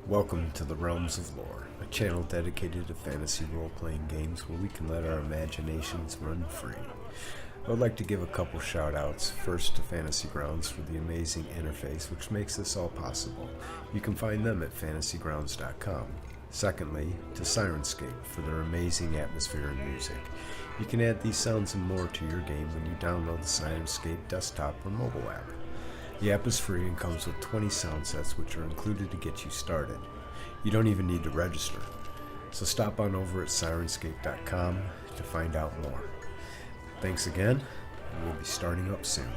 Welcome to the Realms of Lore, a channel dedicated to fantasy role-playing games where we can let our imaginations run free. I would like to give a couple shout-outs, first to Fantasy Grounds for the amazing interface which makes this all possible. You can find them at fantasygrounds.com. Secondly, to Sirenscape for their amazing atmosphere and music. You can add these sounds and more to your game when you download the Sirenscape desktop or mobile app. The app is free and comes with 20 sound sets which are included to get you started. You don't even need to register. So stop on over at Sirenscape.com to find out more. Thanks again, and we'll be starting up soon.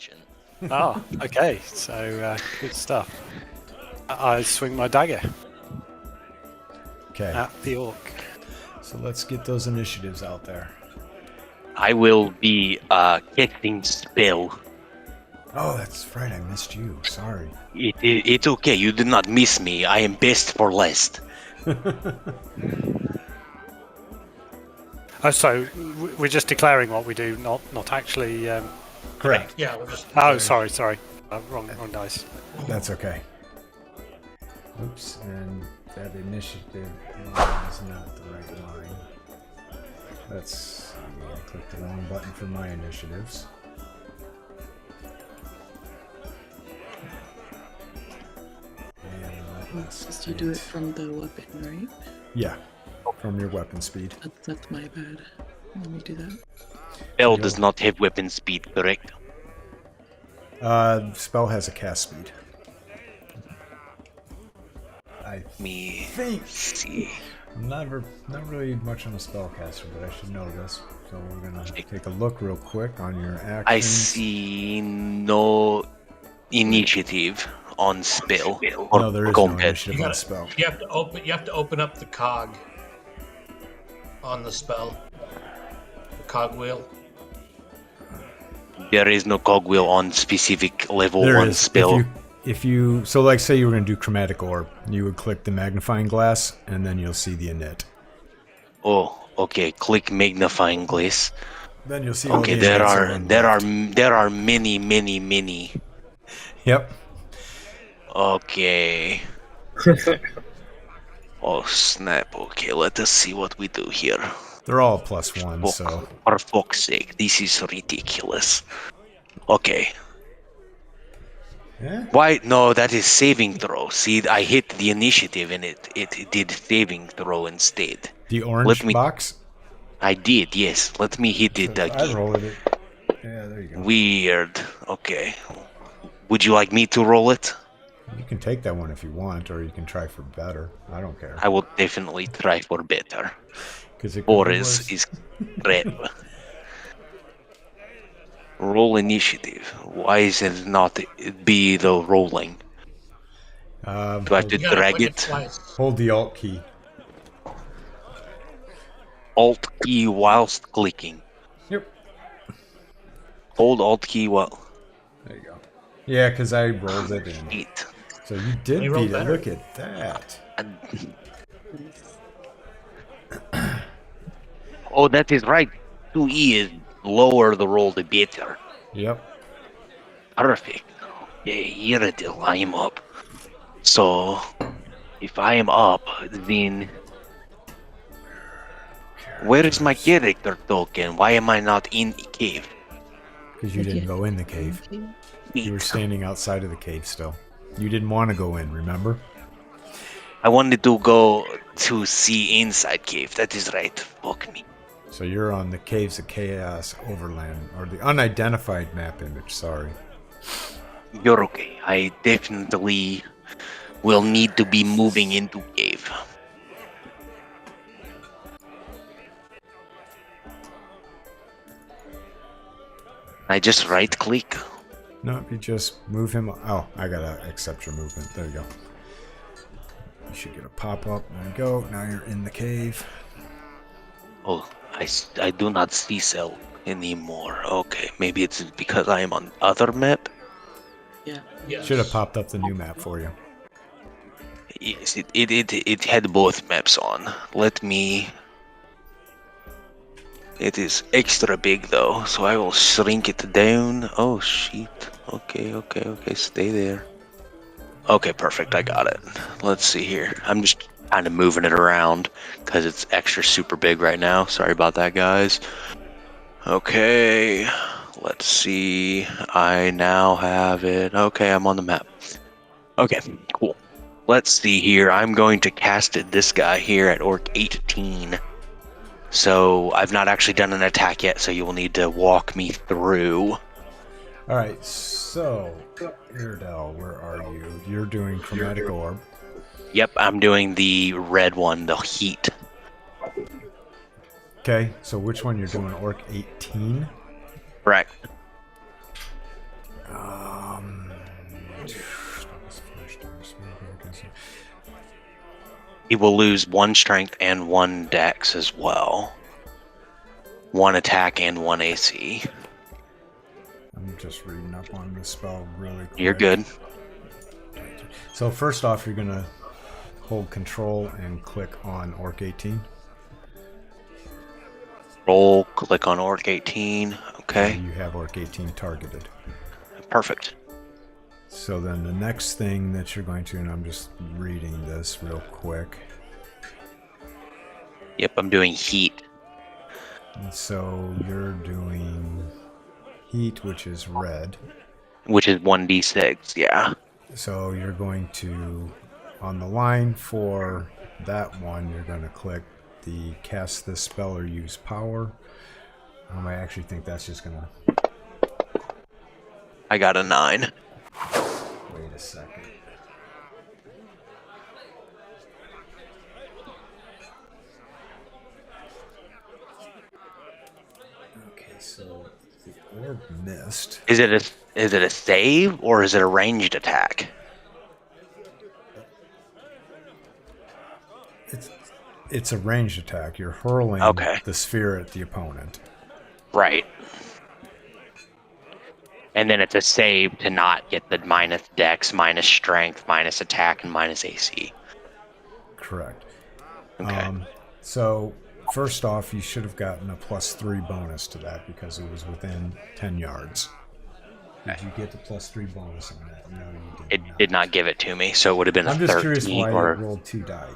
action. Oh, okay. So good stuff. I swing my dagger Okay, at the orc. so let's get those initiatives out there. I will be casting spell. Oh, that's right. I missed you. Sorry. It's okay. You did not miss me. I am best for last. Oh, so we're just declaring what we do, not actually. Correct. Yeah, we'll just. Oh, sorry. Wrong dice. That's okay. Oops, and that initiative is not the right line. Let's I clicked the wrong button for my initiatives. And Just to do it from the weapon, right? yeah, from your weapon speed. That's my bad. Let me do that. Spell does not have weapon speed, correct? Spell has a cast speed. Me think see. I'm not really much on a spellcaster, but I should know this. So we're gonna take a look real quick on your actions. I see no initiative on spell. No, there is no combat. initiative on spell. You have to open up the cog on the spell. The cog wheel. There is no cogwheel on specific level There 1 is. spell. If you so like say you were gonna do chromatic orb, you would click the magnifying glass and then you'll see the init. Oh, okay. Click magnifying glass. Then you'll see all Okay, the there inits are many. Yep. Okay. Oh snap. Okay, let us see what we do here. They're all +1, so For fuck's sake, this is ridiculous. Okay. yeah. Why? No, that is saving throw. See, I hit the initiative and it did saving throw instead. The orange Let me- box. I did, yes. Let me hit it I again. rolled it. Yeah, there you go. Weird. Okay. Would you like me to roll it? You can take that one if you want, or you can try for better. I don't care. I will definitely try for better. Because it Or could be is worse. red. Roll initiative. Why is it not be the rolling? Do I have to You gotta drag click it? twice. Hold the Alt key. Alt key whilst clicking. Yep. Hold Alt key while. There you go. Yeah, because I rolled it in. Eat. So you did You rolled beat it. better. Look at that. Oh, that is right. 2E is lower the roll the better. Yep. Perfect. Okay, here it is. I am up. So, if I am up, then where is my character token? Why am I not in the cave? Because you didn't go in the cave. You were standing outside of the cave still. You didn't want to go in, remember? I wanted to go to see inside cave. That is right. Fuck me. So you're on the Caves of Chaos Overland, or the unidentified map image, sorry. You're okay. I definitely will need to be moving into cave. I just right click. No, you just move him. Oh, I gotta accept your movement. There you go. You should get a pop-up. There you go. Now you're in the cave. Oh, I do not see cell anymore. Okay, maybe it's because I am on other map. Yeah. Yes. Should have popped up the new map for you. Yes, it had both maps on. Let me. It is extra big though, so I will shrink it down. Oh shit. Okay, stay there. Okay, perfect, I got it. Let's see here. I'm just kind of moving it around because it's extra super big right now. Sorry about that, guys. Okay, let's see. I now have it. Okay, I'm on the map. Okay, cool. Let's see here. I'm going to cast it this guy here at Orc 18. So I've not actually done an attack yet, so you will need to walk me through. Alright, so, Iredell, where are you? You're doing Chromatic Orb. Yep, I'm doing the red one, the heat. Okay, so which one you're doing? Orc 18? Correct. He will lose 1 strength and 1 dex as well. 1 attack and 1 AC. I'm just reading up on the spell really quick. You're good. So first off, you're gonna hold control and click on Orc 18. Roll, click on Orc 18. Okay, And you have Orc 18 targeted. perfect. So then the next thing that you're going to, and I'm just reading this real quick. Yep, I'm doing heat. And so you're doing heat, which is red. Which is 1d6, yeah. So you're going to, on the line for that one, you're going to click the cast this spell or use power. I actually think that's just going to... I got a 9. Wait a second. Okay, so the orb missed. Is it a save or is it a ranged attack? It's a ranged attack. You're hurling the sphere at the opponent. Right. And then it's a save to not get the minus dex, minus strength, minus attack, and minus AC. Correct. Okay. So first off, you should have gotten a +3 bonus to that because it was within 10 yards. Did you get the +3 bonus on that? No, you did It not. did not give it to me, so it would have been a I'm just 13 curious why or... you rolled 2 die.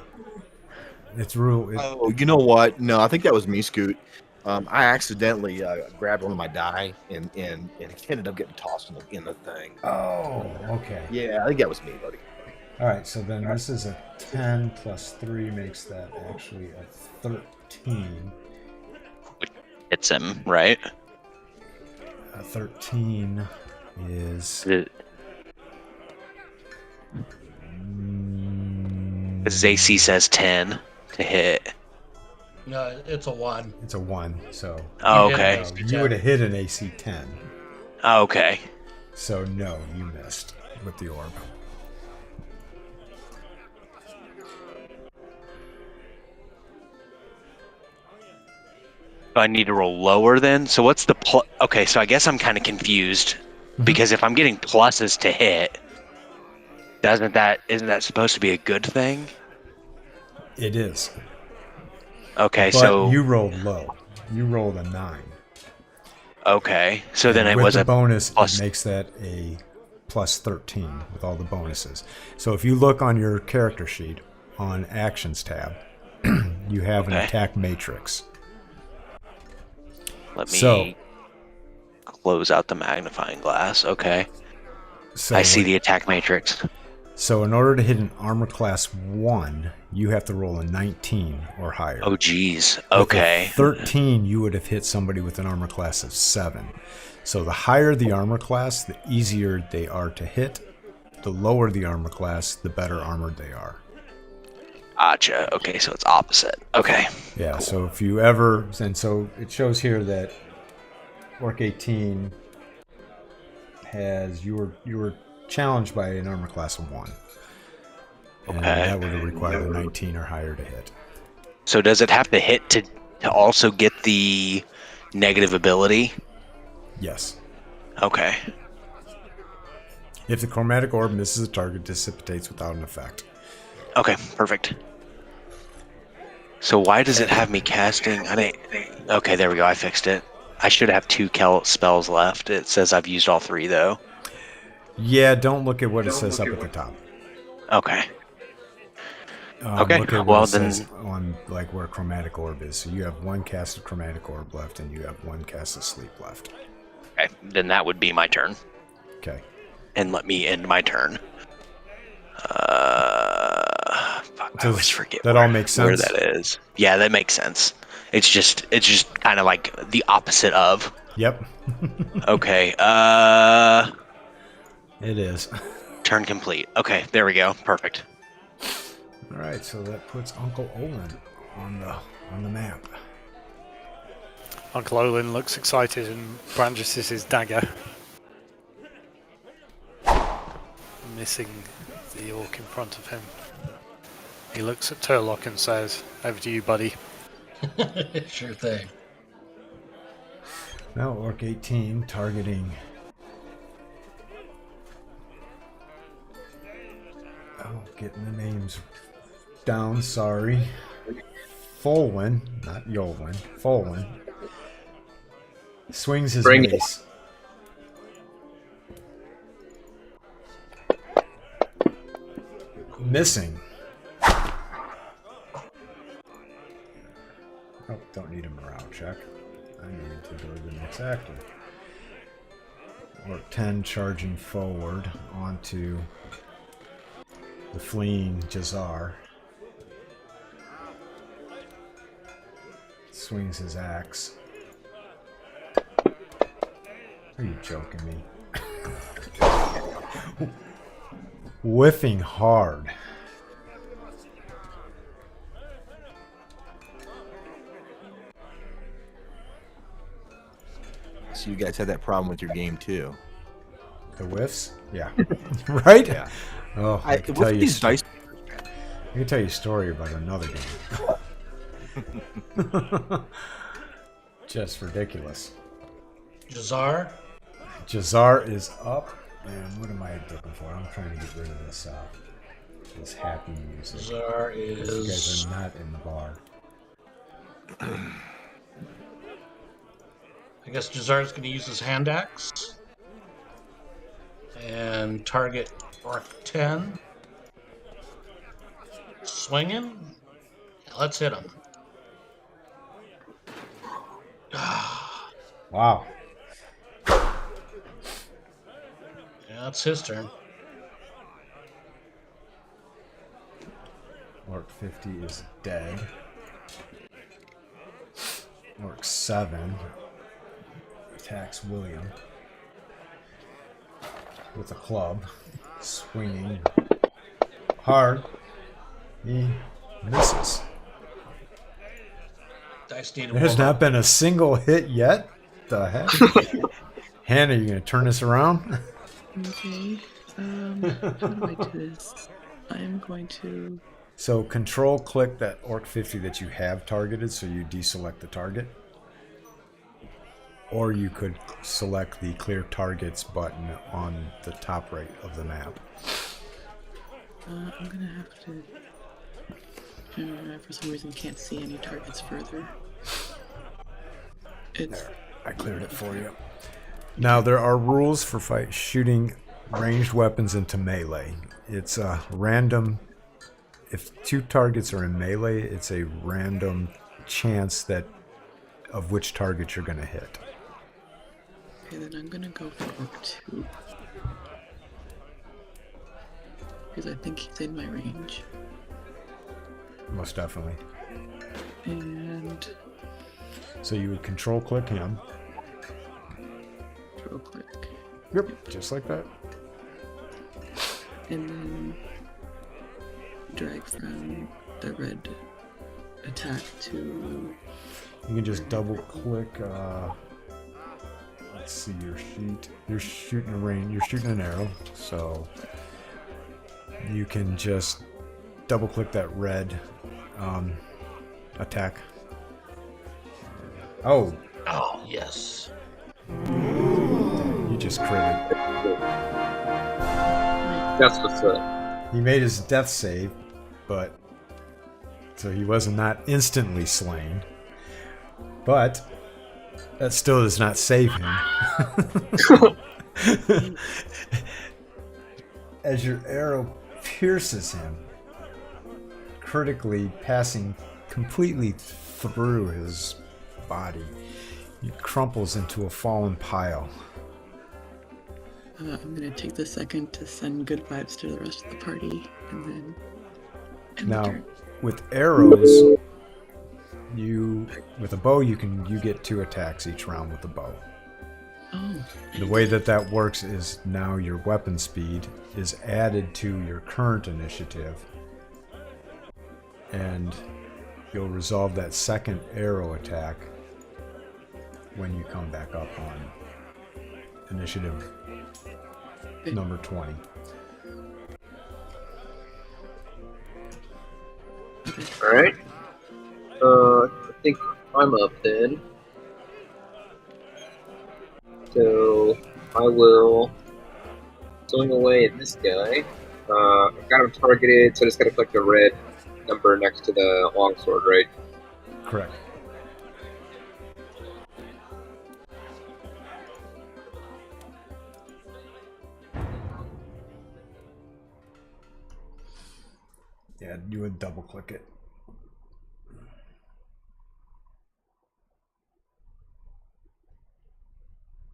It's rule. Oh, you know what? No, I think that was me, Scoot. I accidentally grabbed one of my die and it ended up getting tossed in the thing. Oh, okay. Yeah, I think that was me, buddy. All right, so then this is a 10 plus 3 makes that actually a 13. Hits him, right? A 13 is... His AC says 10 to hit. No, it's a 1. It's a 1, so... Oh, You hit okay. an AC You would have hit an AC 10. Oh, okay. So no, you missed with the orb. So I need to roll lower then? So what's the Okay, so I guess I'm kind of confused. Because if I'm getting pluses to hit, isn't that supposed to be a good thing? It is. Okay, But so... you rolled low. You rolled a 9. Okay, so then it with was the a bonus, plus... it makes that a plus 13 with all the bonuses. So if you look on your character sheet on Actions tab, you have an attack matrix. Let me close out the magnifying glass. Okay. So I see the attack matrix. So in order to hit an armor class 1, you have to roll a 19 or higher. Oh, geez. With Okay. a 13, you would have hit somebody with an armor class of 7. So the higher the armor class, the easier they are to hit. The lower the armor class, the better armored they are. Gotcha. Okay, so it's opposite. Okay. Yeah, Cool. so if you ever... And so it shows here that Orc 18 has... You were challenged by an armor class of 1. And that would have required a 19 or higher to hit. So does it have to hit to also get the negative ability? Yes. Okay. If the chromatic orb misses a target, dissipates without an effect. Okay, perfect. So why does it have me casting? Okay, there we go. I fixed it. I should have 2 spells left. It says I've used all 3 though. Yeah, don't look at what it says up at the top. Okay. Okay. Look at what Well it then, says on like where chromatic orb is. So you have 1 cast of chromatic orb left, and you have 1 cast of sleep left. okay, then that would be my turn. Okay. And let me end my turn. Fuck, I always forget that all makes where sense? that is. Yeah, that makes sense. It's just kind of like the opposite of. Yep. Okay. It is. Turn complete. Okay, there we go. Perfect. All right, so that puts Uncle Olin on the map. Uncle Olin looks excited and brandishes his dagger. Missing the orc in front of him. He looks at Turlock and says, "Over to you, buddy." Sure thing. Now Orc 18 targeting. Oh, getting the names down, sorry. Folwyn, not Yolwyn. Folwyn. Swings his Bring it. mace. Missing. Oh, don't need a morale check. I need to go to the next actor. Orc 10 charging forward onto the fleeing Jazar. Swings his axe. Are you joking me? Whiffing hard. So you guys had that problem with your game too. The whiffs? Yeah. Right? Yeah. Oh, I can tell What's you. these dice? I can tell you a story about another game. Just ridiculous. Jazar? Jazar is up, and what am I looking for? I'm trying to get rid of this happy music. Jazar You guys is... are not in the bar. I guess Jazar's going to use his hand axe. And target Orc 10. Swinging. Yeah, let's hit him. Wow. Yeah, it's his turn. Orc 50 is dead. Orc 7 attacks William with a club, swinging hard. He misses. Dice need to There's roll. not been a single hit yet. The heck? Hannah, you gonna turn this around? Okay. How do I do this? I'm going to. So control click that Orc 50 that you have targeted so you deselect the target. Or you could select the clear targets button on the top right of the map. I'm gonna have to. I for some reason can't see any targets further. It's. There, I cleared it for you. Now there are rules for shooting ranged weapons into melee. It's a random. If two targets are in melee, it's a random chance of which target you're going to hit. Okay, then I'm gonna go for Orc 2. Because I think he's in my range. Most definitely. And So you would control click him. real quick. Yep, just like that. And then drag from the red attack to. You can just double click. Let's see your sheet. You're shooting a range. You're shooting an arrow, so you can just double click that red attack. Oh, Oh, yes. you just critted. That's what's up. He made his death save, but so he was not instantly slain. But that still does not save him. As your arrow pierces him, critically passing completely through his body, he crumples into a fallen pile. I'm gonna take the second to send good vibes to the rest of the party, and then. end the Now, turn. with arrows, with a bow you get 2 attacks each round with the bow. Oh. The way that works is now your weapon speed is added to your current initiative, and you'll resolve that second arrow attack when you come back up on initiative number 20. bit. All right. I think I'm up then. So I will swing away at this guy. I've got him targeted, so I just got to click the red number next to the longsword, right? Correct. Yeah, you would double click it.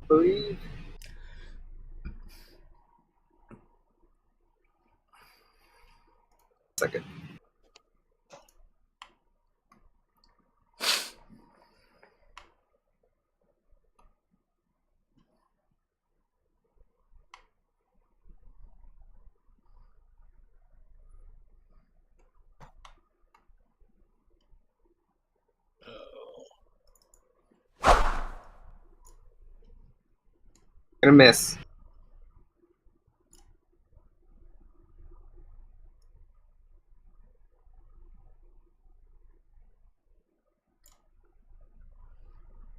I believe. Second. Gonna miss.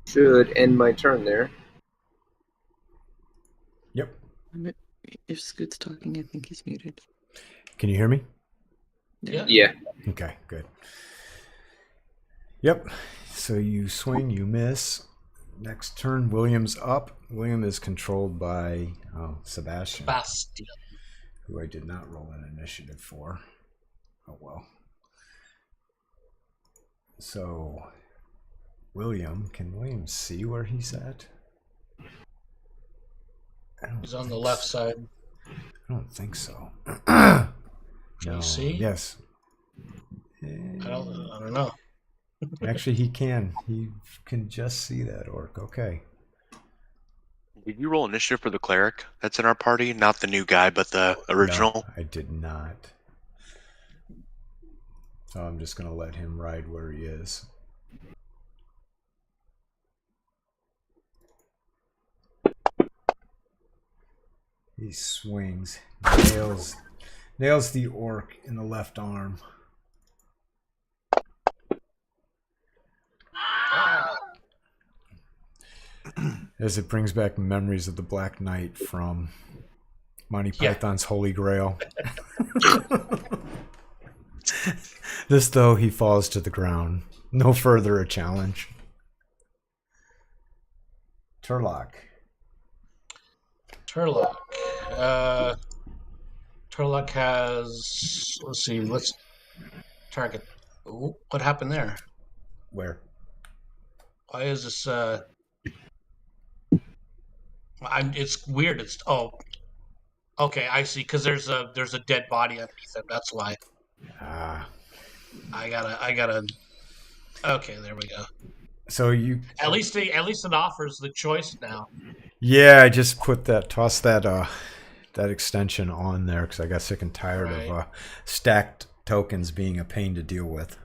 Should end my turn there. Yep. If Scoot's talking, I think he's muted. Can you hear me? Yeah. Yeah. Okay, good. Yep. So you swing, you miss. Next turn, William's up. William is controlled by Sebastian, Bastion. who I did not roll an initiative for. Oh well. So, William, can William see where he's at? He's on the left side. I don't think so. Can No. you see? Yes. I don't know. Actually, he can. He can just see that orc. Okay. Did you roll initiative for the cleric that's in our party? Not the new guy, but the original? No, I did not. So I'm just going to let him ride where he is. He swings, nails the orc in the left arm. As it brings back memories of the Black Knight from Monty Python's Holy Grail. This, though, he falls to the ground. No further a challenge. Turlock. Turlock. Turlock has. Let's see. Let's target. Ooh, what happened there? Where? Why is this? It's weird. It's okay. I see. Because there's a dead body underneath him. That's why. Ah. I gotta. Okay, there we go. So you At least it offers the choice now. Yeah, I just tossed that extension on there because I got sick and tired Right. of stacked tokens being a pain to deal with.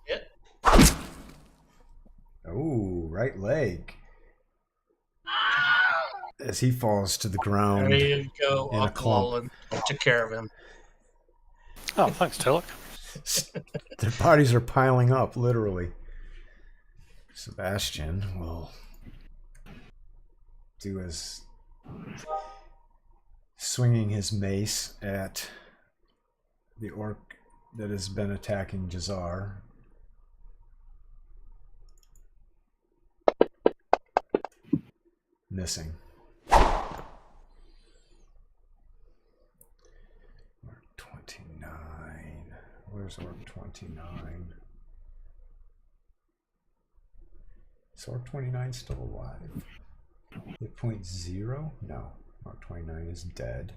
Yeah. Oh, right leg. As he falls to the ground. There you go. in a clump. Upload and took care of him. Oh, thanks, Tillich. Their bodies are piling up, literally. Sebastian will do his swinging his mace at the orc that has been attacking Jazar. Missing. Orc 29. Where's Orc 29? Is Orc 29 still alive? Hit point 0? No. Orc 29 is dead.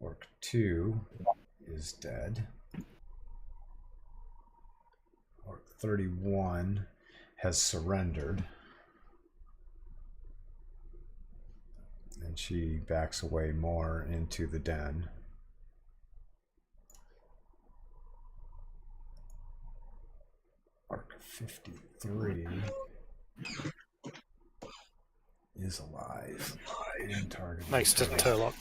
Orc 2 is dead. Orc 31 has surrendered. And she backs away more into the den. Orc 53 is alive and targeted. Next to Turlock.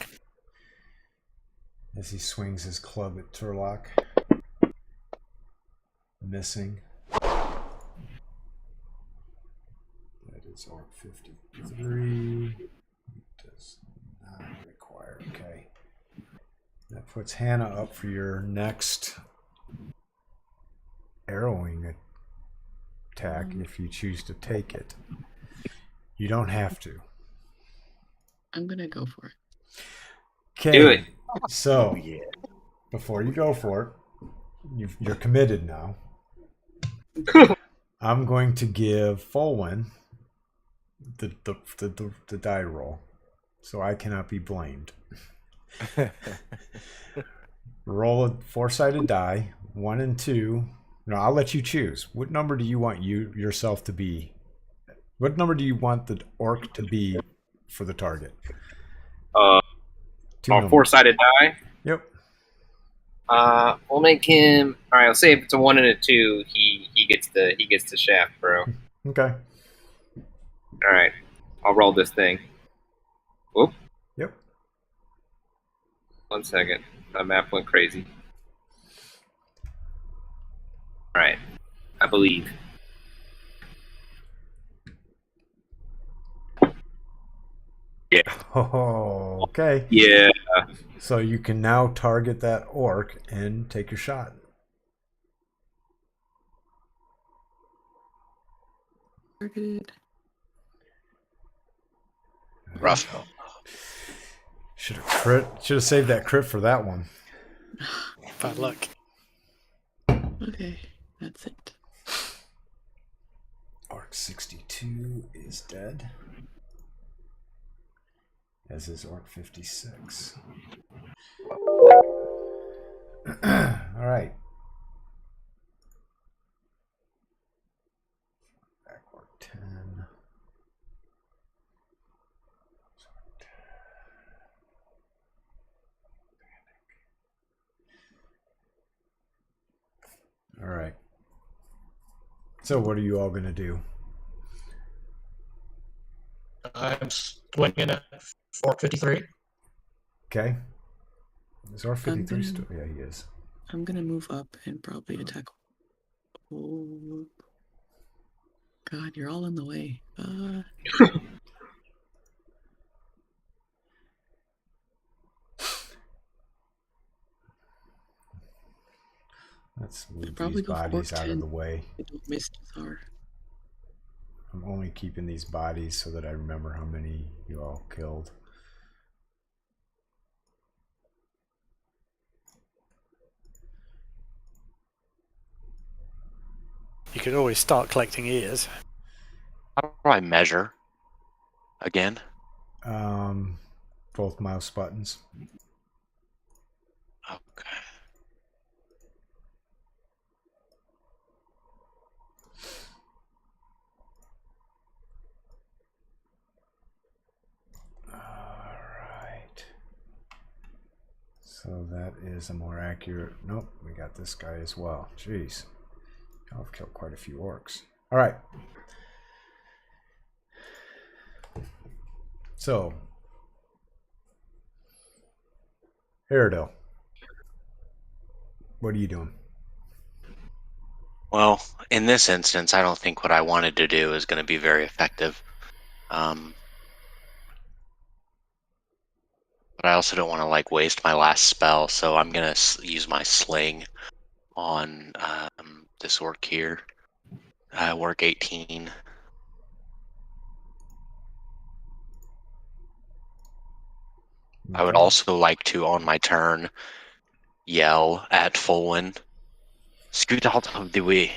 As he swings his club at Turlock. Missing. That is Orc 53. Does not require. Okay. That puts Hannah up for your next arrowing attack if you choose to take it. You don't have to. I'm gonna go for it. Okay. Do it. So, before you go for it, you're committed now. I'm going to give Folwyn the die roll, so I cannot be blamed. Roll a 4-sided die, 1 and 2. No, I'll let you choose. What number do you want yourself to be? What number do you want the orc to be for the target? Two numbers. 4-sided die. Yep. We'll make him. All right. I'll say if it's a 1 and a 2, he gets the shaft, bro. Okay. All right. I'll roll this thing. Whoop. Yep. 1 second. My map went crazy. All right. I believe. Yeah. Oh, okay. Yeah. So you can now target that orc and take your shot. Targeted. Rough. Should have saved that crit for that one. Bad luck. Okay, that's it. Orc 62 is dead. As is Orc 56. All right. Back Orc 10. All right. So what are you all going to do? I'm swinging at 453. Okay. Is Orc 53 I'm still? Yeah, he is. I'm gonna move up and probably attack. Oh, God, you're all in the way. Let's move probably these go for bodies Orc out of 10. the way. I don't miss Czar. I'm only keeping these bodies so that I remember how many you all killed. You could always start collecting ears. How do I measure? Again? Both mouse buttons. Okay. Alright. So that is a more accurate... Nope, we got this guy as well. Jeez. I've killed quite a few orcs. Alright. So... Herodel. What are you doing? Well, in this instance, I don't think what I wanted to do is going to be very effective. But I also don't want to like waste my last spell, so I'm going to use my sling on this orc here. Work 18. I would also like to, on my turn, yell at Folwyn, "Scoot out of the way."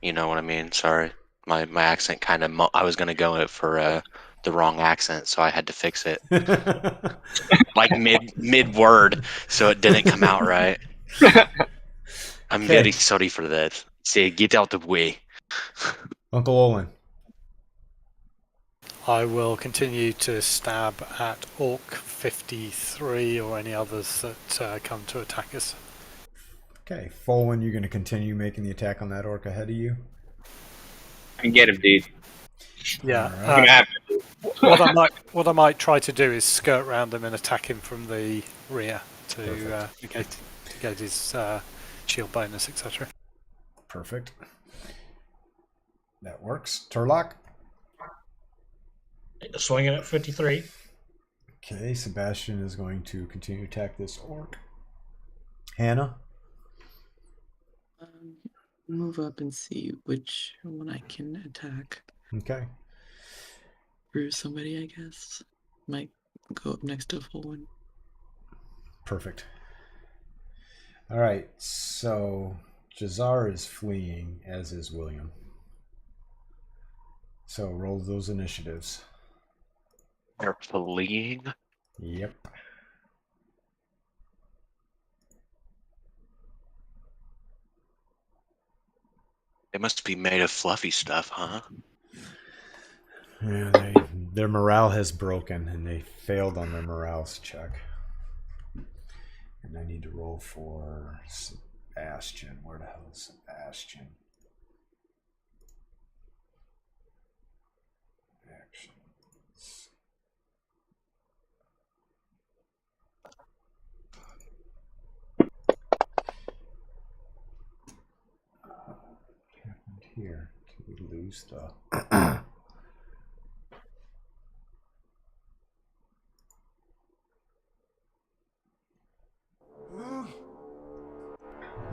You know what I mean? Sorry, my accent kind of. I was gonna go for the wrong accent, so I had to fix it, like mid word, so it didn't come out right. I'm very sorry for that. Say, get out of the way. Uncle Olin. I will continue to stab at Orc 53 or any others that come to attack us. Okay, Folwyn, you're going to continue making the attack on that orc ahead of you? I can get him, dude. Yeah. Alright. Gonna have to. What I might try to do is skirt round him and attack him from the rear to negate his shield bonus, etc. Perfect. That works. Turlock. Swinging at 53. Okay, Sebastian is going to continue to attack this orc. Hannah. Move up and see which one I can attack. Okay. Bruise somebody, I guess. Might go up next to full one. Perfect. All right, so Jazar is fleeing, as is William. So roll those initiatives. They're fleeing. Yep. They must be made of fluffy stuff, huh? Yeah, their morale has broken, and they failed on their morale check. And I need to roll for Sebastian. Where the hell is Sebastian? Actions. What happened here? Did we lose the...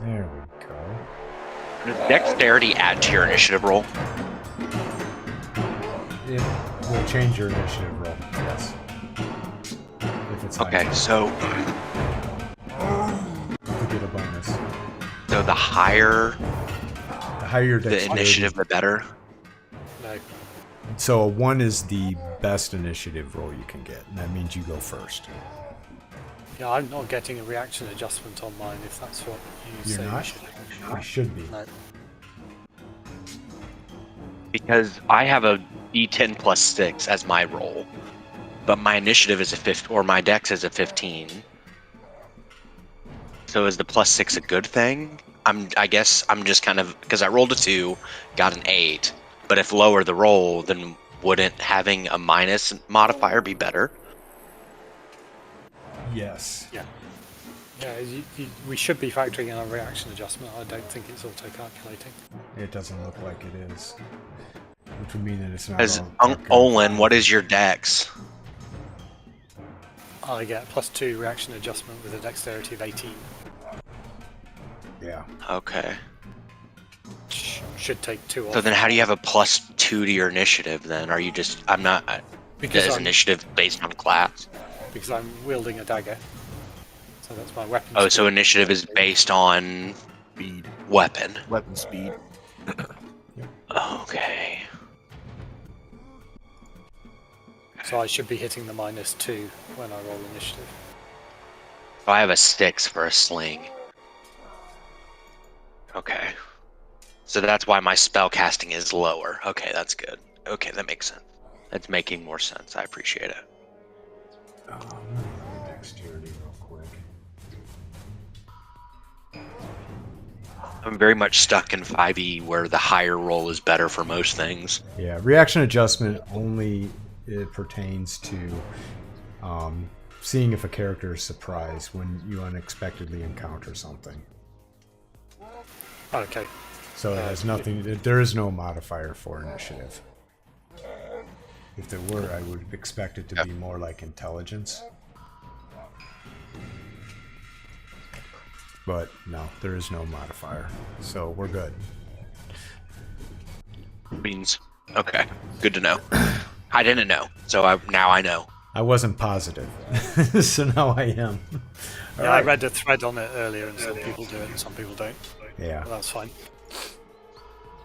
There we go. Does dexterity add to your initiative roll? It will change your initiative roll, yes. If it's Okay, high. so You get a bonus. the higher The higher your the dexterity. initiative, the better. No. So a 1 is the best initiative roll you can get, and that means you go first. Yeah, I'm not getting a reaction adjustment on mine if that's what you You're say. not? You should be. No. Because I have a D10 plus 6 as my roll, but my initiative is a 15, or my dex is a 15. So is the plus 6 a good thing? I guess I'm just kind of, because I rolled a 2, got an 8, but if lower the roll, then wouldn't having a minus modifier be better? Yes. Yeah. Yeah, we should be factoring in a reaction adjustment. I don't think it's auto-calculating. It doesn't look like it is. Which would mean that it's not As all Olin, what is your dex? I get +2 reaction adjustment with a dexterity of 18. Yeah. Okay. Should take 2 off. So then how do you have a +2 to your initiative then? Are you just, I'm not, because is I'm, initiative based on class? because I'm wielding a dagger. So that's my weapon. Oh, so skill. initiative is based on Speed, weapon. weapon speed. Okay. So I should be hitting the -2 when I roll initiative. So I have a 6 for a sling. Okay. So that's why my spell casting is lower. Okay, that's good. Okay, that makes sense. That's making more sense. I appreciate it. I'm gonna roll dexterity real quick. I'm very much stuck in 5e where the higher roll is better for most things. Yeah, reaction adjustment only pertains to seeing if a character is surprised when you unexpectedly encounter something. Okay. So it has nothing. There is no modifier for initiative. If there were, I would expect it to be more like intelligence. But no, there is no modifier. So we're good. Means okay, good to know. I didn't know, so now I know. I wasn't positive, so now I am. All Yeah, I right. read a thread on it earlier, and some people do it and some people don't. Yeah. But that's fine.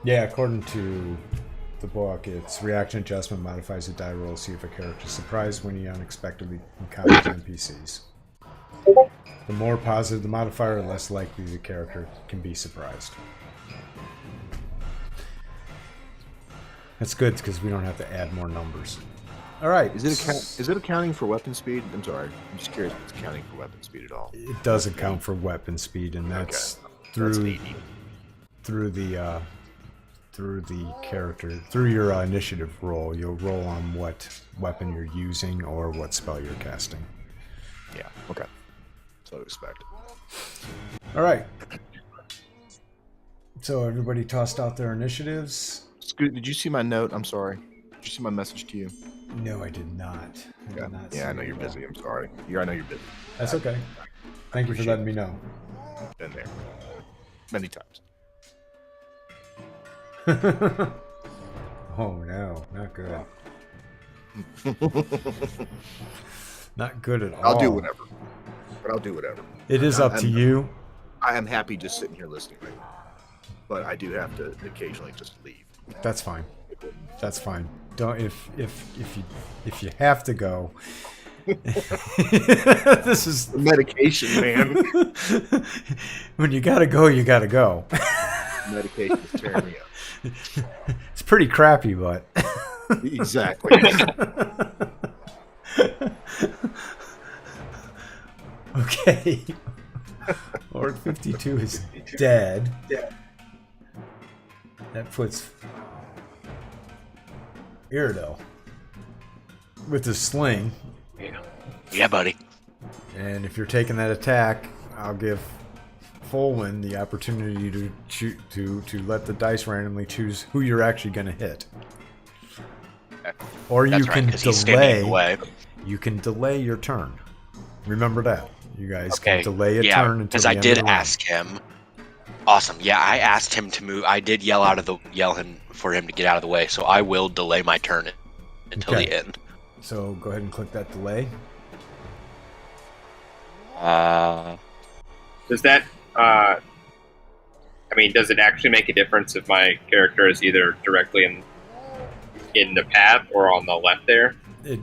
Yeah, according to the book, it's reaction adjustment modifies the die roll to see if a character is surprised when he unexpectedly encounters NPCs. The more positive the modifier, the less likely the character can be surprised. That's good because we don't have to add more numbers. All right. Is it accounting for weapon speed? I'm sorry. I'm just curious if it's accounting for weapon speed at all. It does account for weapon speed, and that's Okay. through That's neat. through the through the character, through your initiative roll, you'll roll on what weapon you're using or what spell you're casting. Yeah. Okay. So I expect. All right. So everybody tossed out their initiatives. Scoot, did you see my note? I'm sorry. Did you see my message to you? No, I did not. Yeah, I know you're busy. I'm sorry. I know you're busy. That's okay. Thank you for letting me know. Been there many times. Oh no, not good. Not good at all. I'll do whatever. But I'll do whatever. It is up to you. I am happy just sitting here listening right now. But I do have to occasionally just leave. That's fine. That's fine. Don't if you have to go. This is medication, man. When you gotta go, you gotta go. Medication is tearing me up. It's pretty crappy, but exactly. Okay. Orc 52 is dead. That puts Irido with his sling. Yeah, buddy. And if you're taking that attack, I'll give Folwin the opportunity to let the dice randomly choose who you're actually going to hit. Or you can delay. You can delay your turn. Remember that. You guys can delay a turn until because I did ask him. Awesome. Yeah, I asked him to move. I did yell for him to get out of the way, so I will delay my turn until the end. So go ahead and click that delay. Does that? I mean, does it actually make a difference if my character is either directly in the path or on the left there? It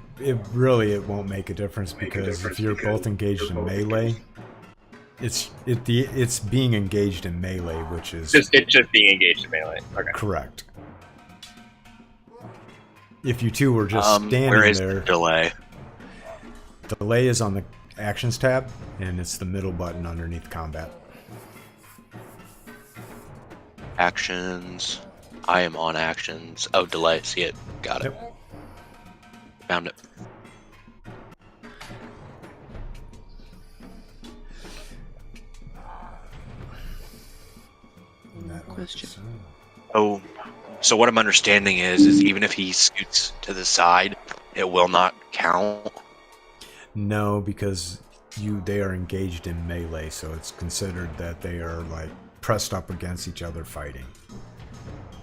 won't make a difference because if you're both engaged in melee, it's being engaged in melee, which is just being engaged in melee. Okay. Correct. If you two were just standing where is there, the delay? Delay is on the Actions tab, and it's the middle button underneath Combat. Actions. I am on Actions. Oh, delay. See it. Got it. Yep. Found it. Question. Oh, so what I'm understanding is even if he scoots to the side, it will not count. No, because they are engaged in melee, so it's considered that they are like pressed up against each other fighting.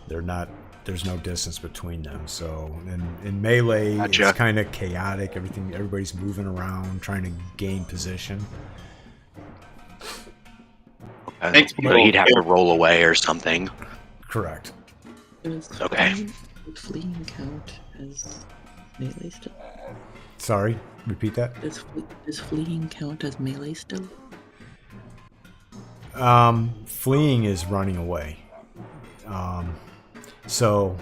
They're not. There's no distance between them. So in melee, It's kind of chaotic. Everybody's moving around, trying to gain position. But he'd have to roll away or something. Correct. Okay. Does fleeing count as melee still? Sorry, repeat that. Does fleeing count as melee still? Fleeing is running away. So.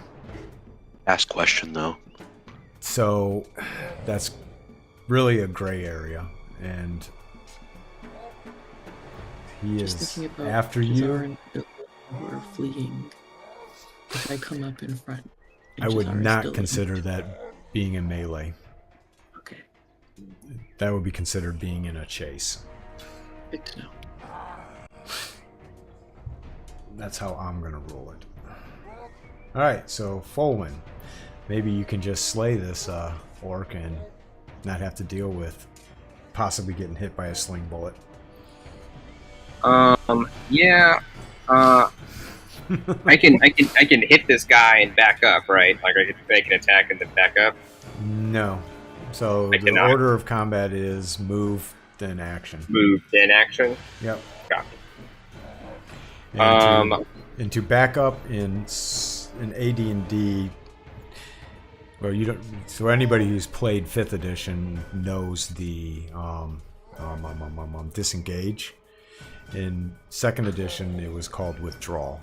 Ask question though. So, that's really a gray area, and he is after you. Or fleeing. If I come up in front, I would not consider that being in melee. Okay. That would be considered being in a chase. Good to know. That's how I'm gonna roll it. Alright, so Folwin, maybe you can just slay this orc and not have to deal with possibly getting hit by a sling bullet. Yeah. I can hit this guy and back up, right? Like I can make an attack and then back up. No. So the order of combat is move, then action. Move, then action. Yep. Got it. And to back up in AD&D, well, you don't. So anybody who's played 5th edition knows the disengage. In 2nd edition, it was called withdrawal,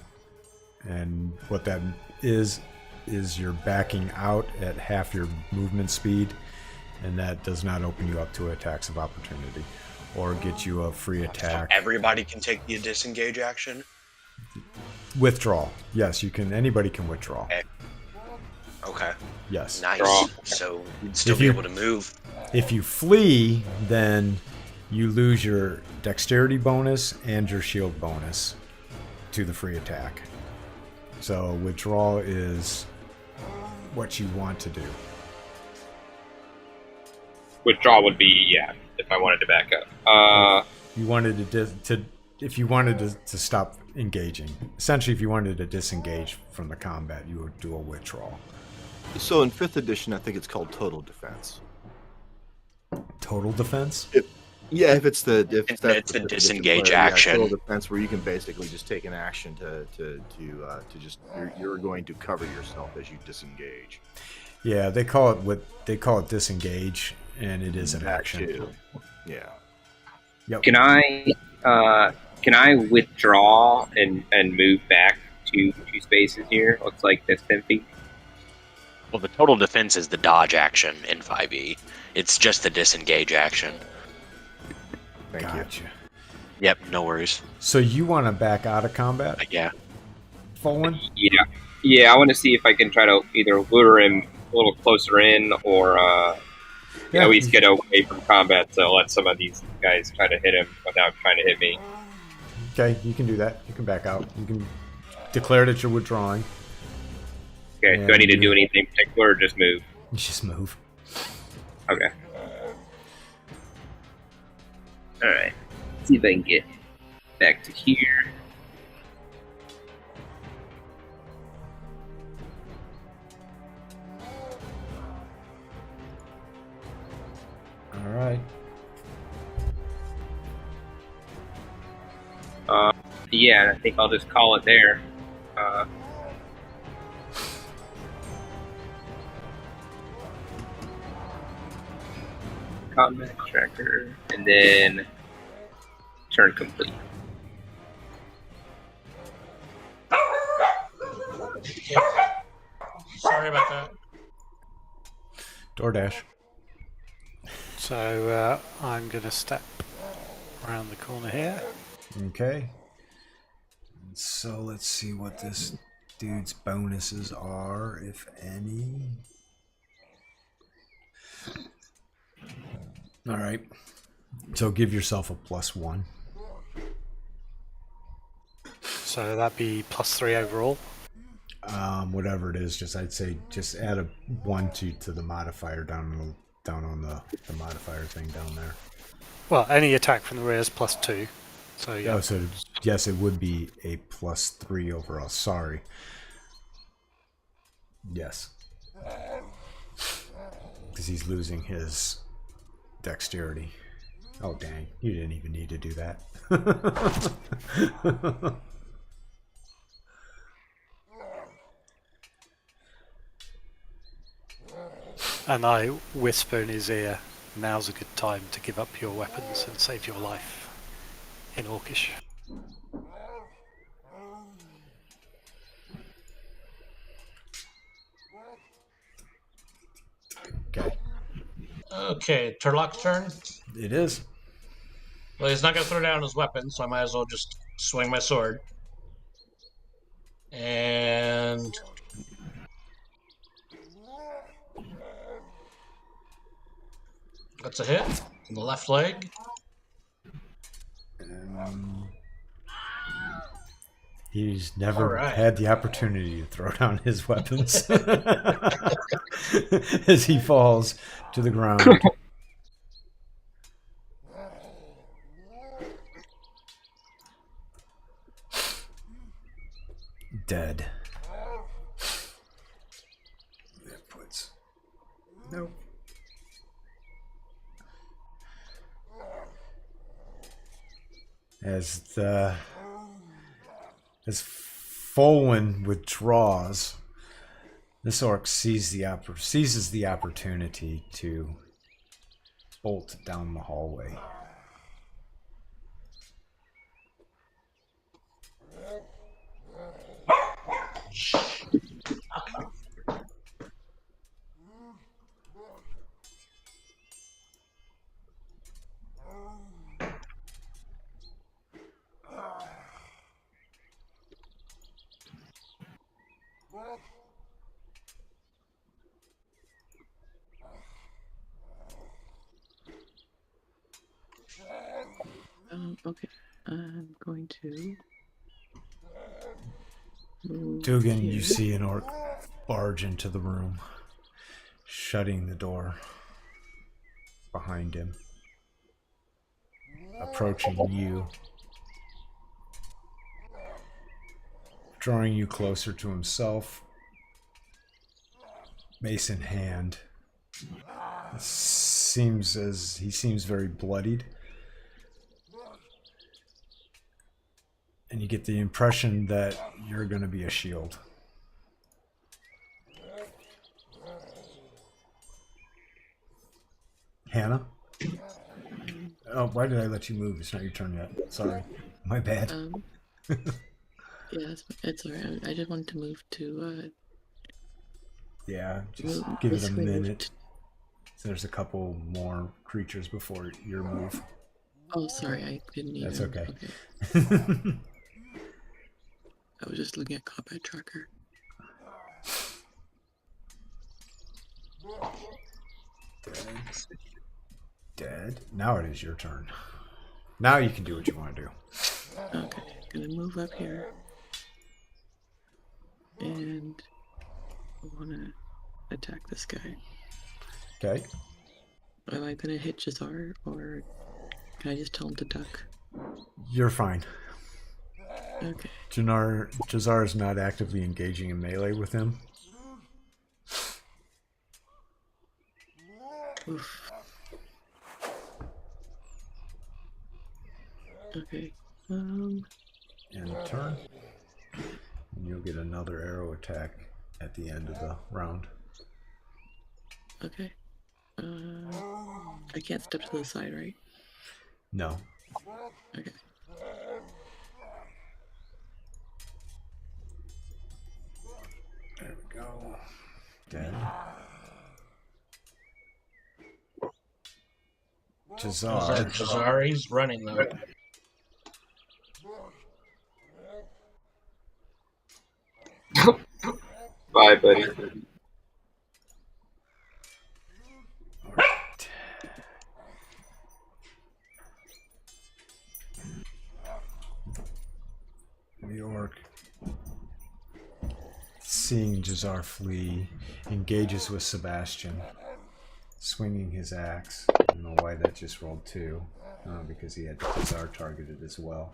and what that is you're backing out at half your movement speed, and that does not open you up to attacks of opportunity or get you a free attack. So everybody can take the disengage action. Withdraw. Yes, you can. Anybody can withdraw. Okay. Yes. Nice. Draw. So you'd still If be you- able to move. If you flee, then you lose your dexterity bonus and your shield bonus to the free attack. So withdraw is what you want to do. Withdraw would be, yeah, if I wanted to back up. You wanted if you wanted to stop engaging. Essentially, if you wanted to disengage from the combat, you would do a withdrawal. So in 5th edition, I think it's called total defense. Total defense? Yeah, if it's the It's that's a the 5th edition disengage player, yeah, action. total defense, where you can basically just take an action to just you're going to cover yourself as you disengage. Yeah, they call it disengage, and it is an That action. too. Yeah. Yep. Can I withdraw and move back two spaces here? Looks like that's 10 feet. Well, the total defense is the dodge action in 5e. It's just the disengage action. Thank you. Gotcha. Yep, no worries. So you want to back out of combat, But yeah. Folan? Yeah. I want to see if I can try to either lure him a little closer in, or at least get away from combat to let some of these guys try to hit him without trying to hit me. Okay, you can do that. You can back out. You can declare that you're withdrawing. Okay, do I need to do anything in particular, or just move? You just move. Okay. Alright. See if I can get back to here. All right. Yeah, and I think I'll just call it there. Combat tracker, and then turn complete. Yep. Sorry about that. DoorDash. So I'm going to step around the corner here. Okay. So let's see what this dude's bonuses are, if any. All right. So give yourself a +1. So that'd be +3 overall. Whatever it is, I'd say add a 1 to the modifier down on the modifier thing down there. Well, any attack from the rear is +2. So yeah. Oh, so yes, it would be a +3 overall. Sorry. Yes. Because he's losing his dexterity. Oh, dang. You didn't even need to do that. And I whisper in his ear, now's a good time to give up your weapons and save your life, in Orcish. Okay. Okay, Turloc's turn. It is. Well, he's not going to throw down his weapon, so I might as well just swing my sword. And that's a hit in the left leg. He's never All right. had the opportunity to throw down his weapons as he falls to the ground. Dead. That puts. Nope. As Folwyn withdraws, this orc seizes the opportunity to bolt down the hallway. Okay. I'm going to move Dugan, here. you see an orc barge into the room, shutting the door behind him, approaching you, drawing you closer to himself, mace in hand. He seems very bloodied. And you get the impression that you're going to be a shield. Hannah? Oh, why did I let you move? It's not your turn yet. Sorry. My bad. Yeah, it's alright. I just wanted to move to Yeah, just move give it this a way. minute. So there's a couple more creatures before your move. Oh, sorry, I didn't even. That's okay. I was just looking at combat tracker. Dead. Now it is your turn. Now you can do what you want to do. Okay, gonna move up here. And I wanna attack this guy. Okay. Am I gonna hit Jazar, or can I just tell him to duck? You're fine. Okay. Jazar is not actively engaging in melee with him. Oof. Okay. End turn. And you'll get another arrow attack at the end of the round. Okay. I can't step to the side, right? No. Okay. There we go. Dead. Jazar. Jazar, he's running though. Bye, buddy. Alright. The orc, seeing Jazar flee, engages with Sebastian, swinging his axe. I don't know why that just rolled 2, because he had Jazar targeted as well.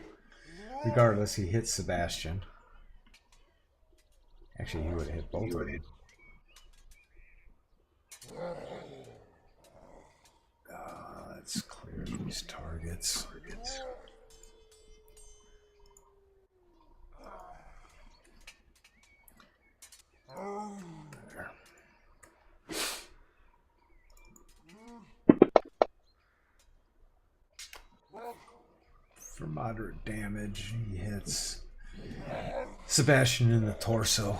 Regardless, he hits Sebastian. Actually, he would have hit both of them. Let's clear these targets. There. For moderate damage, he hits Sebastian in the torso.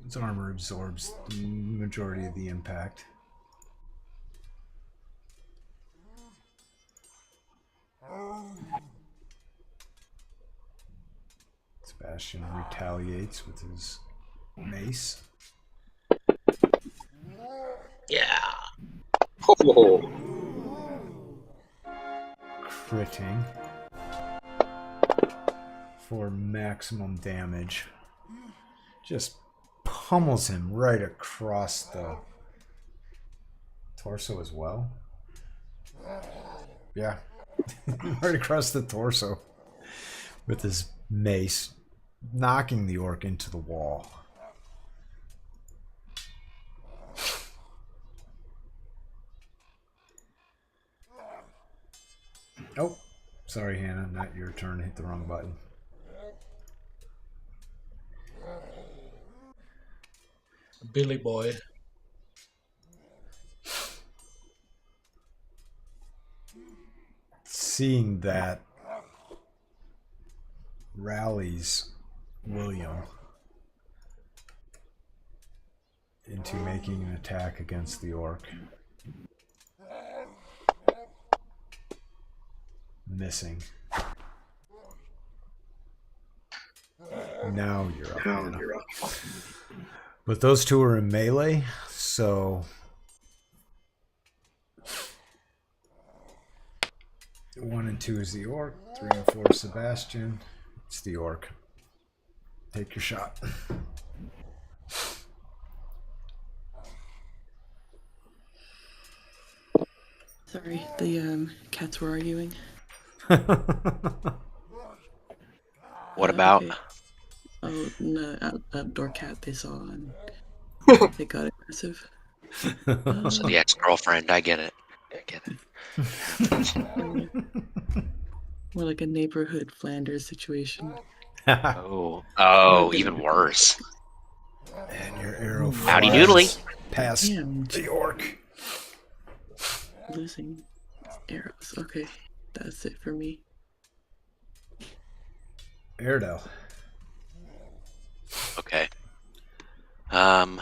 His armor absorbs the majority of the impact. Sebastian retaliates with his mace. Yeah. Oh, Critting for maximum damage. Just pummels him right across the torso as well. Yeah. Right across the torso with his mace, knocking the orc into the wall. Oh, sorry, Hannah, not your turn. Hit the wrong button. Billy boy. Seeing that rallies William into making an attack against the orc. Missing. Now you're up. Hannah. But those two are in melee, so 1 and 2 is the orc. 3 and 4 is Sebastian. It's the orc. Take your shot. Sorry, the cats were arguing. What about? Okay. Oh, no, outdoor cat they saw and they got aggressive. So the ex-girlfriend, I get it. I get it. More like a neighborhood Flanders situation. Oh, even worse. And your arrow Howdy flies doodly. past Damn. the orc. Losing arrows. Okay, that's it for me. Airedale. Okay. The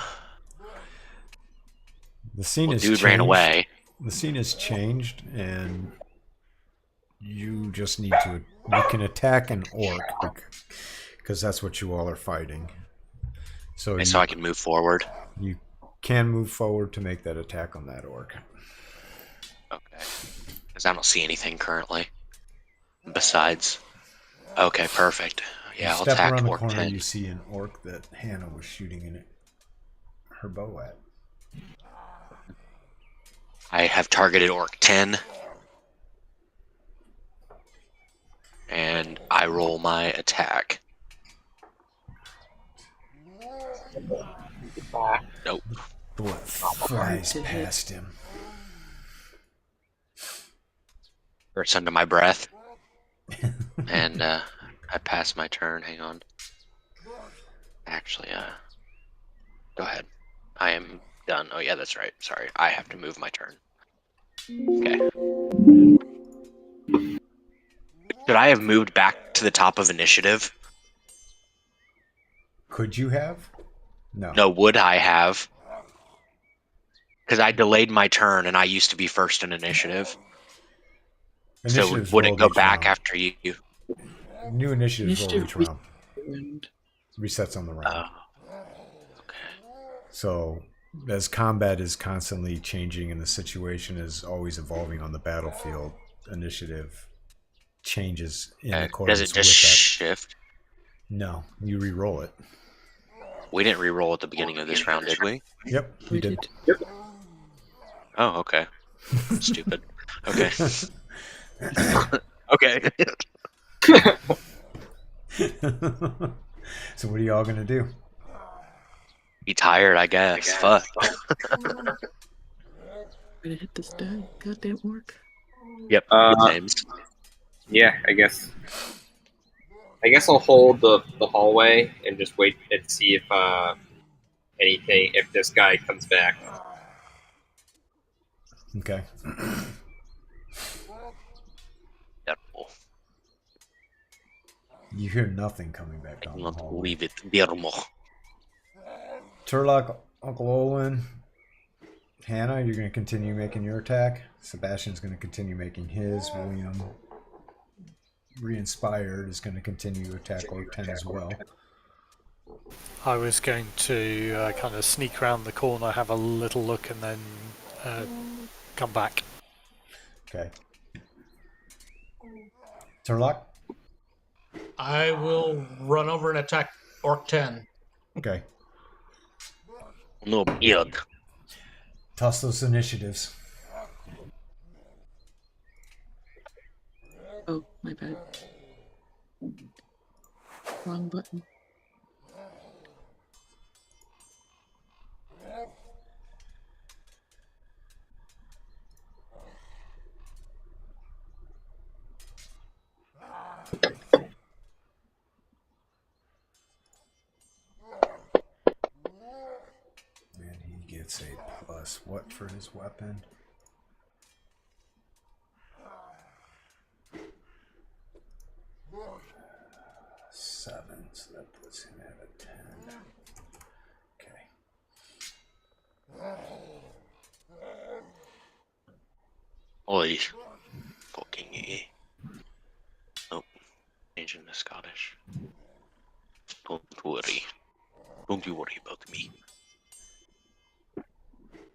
scene Well, has dude changed. ran away. The scene has changed, and you just need to. You can attack an orc because that's what you all are fighting. So So I can move forward. you can move forward to make that attack on that orc. Okay. Because I don't see anything currently. Besides. Okay, perfect. Yeah, You I'll step attack around the orc corner, 10. you see an orc that Hannah was shooting her bow at. I have targeted orc 10. And I roll my attack. Nope. Bullet flies past him. Hurts under my breath. And I pass my turn. Hang on. Actually, go ahead. I am done. Oh yeah, that's right. Sorry, I have to move my turn. Okay. Should I have moved back to the top of initiative? Could you have? No. No, would I have? Because I delayed my turn and I used to be first in initiative. Initiatives So would it rolled go each back round. after you? New initiatives roll each round. And Resets on the round. Oh. Okay. So as combat is constantly changing and the situation is always evolving on the battlefield, initiative changes in accordance Does it with just that. shift? No, you re-roll it. We didn't re-roll at the beginning of this round, did we? Yep, you we did. did. Oh, okay. Stupid. Okay. Okay. So what are y'all gonna do? Be tired, I guess. Fuck. We're gonna hit this goddamn orc. Yep. Uh, Good names. Yeah, I guess I'll hold the hallway and just wait and see if this guy comes back. Okay. Yep. You hear nothing coming back I down the cannot hallway. believe it. Birmo. Turlock, Uncle Olin, Hannah, you're going to continue making your attack. Sebastian's going to continue making his. William, re-inspired, is going to continue to attack Orc 10 as well. I was going to kind of sneak around the corner, have a little look, and then come back. Okay. Turlock? I will run over and attack Orc 10. Okay. No beard. Toss those initiatives. Oh, my bad. Wrong button. And he gets a plus what for his weapon? Seven, so that puts him at a 10. Okay. Oi. Fucking A. Oh. Changing to Scottish. Don't worry. Don't you worry about me.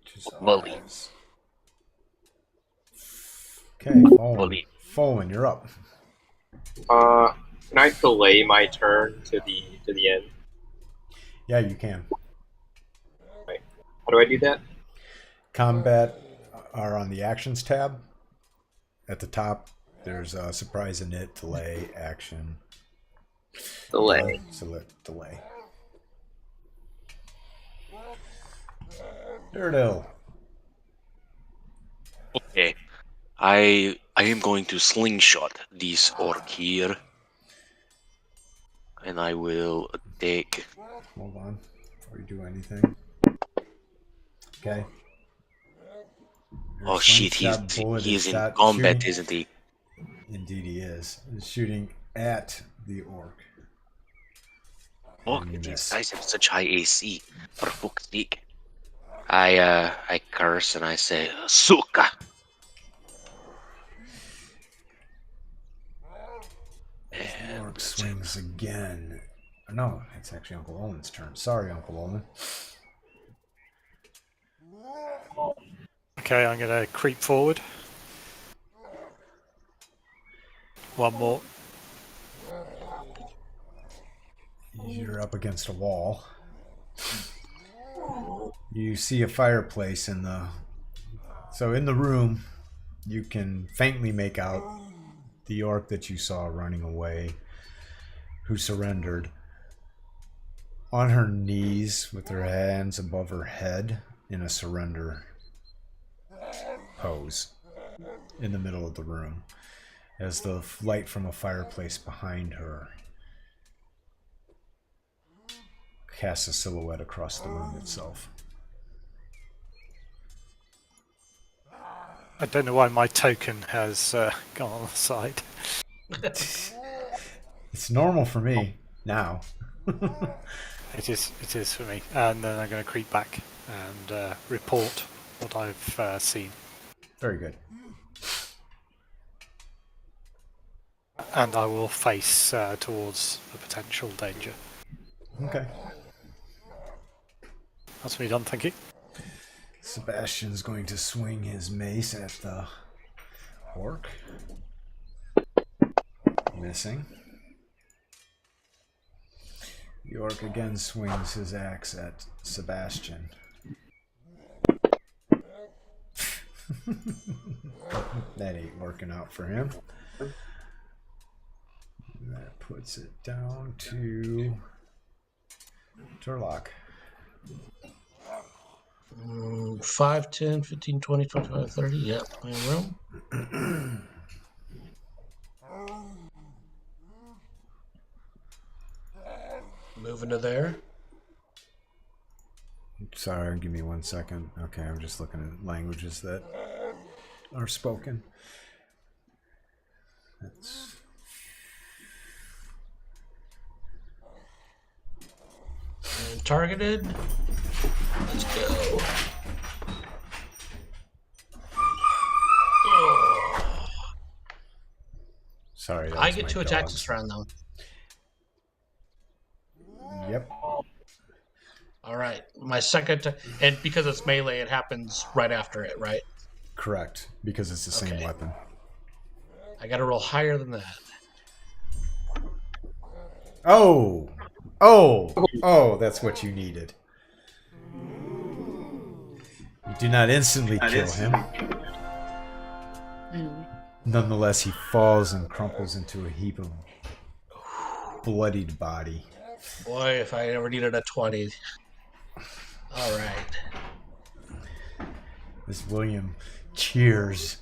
Just Bully. eyes. Okay, Owen. Bully. Folan, you're up. Can I delay my turn to the end? Yeah, you can. Right. How do I do that? Combat are on the actions tab. At the top, there's surprise init, delay, action. Delay. Select delay. Daredevil. Okay. I am going to slingshot this orc here. And I will take. Hold on. Before you do anything. Okay. Your Oh shit, slingshot bullet he is in shot combat, shooting. isn't he? Indeed he is. Is shooting at the orc. Oh, And you these miss. guys have such high AC. For fuck's sake. I curse and I say, Suka! The orc swings again. No, it's actually Uncle Owen's turn. Sorry, Uncle Owen. Okay, I'm going to creep forward. One more. You're up against a wall. You see a fireplace in the... So in the room, you can faintly make out the orc that you saw running away, who surrendered, on her knees with her hands above her head in a surrender pose in the middle of the room, as the light from a fireplace behind her casts a silhouette across the room itself. I don't know why my token has gone on the side. It's normal for me now. It is for me. And then I'm going to creep back and report what I've seen. Very good. And I will face towards the potential danger. Okay. That's me done, thank you. Sebastian's going to swing his mace at the orc. Missing. The orc again swings his axe at Sebastian. That ain't working out for him. That puts it down to Turlock. 5, 10, 15, 20, 25, 30. Yep, my room. Moving to there. Sorry, give me 1 second. Okay, I'm just looking at languages that are spoken. That's... And targeted. Let's go. Oh. Sorry, that I was get my 2 attacks dogs. this round, though. Yep. All right. My second, and because it's melee, it happens right after it, right? Correct, because it's the same Okay. weapon. I got to roll higher than that. Oh! Oh! Oh, that's what you needed. You do not instantly kill him. Anyway. Nonetheless, he falls and crumples into a heap of bloodied body. Boy, if I ever needed a 20. All right. This William cheers.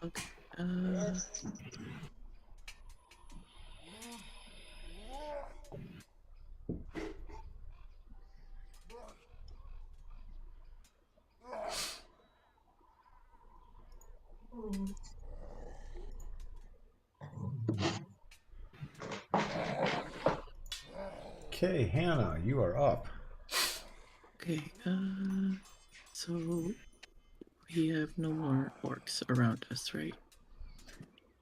Okay. Okay, Hannah, you are up. Okay. So we have no more orcs around us, right?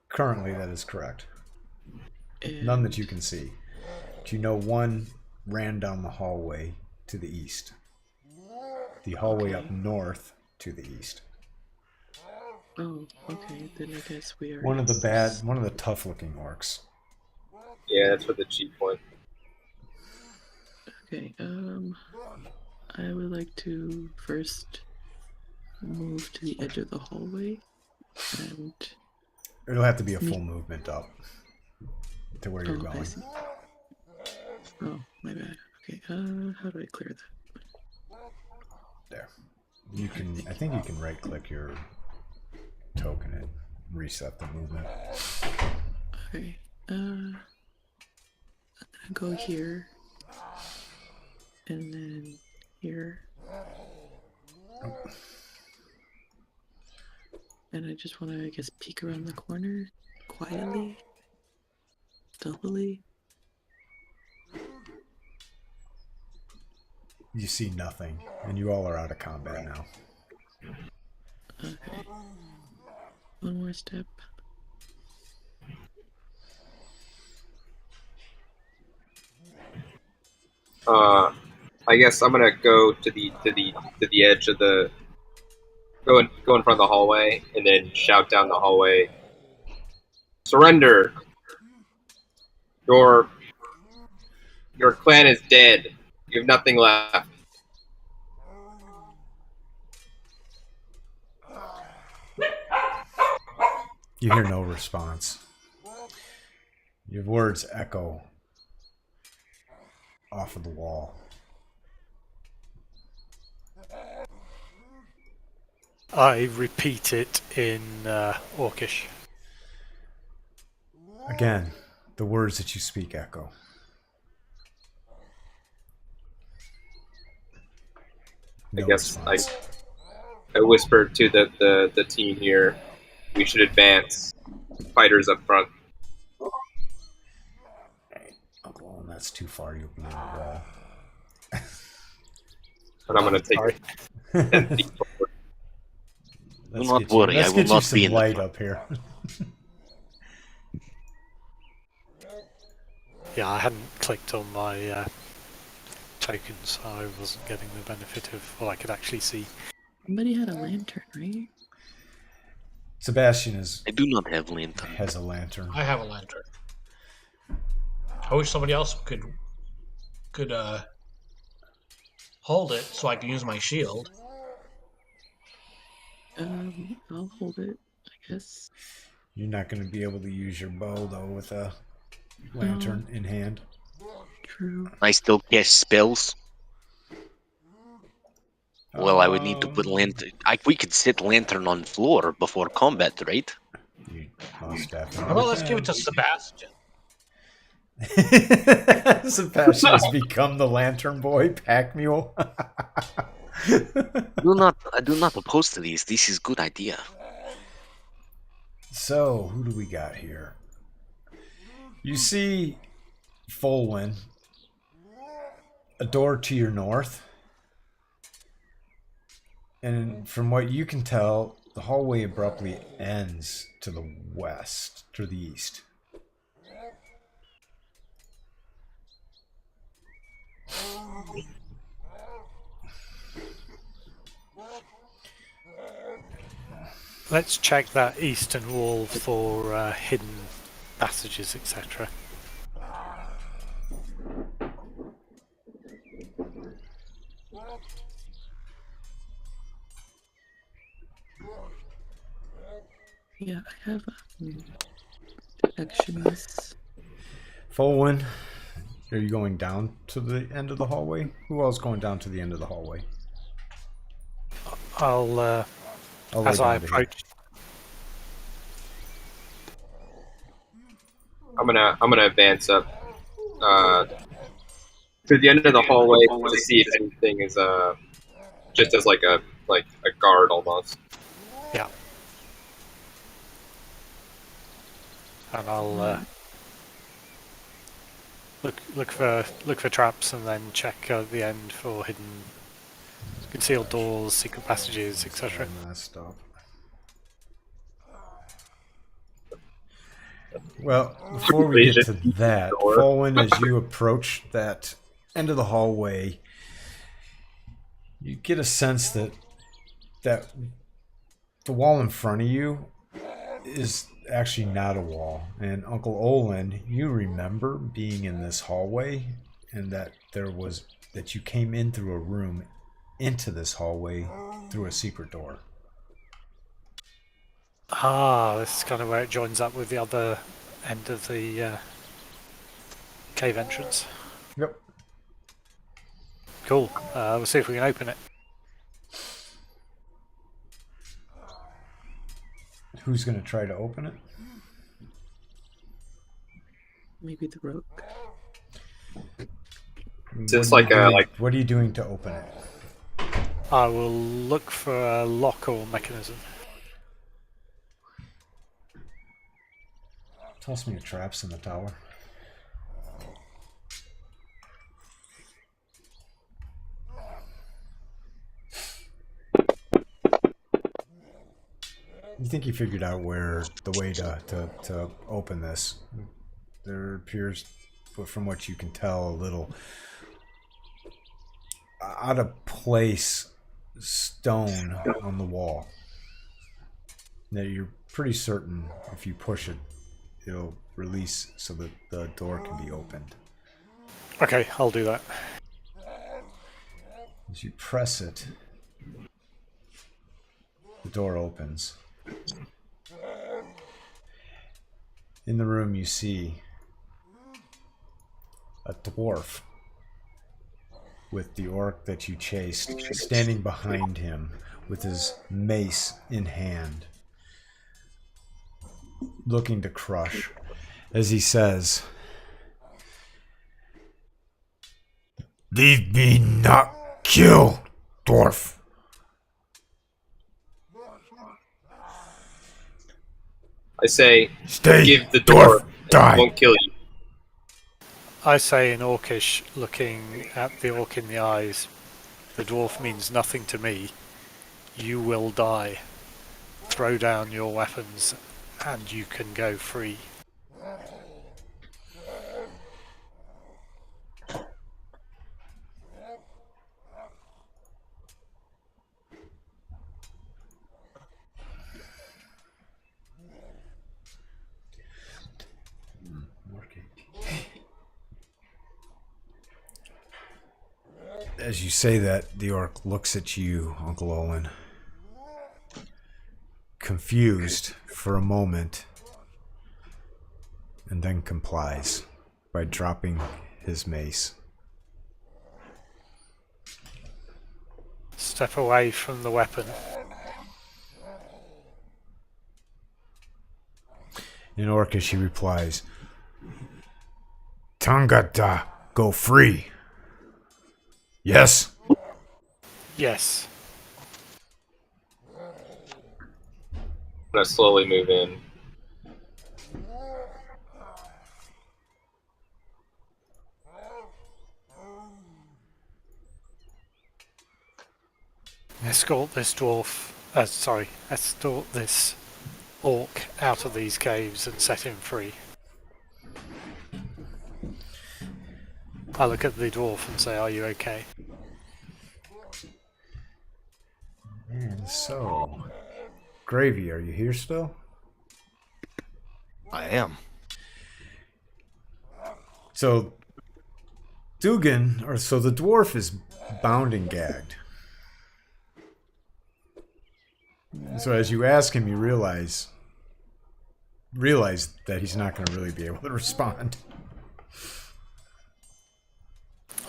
Currently, that is correct. And None that you can see. But you know one ran down the hallway to the east. the hallway up north to the east. Oh, okay. Then I guess we are. One of the tough-looking orcs. Yeah, that's where the cheap one. Okay. I would like to first move to the edge of the hallway, and It'll have to be a full movement up to where you're I going. see. Oh, my bad. Okay. How do I clear that? There. You can. I think you can right-click your token and reset the movement. Okay. I'm gonna go here, and then here, and I just want to, I guess, peek around the corner quietly, stealthily. You see nothing, and you all are out of combat now. Okay. One more step. I guess I'm gonna go to the edge of the go in front of the hallway and then shout down the hallway. Surrender. Your clan is dead. You have nothing left. You hear no response. Your words echo off of the wall. I repeat it in Orcish. Again, the words that you speak echo. I No guess response. I whispered to the team here, we should advance. Fighters up front. Oh, well, that's too far. You'll be in a wall. And I'm gonna take Sorry. 10 feet forward. Let's not get you- worry, let's I will get you not some be in the light front. up here. Yeah, I hadn't clicked on my tokens, so I wasn't getting the benefit of what I could actually see. Somebody had a lantern, right? Sebastian I do not have lantern. has a lantern. I have a lantern. I wish somebody else could hold it so I can use my shield. I'll hold it, I guess. You're not going to be able to use your bow, though, with a lantern in hand. True. I still cast spells. Well, I would need to put lantern. We could set lantern on floor before combat, right? You most How definitely about let's give it to can. Sebastian? Sebastian has become the lantern boy, pack mule. I do not oppose to these. This is good idea. So, who do we got here? You see Folwyn, a door to your north. And from what you can tell, the hallway abruptly ends to the west, to the east. Let's check that eastern wall for hidden passages, etc. Yeah, I have actions. Folwyn, are you going down to the end of the hallway? Who else is going down to the end of the hallway? I'll I'll as lay I down to here. approach. I'm gonna advance up to the end of the hallway to see if anything is just as like a guard almost. Yeah. And I'll look for traps and then check at the end for hidden concealed doors, secret passages, etc. Messed up. Well, before we get to that, Folwyn, as you approach that end of the hallway, You get a sense that the wall in front of you is actually not a wall. And Uncle Olin, you remember being in this hallway and that you came in through a room into this hallway through a secret door. Ah, this is kind of where it joins up with the other end of the cave entrance. Yep. Cool. We'll see if we can open it. Who's going to try to open it? Maybe the rogue. Since like What are you doing to open it? I will look for a lock or mechanism. Toss me your traps in the tower. You think you figured out where the way to open this? There appears, from what you can tell, a little out of place stone on the wall. Now you're pretty certain if you push it, it'll release so that the door can be opened. Okay, I'll do that. As you press it, the door opens. In the room you see a dwarf with the orc that you chased standing behind him with his mace in hand, looking to crush, as he says, "Leave me not kill, dwarf." I say, Stay, give the dwarf, door, die. it won't kill you. I say in Orcish, looking at the orc in the eyes, the dwarf means nothing to me. You will die. Throw down your weapons and you can go free. As you say that, the orc looks at you, Uncle Olin, confused for a moment, and then complies by dropping his mace. Step away from the weapon. In Orcish, he replies, "Tangata, go free." Yes? Yes. I'm gonna slowly move in. Escort this escort this orc out of these caves and set him free. I look at the dwarf and say, "Are you okay?" And so, Gravy, are you here still? I am. So, the dwarf is bound and gagged. So as you ask him, you realize that he's not going to really be able to respond.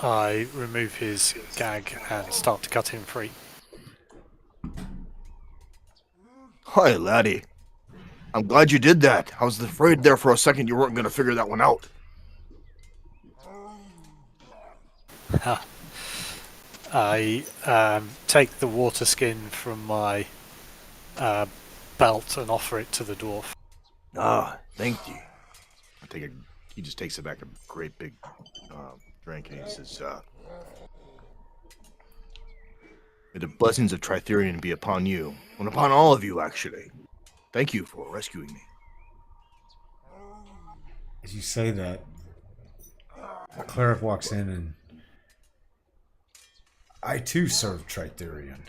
I remove his gag and start to cut him free. Hi, laddie. I'm glad you did that. I was afraid there for a second you weren't going to figure that one out. I take the water skin from my belt and offer it to the dwarf. Ah, thank you. He just takes it back a great big drink and he says, "May the blessings of Tritherion be upon you, and upon all of you, actually. Thank you for rescuing me." As you say that, a cleric walks in and I too serve Tritherian.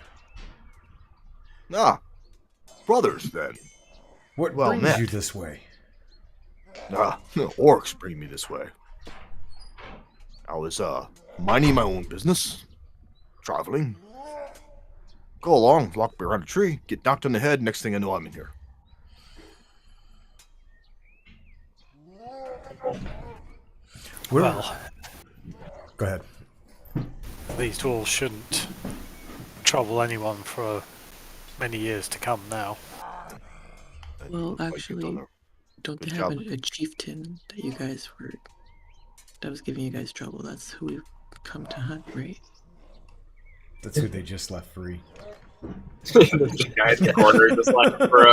Ah, brothers then. What Well brings met. you this way? Ah, orcs bring me this way. I was minding my own business, traveling. Go along, walk behind a tree, get knocked on the head. Next thing I know, I'm in here. Well, Go ahead. these dwarves shouldn't trouble anyone for many years to come now. Well, Like you've actually, done don't they good have job. a chieftain that you guys were that was giving you guys trouble? That's who we've come to hunt, right? That's who they just left free. There's a guy in the corner just like, bro.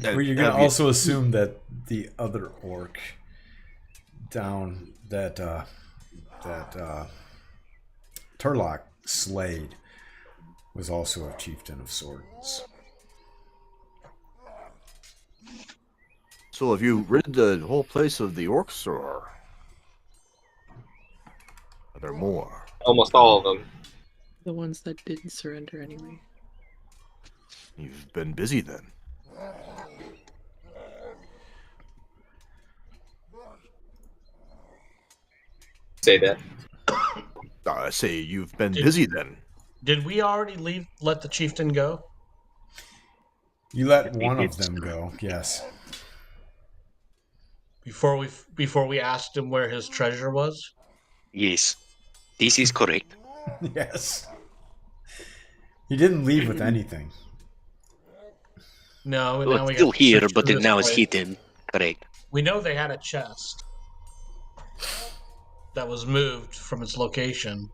Well, you're gonna also assume that the other orc down that Turlock slayed was also a chieftain of sorts. So have you rid the whole place of the orcs, or are there more? Almost all of them. The ones that didn't surrender anyway. You've been busy then. Say that. I say you've been busy then. Did we already let the chieftain go? You let one of them go, yes. Before we asked him where his treasure was? Yes, this is correct. Yes. He didn't leave with anything. No, and Well, now we it's still got to here, search but through it this now is place. hidden. Correct. We know they had a chest that was moved from its location.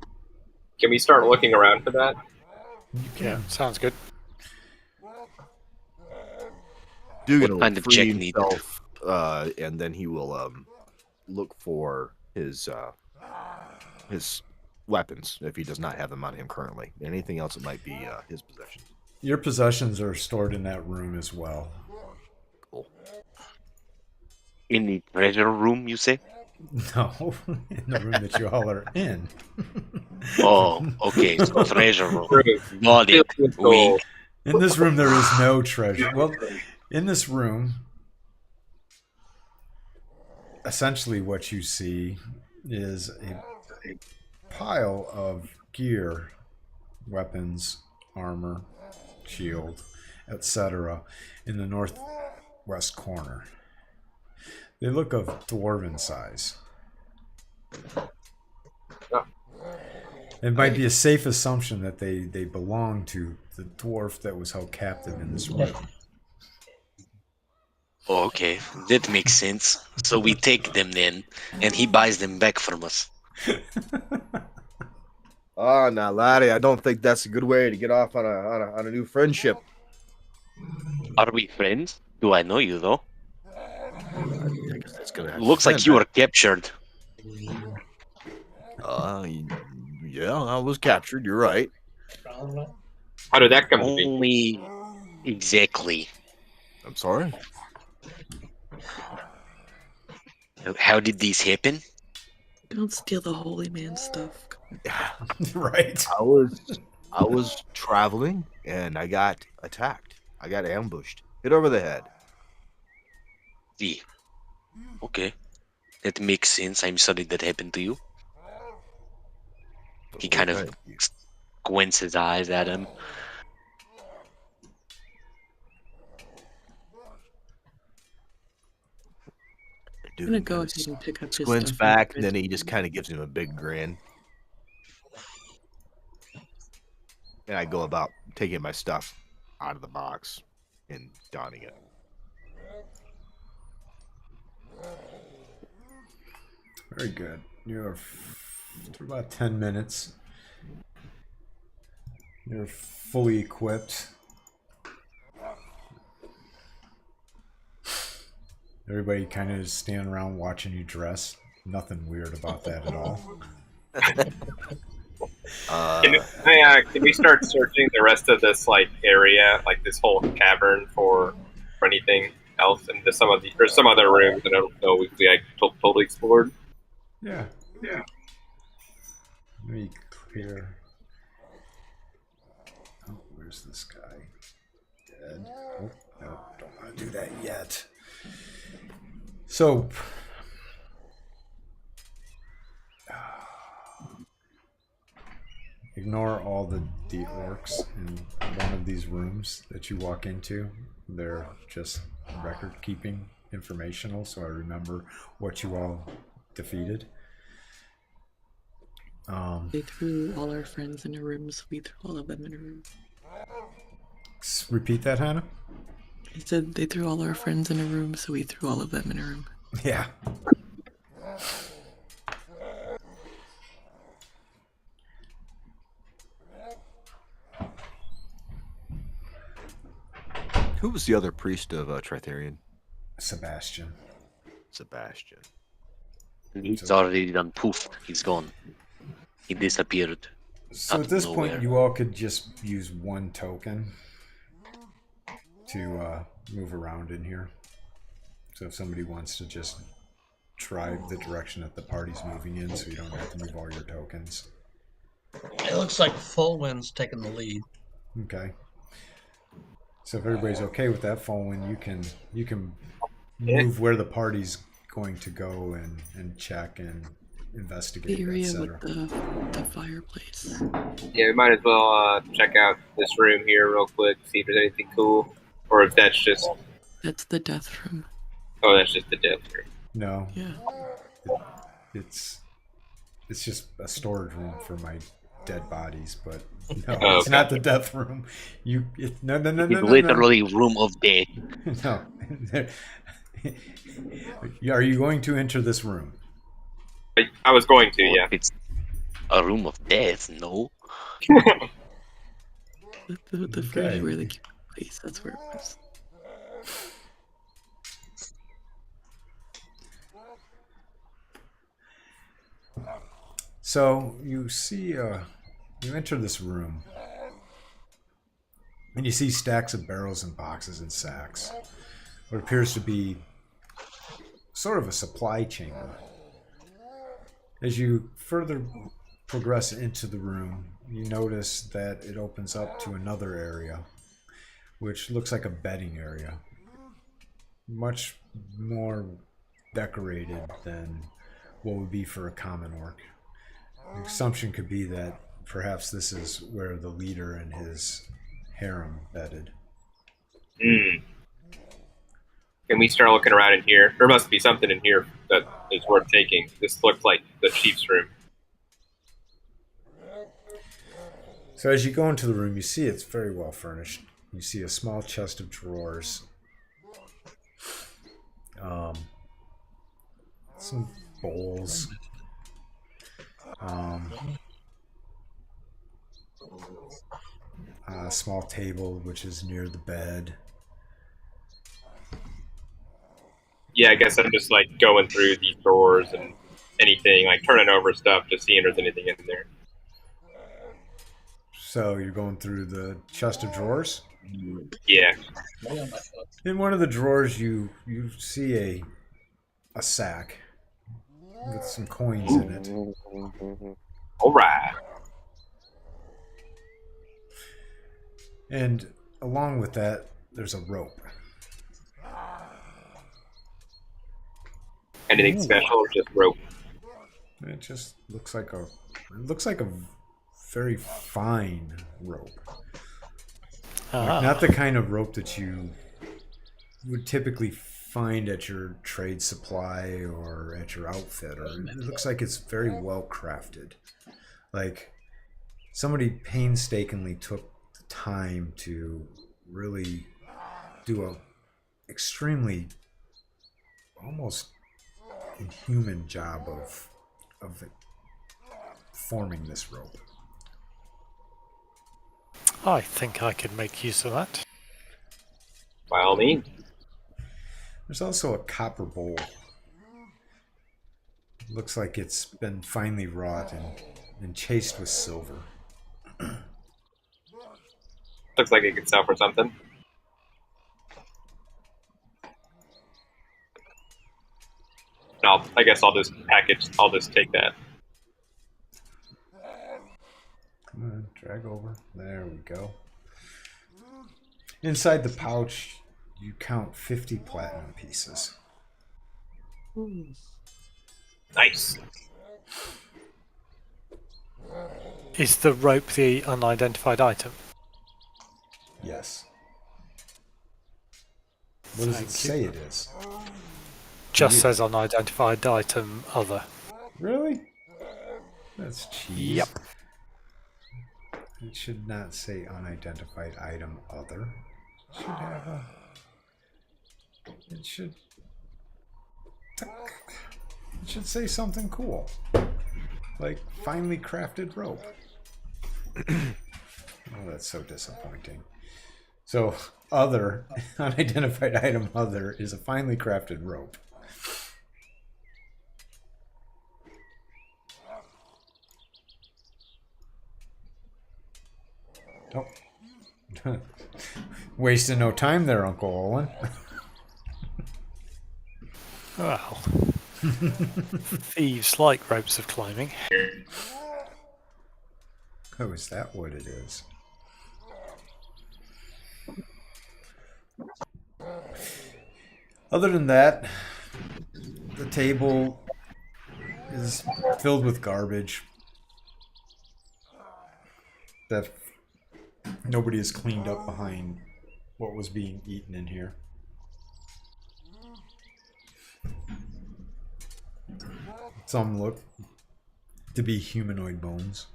Can we start looking around for that? Yeah, sounds good. Dugan What will kind of free check need? himself, and then he will look for his weapons if he does not have them on him currently. Anything else that might be his possession. Your possessions are stored in that room as well. Cool. In the treasure room, you say? No, in the room that you all are in. Oh, okay. So treasure room. True. Got it. Filled with We gold. In this room, there is no treasure. Well, in this room, essentially what you see is a pile of gear, weapons, armor, shield, etc. in the northwest corner. They look of dwarven size. It might be a safe assumption that they belong to the dwarf that was held captive in this room. Oh, okay, that makes sense. So we take them then, and he buys them back from us. Oh, now, laddie, I don't think that's a good way to get off on a new friendship. Are we friends? Do I know you though? I guess that's gonna have to Looks like depend. you were captured. Yeah, I was captured. You're right. How did that come to be? Only exactly. I'm sorry. How did this happen? Don't steal the holy man stuff. Right. I was traveling and I got attacked. I got ambushed. Hit over the head. See. Okay. That makes sense. I'm sorry that happened to you. He kind of Thank you. squints his eyes at him. I'm gonna go ahead and pick up his Squints stuff. back, and then he just kind of gives him a big grin. And I go about taking my stuff out of the box and donning it. Very good. You're for about 10 minutes. You're fully equipped. Everybody kind of is standing around watching you dress. Nothing weird about that at all. Can we start searching the rest of this like area, like this whole cavern for anything? else into some of the or some other rooms that I don't know if we totally explored? Yeah. Let me clear. Oh, where's this guy? Dead. Oh, no, don't want to do that yet. So, ignore all the orcs in one of these rooms that you walk into. They're just record keeping informational, so I remember what you all defeated. They threw all our friends in a room, so we threw all of them in a room. Repeat that, Hannah? I said they threw all our friends in a room, so we threw all of them in a room. Yeah. Who was the other priest of Tritharion? Sebastian. Sebastian. He's already done poof. He's gone. He disappeared. So at this point, you all could just use one token to move around in here. So if somebody wants to just try the direction that the party's moving in, so you don't have to move all your tokens. It looks like Fullwind's taking the lead. Okay. So if everybody's okay with that, Fullwind, you can move where the party's going to go and check and investigate, The area etc. with the fireplace. Yeah, we might as well check out this room here real quick, see if there's anything cool, or if that's just. That's the death room. Oh, that's just the death room. No. Yeah. It's just a storage room for my dead bodies, but no, Oh, it's okay. not the death room. No. It's literally room of death. No. Are you going to enter this room? I was going to, yeah. It's a room of death, no? The fridge where the place, that's where it was. So you see, you enter this room, and you see stacks of barrels and boxes and sacks. What appears to be sort of a supply chamber. As you further progress into the room, you notice that it opens up to another area, which looks like a bedding area. Much more decorated than what would be for a common orc. The assumption could be that perhaps this is where the leader and his harem bedded. Can we start looking around in here? There must be something in here that is worth taking. This looks like the chief's room. So as you go into the room, you see it's very well furnished. You see a small chest of drawers, some bowls, a small table which is near the bed. Yeah, I guess I'm just like going through these drawers and anything, like turning over stuff, just seeing if there's anything in there. So you're going through the chest of drawers? Yeah. In one of the drawers, you see a sack with some coins in it. All right. And along with that, there's a rope. Anything special or just rope? It just looks like a very fine rope. Like, not the kind of rope that you would typically find at your trade supply or at your outfitter. It looks like it's very well crafted. Like somebody painstakingly took the time to really do a extremely almost inhuman job of forming this rope. I think I could make use of that. By all means. There's also a copper bowl. Looks like it's been finely wrought and chased with silver. Looks like it could sell for something. I guess I'll just take that. Drag over. There we go. Inside the pouch, you count 50 platinum pieces. Nice. Is the rope the unidentified item? Yes. What does it say it is? Just says unidentified item other. Really? That's cheese. Yep. It should not say unidentified item other. It should have a... It should say something cool. Like finely crafted rope. Oh, that's so disappointing. So, other, unidentified item other is a finely crafted rope. Oh. Wasting no time there, Uncle Owen. Well, thieves like ropes of climbing. Oh, is that what it is? Other than that, the table is filled with garbage that nobody has cleaned up behind what was being eaten in here. Some look to be humanoid bones.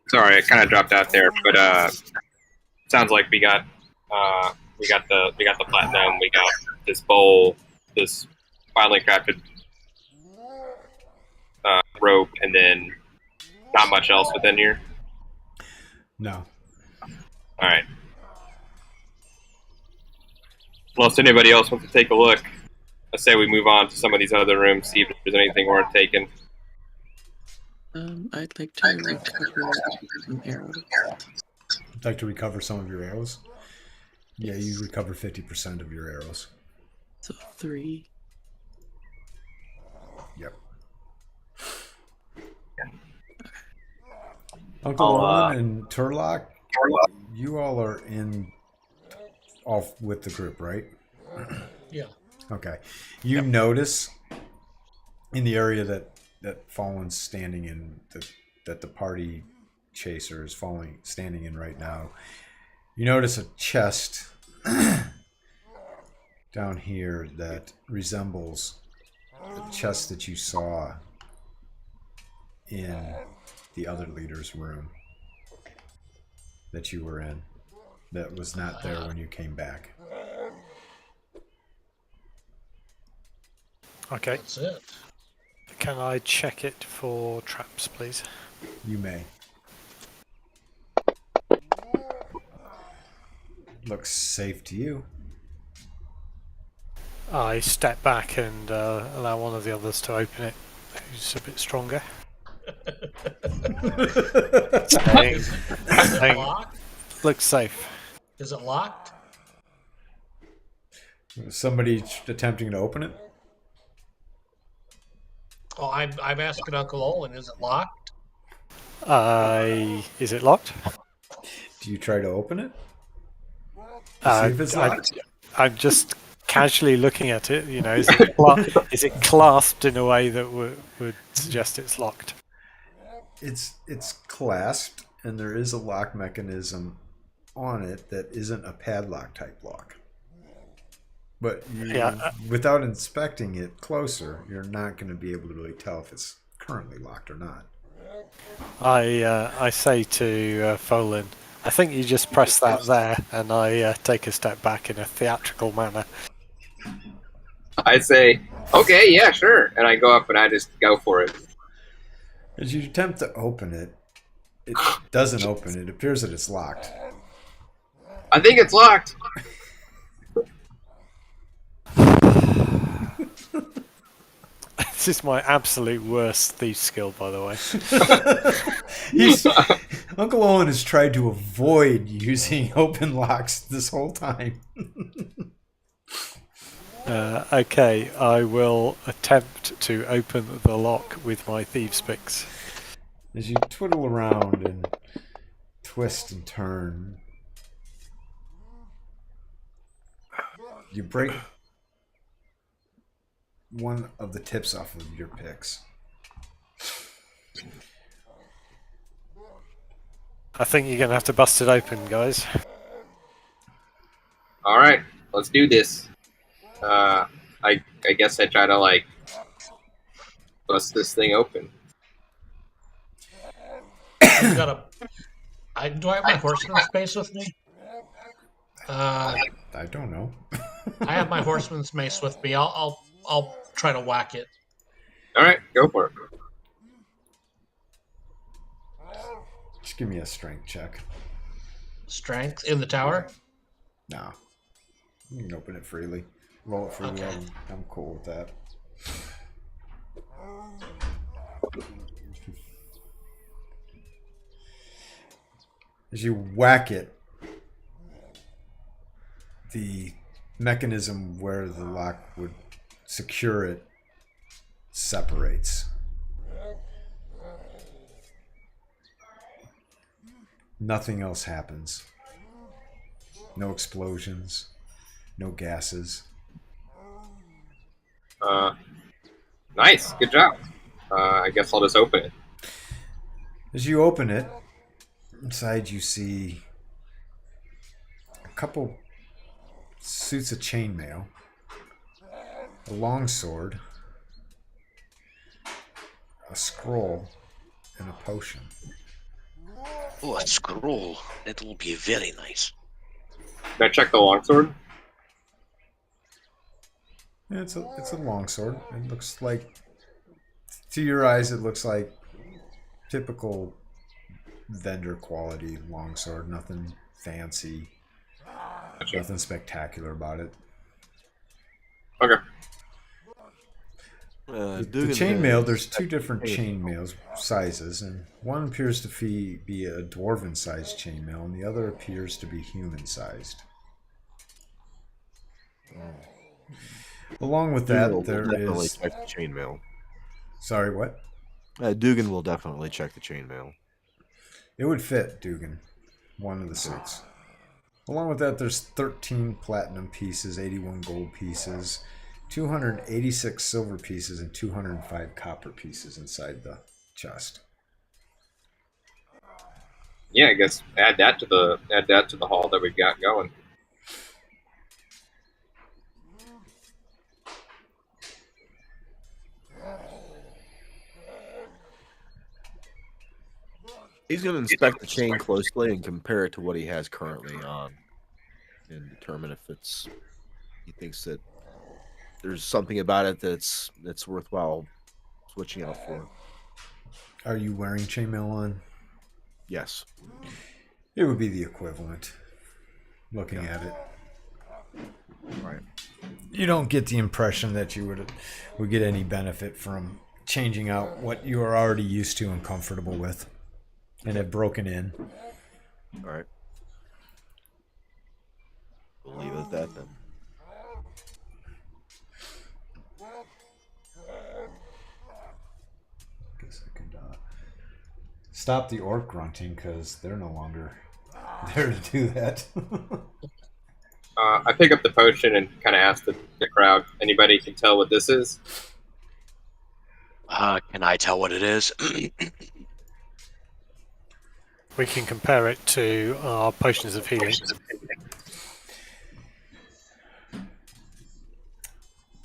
Sorry, I kind of dropped out there, but sounds like we got the platinum, we got this bowl, this finely crafted rope, and then not much else within here. No. All right. Unless anybody else wants to take a look, I say we move on to some of these other rooms, see if there's anything worth taking. I'd like to recover some arrows. I'd like to recover some of your arrows. Yeah, you recover 50% of your arrows. So 3. Yep. Uncle Owen and Turlock, you all are off with the group, right? Yeah. Okay. You notice in the area that Fallen's standing in, that the party chaser is standing in right now, you notice a chest down here that resembles the chest that you saw in the other leader's room that you were in, that was not there when you came back. Okay. That's it. Can I check it for traps, please? You may. Looks safe to you. I step back and allow one of the others to open it, who's a bit stronger. saying, Is it locked? looks safe. Is it locked? Somebody attempting to open it? Oh, I'm asking Uncle Olin. Is it locked? Is it locked? Do you try to open it? See if it's locked? I'm just casually looking at it. You know, is it clasped in a way that would suggest it's locked? It's clasped, and there is a lock mechanism on it that isn't a padlock type lock. But without inspecting it closer, you're not going to be able to really tell if it's currently locked or not. I say to Folin, I think you just press that there, and I take a step back in a theatrical manner. I say, okay, yeah, sure, and I go up and I just go for it. As you attempt to open it, it doesn't open. It appears that it's locked. I think it's locked. This is my absolute worst thief skill, by the way. Uncle Owen has tried to avoid using open locks this whole time. Okay, I will attempt to open the lock with my thieves' picks. As you twiddle around and twist and turn, you break one of the tips off of your picks. I think you're going to have to bust it open, guys. All right, let's do this. I guess I try to like bust this thing open. I've got do I have my horseman's mace with me? I don't know. I have my horseman's mace with me. I'll try to whack it. All right, go for it. Just give me a strength check. Strength in the tower. No. You can open it freely. Roll it freely. Okay. I'm cool with that. As you whack it, the mechanism where the lock would secure it separates. Nothing else happens. No explosions. No gases. Nice, good job. I guess I'll just open it. As you open it, inside you see a couple suits of chainmail, a longsword, a scroll, and a potion. Oh, a scroll. That will be very nice. Can I check the longsword? Yeah, it's a longsword. It looks like, to your eyes, it looks like typical vendor quality longsword. Nothing fancy. Gotcha. Nothing spectacular about it. Okay. The chainmail, there's two different chainmail sizes, and one appears to be a dwarven-sized chainmail, and the other appears to be human-sized. Along with that, there definitely is... check the chainmail. Sorry, what? Dugan will definitely check the chainmail. It would fit Dugan, one of the suits. Along with that, there's 13 platinum pieces, 81 gold pieces, 286 silver pieces, and 205 copper pieces inside the chest. Yeah, I guess add that to the haul that we've got going. He's going to inspect the chain closely and compare it to what he has currently on, and determine if he thinks that there's something about it that's worthwhile switching out for. Are you wearing chainmail on? Yes. It would be the equivalent, looking at it. Right. You don't get the impression that you would get any benefit from changing out what you are already used to and comfortable with, and have broken in. All right. We'll leave it at that then. Guess I could stop the orc grunting because they're no longer there to do that. I pick up the potion and kind of ask the crowd, anybody can tell what this is? Can I tell what it is? We can compare it to our potions of healing.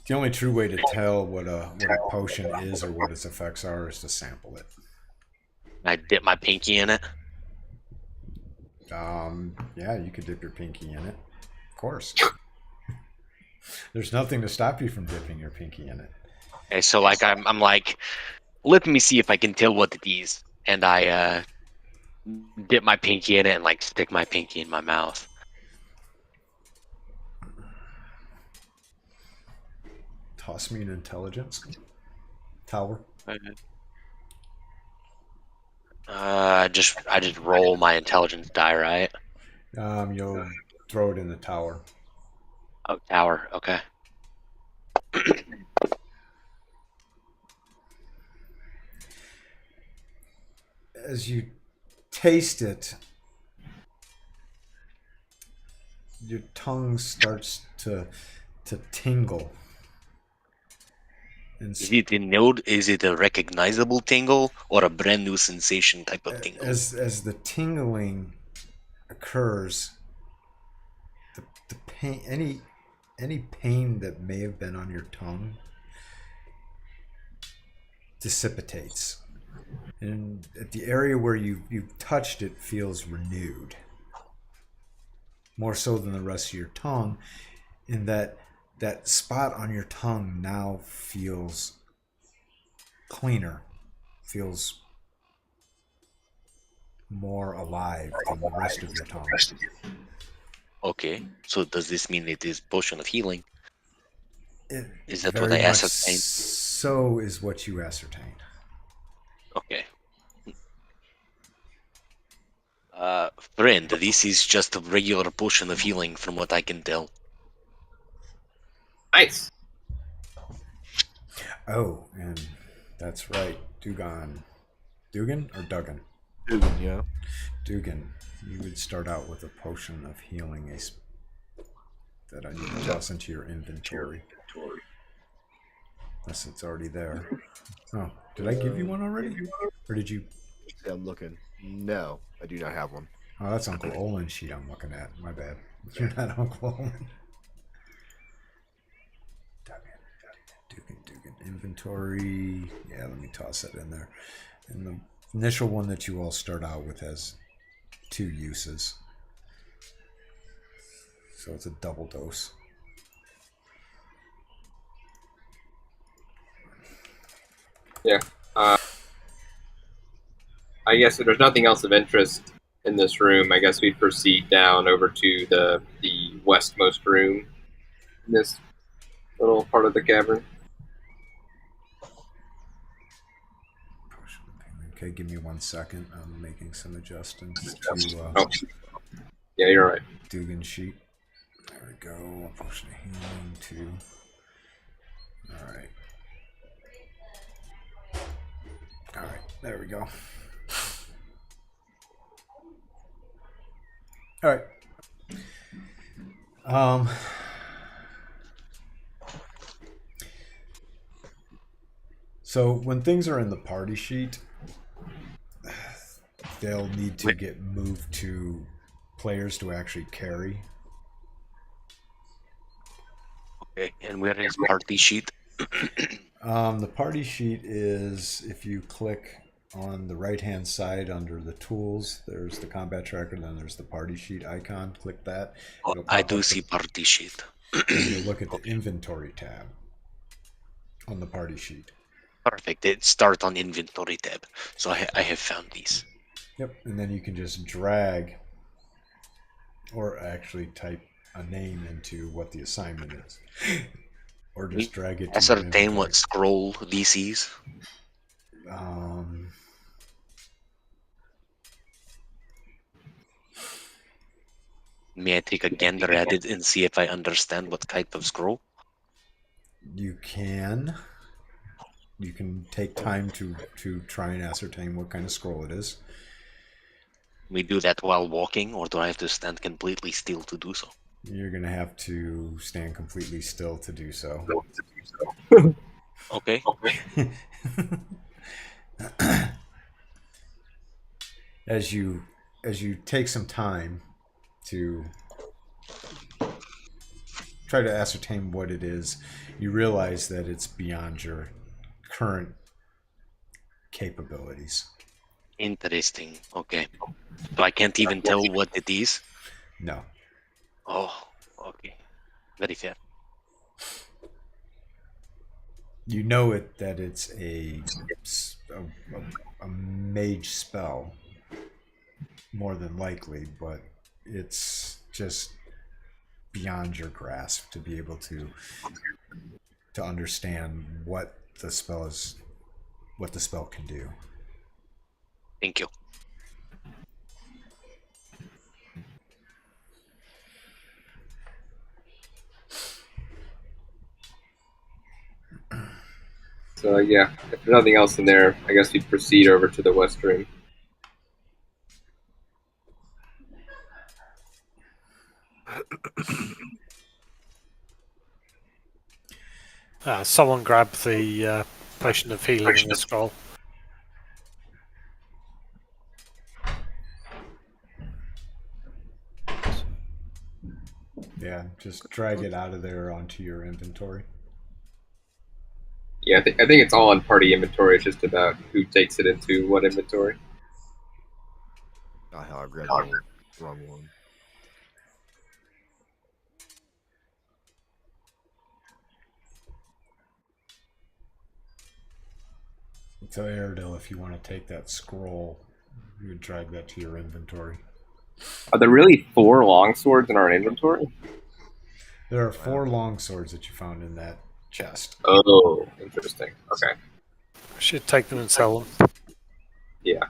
The only true way to tell what a potion is or what its effects are is to sample it. I dip my pinky in it. Yeah, you could dip your pinky in it. Of course. There's nothing to stop you from dipping your pinky in it. Okay, so like I'm like, let me see if I can tell what it is, and I dip my pinky in it and like stick my pinky in my mouth. Toss me an intelligence. tower. I just roll my intelligence die, right? You'll throw it in the tower. Oh, tower. Okay. As you taste it, your tongue starts to tingle. And Is it a node? Is it a recognizable tingle or a brand new sensation type of tingle? as the tingling occurs, the pain, any pain that may have been on your tongue dissipates, and at the area where you touched it feels renewed, more so than the rest of your tongue, in that spot on your tongue now feels cleaner, feels more alive than the rest of your tongue. Okay. So does this mean it is potion of healing? Is that what very I much ascertained? so is what you ascertain. Okay. Friend, this is just a regular potion of healing from what I can tell. Nice. Oh, and that's right, Dugan or Duggan? Dugan, yeah. Dugan, you would start out with a potion of healing that I need to toss into your inventory. Unless it's already there. Oh, did I give you one already? Or did you? Yeah, I'm looking. No, I do not have one. Oh, that's Uncle Olin's sheet I'm looking at. My bad. You're not Uncle Olin. Dugan. Inventory. Yeah, let me toss that in there. And the initial one that you all start out with has 2 uses. So it's a double dose. Yeah. I guess if there's nothing else of interest in this room, I guess we proceed down over to the westmost room in this little part of the cavern. Okay, give me 1 second. I'm making some adjustments to Oh, yeah, you're right. Dugan sheet. There we go. Potion of healing 2. Alright. Alright, there we go. Alright. So when things are in the party sheet, they'll need to get moved to players to actually carry. Okay, and where is party sheet? The party sheet is, if you click on the right hand side under the tools, there's the combat tracker, then there's the party sheet icon. Click that. Oh, It'll I pop do up see party sheet. and you'll look at the inventory tab on the party sheet. Perfect. It start on inventory tab. So I have found these. Yep, and then you can just drag or actually type a name into what the assignment is. Or just drag it to your Ascertain inventory. what scroll this is. May I take a gander at it and see if I understand what type of scroll? You can take time to try and ascertain what kind of scroll it is. We do that while walking, or do I have to stand completely still to do so? You're gonna have to stand completely still to do so. Okay. As you take some time to try to ascertain what it is, you realize that it's beyond your current capabilities. Interesting. Okay. So I can't even tell what it is? No. Oh, okay. Very fair. You know that it's a mage spell, more than likely, but it's just beyond your grasp to be able to understand what the spell is what the spell can do. Thank you. So yeah, if there's nothing else in there, I guess we proceed over to the west room. Someone grab the potion of healing and the scroll. Yeah, just drag it out of there onto your inventory. Yeah, I think it's all on party inventory. It's just about who takes it into what inventory. Ah, hell, I grabbed the wrong one. So Aerodil, if you want to take that scroll, you would drag that to your inventory. Are there really 4 longswords in our inventory? There are 4 long swords that you found in that chest. Oh, interesting. Okay. I should take them and sell them. Yeah.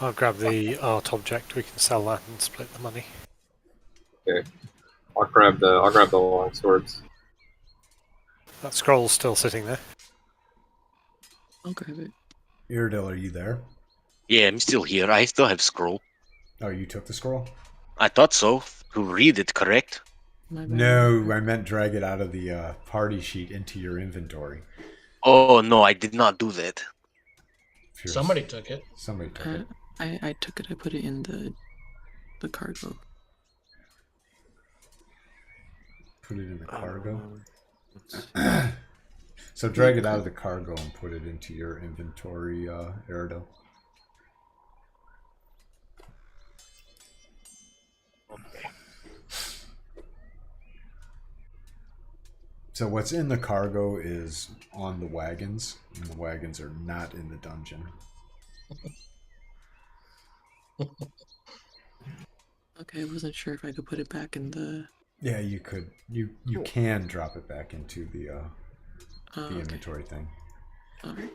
I'll grab the art object. We can sell that and split the money. Okay. I'll grab the longswords. That scroll's still sitting there. I'll grab it. Aerodil, are you there? Yeah, I'm still here. I still have scroll. Oh, you took the scroll? I thought so. To read it, correct? My bad. No, I meant drag it out of the party sheet into your inventory. Oh, no, I did not do that. If you're- Somebody took it. Somebody took it. I took it. I put it in the cargo. Put it in the cargo. So drag it out of the cargo and put it into your inventory, Aerodil. So what's in the cargo is on the wagons, and the wagons are not in the dungeon. Okay, I wasn't sure if I could put it back in the. Yeah, you could. You can drop it back into the Okay. inventory thing. All right.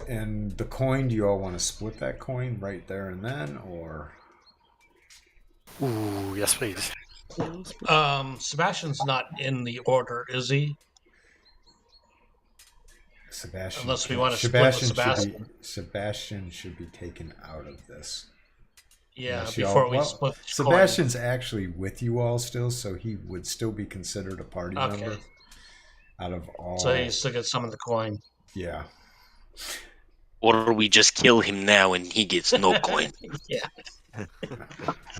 And the coin, do you all want to split that coin right there and then, or? Ooh, yes, please. Yeah, I'll split. Sebastian's not in the order, is he? Sebastian. Unless we want to split with Sebastian. Sebastian should be taken out of this. Yeah, Unless y'all- before we well, split the Sebastian's actually with you all still, so he would still be considered a party Okay. member. Out of all, coin. So he still gets some of the coin. yeah. Or we just kill him now and he gets no coin. Yeah.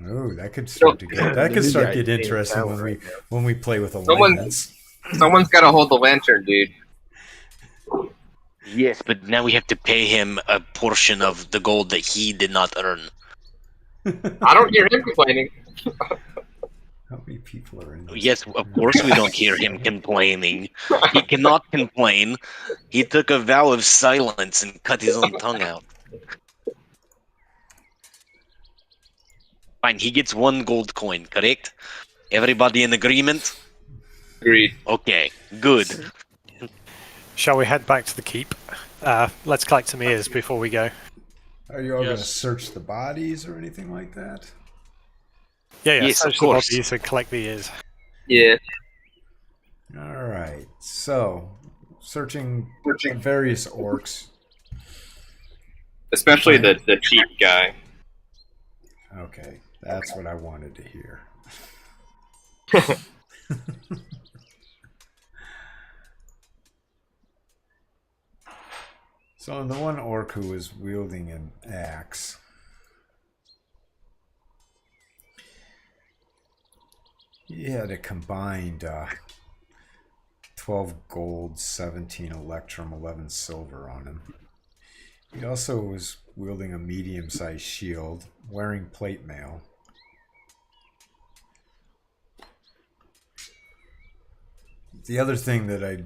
Oh, that could start to get Yeah, interesting yeah, when we play with Someone- alignments. Someone's got to hold the lantern, dude. Yes, but now we have to pay him a portion of the gold that he did not earn. I don't hear him complaining. How many people are in this? Yes, of course we don't hear him complaining. He cannot complain. He took a vow of silence and cut his own tongue out. Fine, he gets 1 gold coin, correct? Everybody in agreement? Agreed. Okay, good. Shall we head back to the keep? Let's collect some ears before we go. Are you all going to Yes. search the bodies or anything like that? Yeah, Yes, of search the course. bodies and collect the ears. Yeah. All right. So, searching various orcs. Especially the cheap guy. Okay, that's what I wanted to hear. So the one orc who was wielding an axe, he had a combined 12 gold, 17 electrum, 11 silver on him. He also was wielding a medium-sized shield, wearing plate mail. The other thing that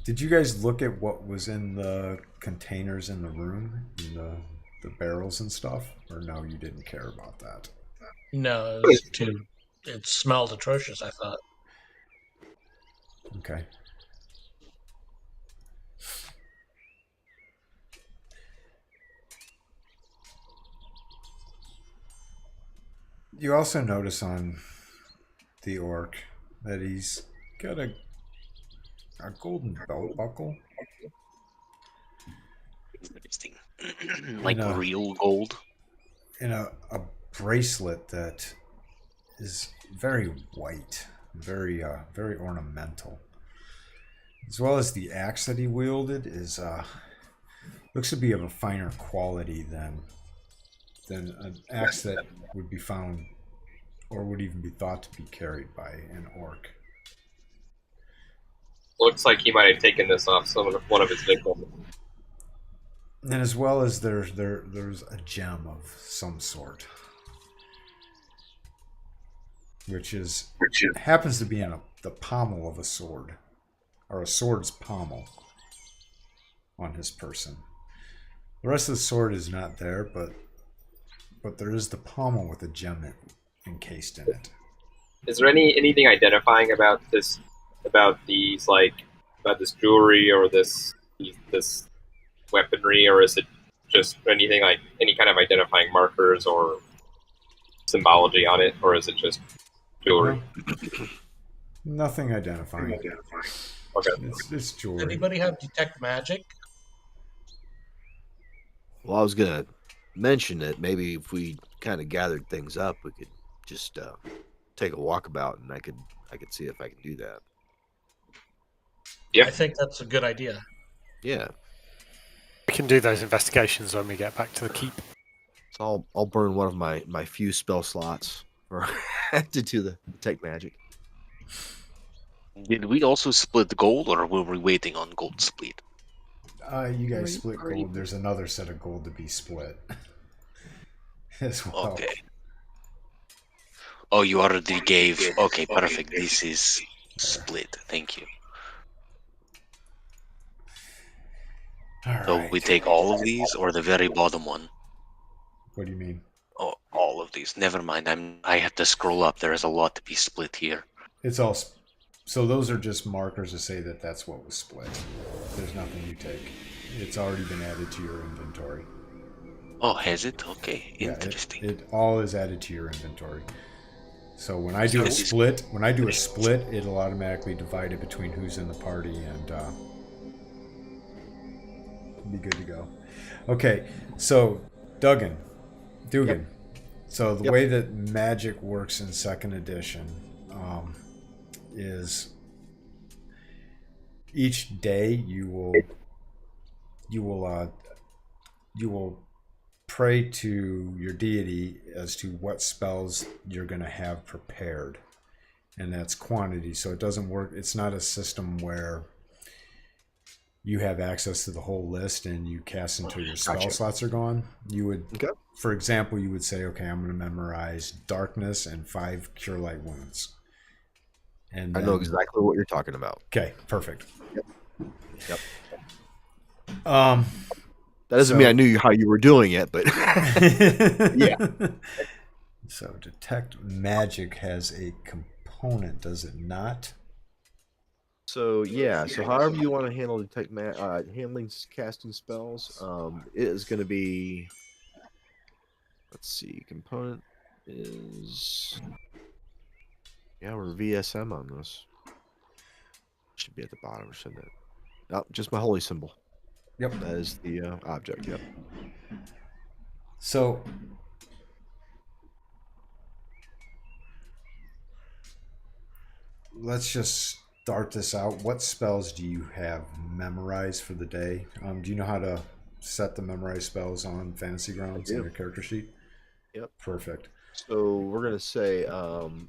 did you guys look at what was in the containers in the room, in the barrels and stuff, or no, you didn't care about that? No, it was too. It smelled atrocious. I thought. Okay. You also notice on the orc that he's got a golden belt buckle. Interesting. Like And real gold. and a bracelet that is very white, very ornamental, as well as the axe that he wielded is looks to be of a finer quality than an axe that would be found or would even be thought to be carried by an orc. Looks like he might have taken this off one of his victims. And as well as there's a gem of some sort, which happens to be in the pommel of a sword, or a sword's pommel on his person. The rest of the sword is not there, but there is the pommel with a gem encased in it. Is there anything identifying about this, about this jewelry or this weaponry, or is it just anything like any kind of identifying markers or symbology on it, or is it just jewelry? Nothing identifying. Okay. It's jewelry. Anybody have detect magic? Well, I was gonna mention that maybe if we kind of gathered things up, we could just take a walkabout, and I could see if I can do that. Yeah. I think that's a good idea. Yeah. We can do those investigations when we get back to the keep. So I'll burn one of my few spell slots for to do the detect magic. Did we also split the gold, or were we waiting on gold split? You guys Right, split already. gold. There's another set of gold to be split as well. Okay. Oh, you already gave. Okay, perfect. This is split. Thank you. All So right. we take all of these, or the very bottom one? What do you mean? Oh, all of these. Never mind. I had to scroll up. There is a lot to be split here. It's all. So those are just markers to say that that's what was split. There's nothing you take. It's already been added to your inventory. Oh, has it? Okay, Yeah, interesting. it all is added to your inventory. So when I do a So- split, it'll automatically divide it between who's in the party and be good to go. Okay, so Dugan. So the way that magic works in second edition is each day you will pray to your deity as to what spells you're going to have prepared, and that's quantity. So it doesn't work. It's not a system where you have access to the whole list and you cast until your spell slots are gone. You would, for example, you would say, okay, I'm going to memorize darkness and 5 cure light wounds. And I know exactly what you're talking about. Okay, perfect. Yep. That That doesn't mean I knew how you were doing it, but yeah. So detect magic has a component, does it not? So yeah, so however you want to handle detect handling casting spells, it is going to be. Let's see, component is. Yeah, we're VSM on this. Should be at the bottom, shouldn't it? Oh, just my holy symbol. Yep. That is the object. Yep. So let's just start this out. What spells do you have memorized for the day? Do you know how to set the memorized spells on Fantasy Grounds in your character sheet? Yep. Perfect. So we're gonna say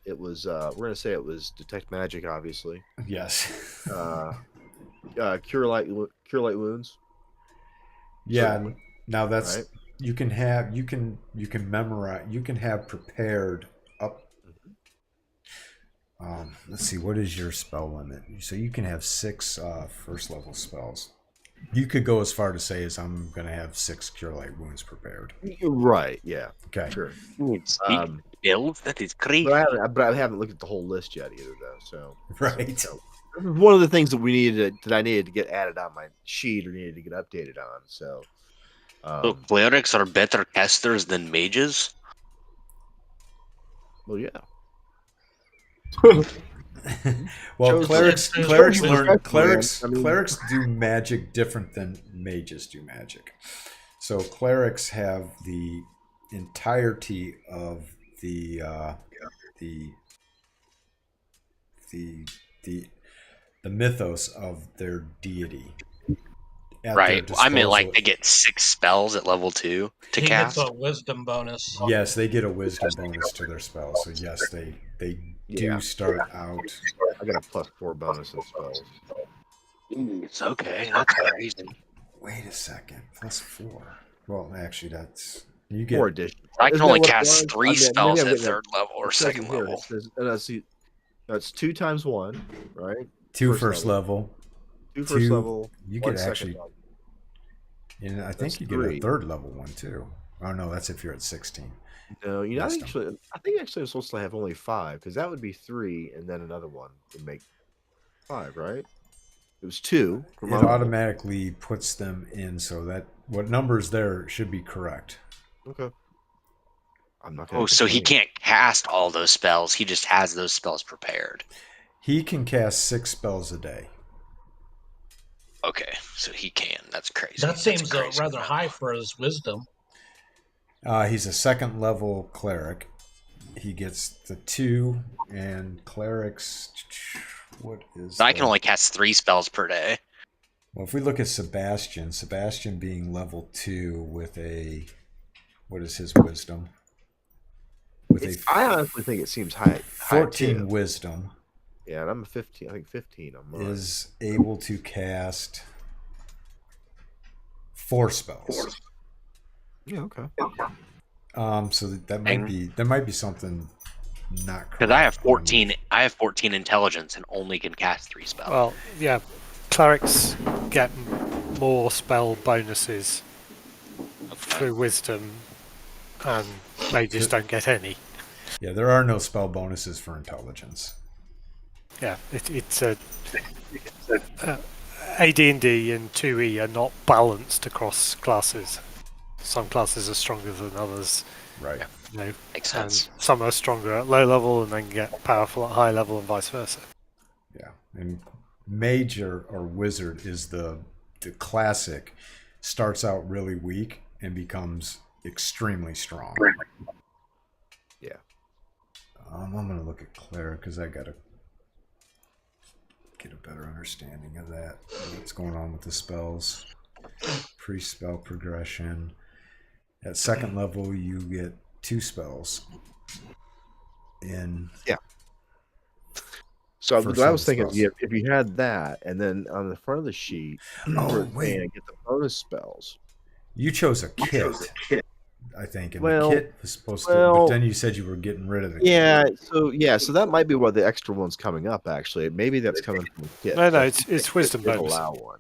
it was detect magic, obviously. Yes. Cure light wounds. Yeah. Certainly. Now that's Right. you can memorize. You can have prepared up. Let's see. What is your spell limit? So you can have 6 first level spells. You could go as far to say as I'm going to have 6 cure light wounds prepared. Right. Yeah. Okay. Sure. skills? That is crazy. But I haven't looked at the whole list yet either, though. So Right. So, one of the things that I needed to get added on my sheet or needed to get updated on. So, So clerics are better casters than mages? well, yeah. Well, Shows- clerics shows clerics you learn respect, clerics man. I mean- clerics do magic different than mages do magic. So clerics have the entirety of the mythos of their deity. At Right. their I mean, like, disposal. they get 6 spells at level 2 to He cast. gets a wisdom bonus. Yes, they get a wisdom bonus to their spells. So yes, they Yeah. do start out. I got a +4 bonus in spells. It's okay. That's crazy. Wait a second, +4. Well, actually, that's you get. 4 additions. I can Isn't only that what it cast was? 3 I mean, spells maybe I'm at getting 3rd level or it says 2nd here, level. it says, see, that's 2 times 1, right? Two First first level. 2 first level. You 1 get second actually. level. And I think That's you 3. get a 3rd level one too. Oh no, that's if you're at 16. No, I Wisdom. think actually I'm supposed to have only 5 because that would be 3, and then another one would make 5, right? It was 2. It for my level. automatically puts them in so that what numbers there should be correct. Okay. I'm not gonna. Oh, so he complain. can't cast all those spells. He just has those spells prepared. He can cast 6 spells a day. Okay, so he can. That's crazy. That That's seems crazy. rather high for his wisdom. He's a 2nd level cleric. He gets the 2 and clerics. What is? I can only cast 3 spells per day. Well, if we look at Sebastian being level 2 with a, what is his wisdom? With I honestly think it seems high. 14 too. wisdom. Yeah, and I'm a 15. I think 15 on mine. Is able to cast 4 spells. Yeah. Okay. So that might be something not correct. Because I have 14. I have 14 intelligence and only can cast 3 spells. Well, yeah, clerics get more spell bonuses through wisdom, and mages don't get any. Yeah, there are no spell bonuses for intelligence. Yeah, it's a AD&D and 2E are not balanced across classes. Some classes are stronger than others. Right. You know, Makes and sense. some are stronger at low level and then get powerful at high level, and vice versa. Yeah. And mage or wizard is the classic, starts out really weak and becomes extremely strong. Yeah. I'm going to look at cleric because I got to get a better understanding of that. What's going on with the spells? Pre-spell progression. At 2nd level, you get 2 spells. So For what I was some thinking, spells. if you had that, and then on the front of the sheet, wait. get the bonus spells. You chose a kit, I think, and Well- the kit was supposed to. well- But then you said you were getting rid of the Yeah. kit. So that might be why the extra one's coming up. Actually, maybe that's coming from the kit. No, That's- it's wisdom did bonus. allow one.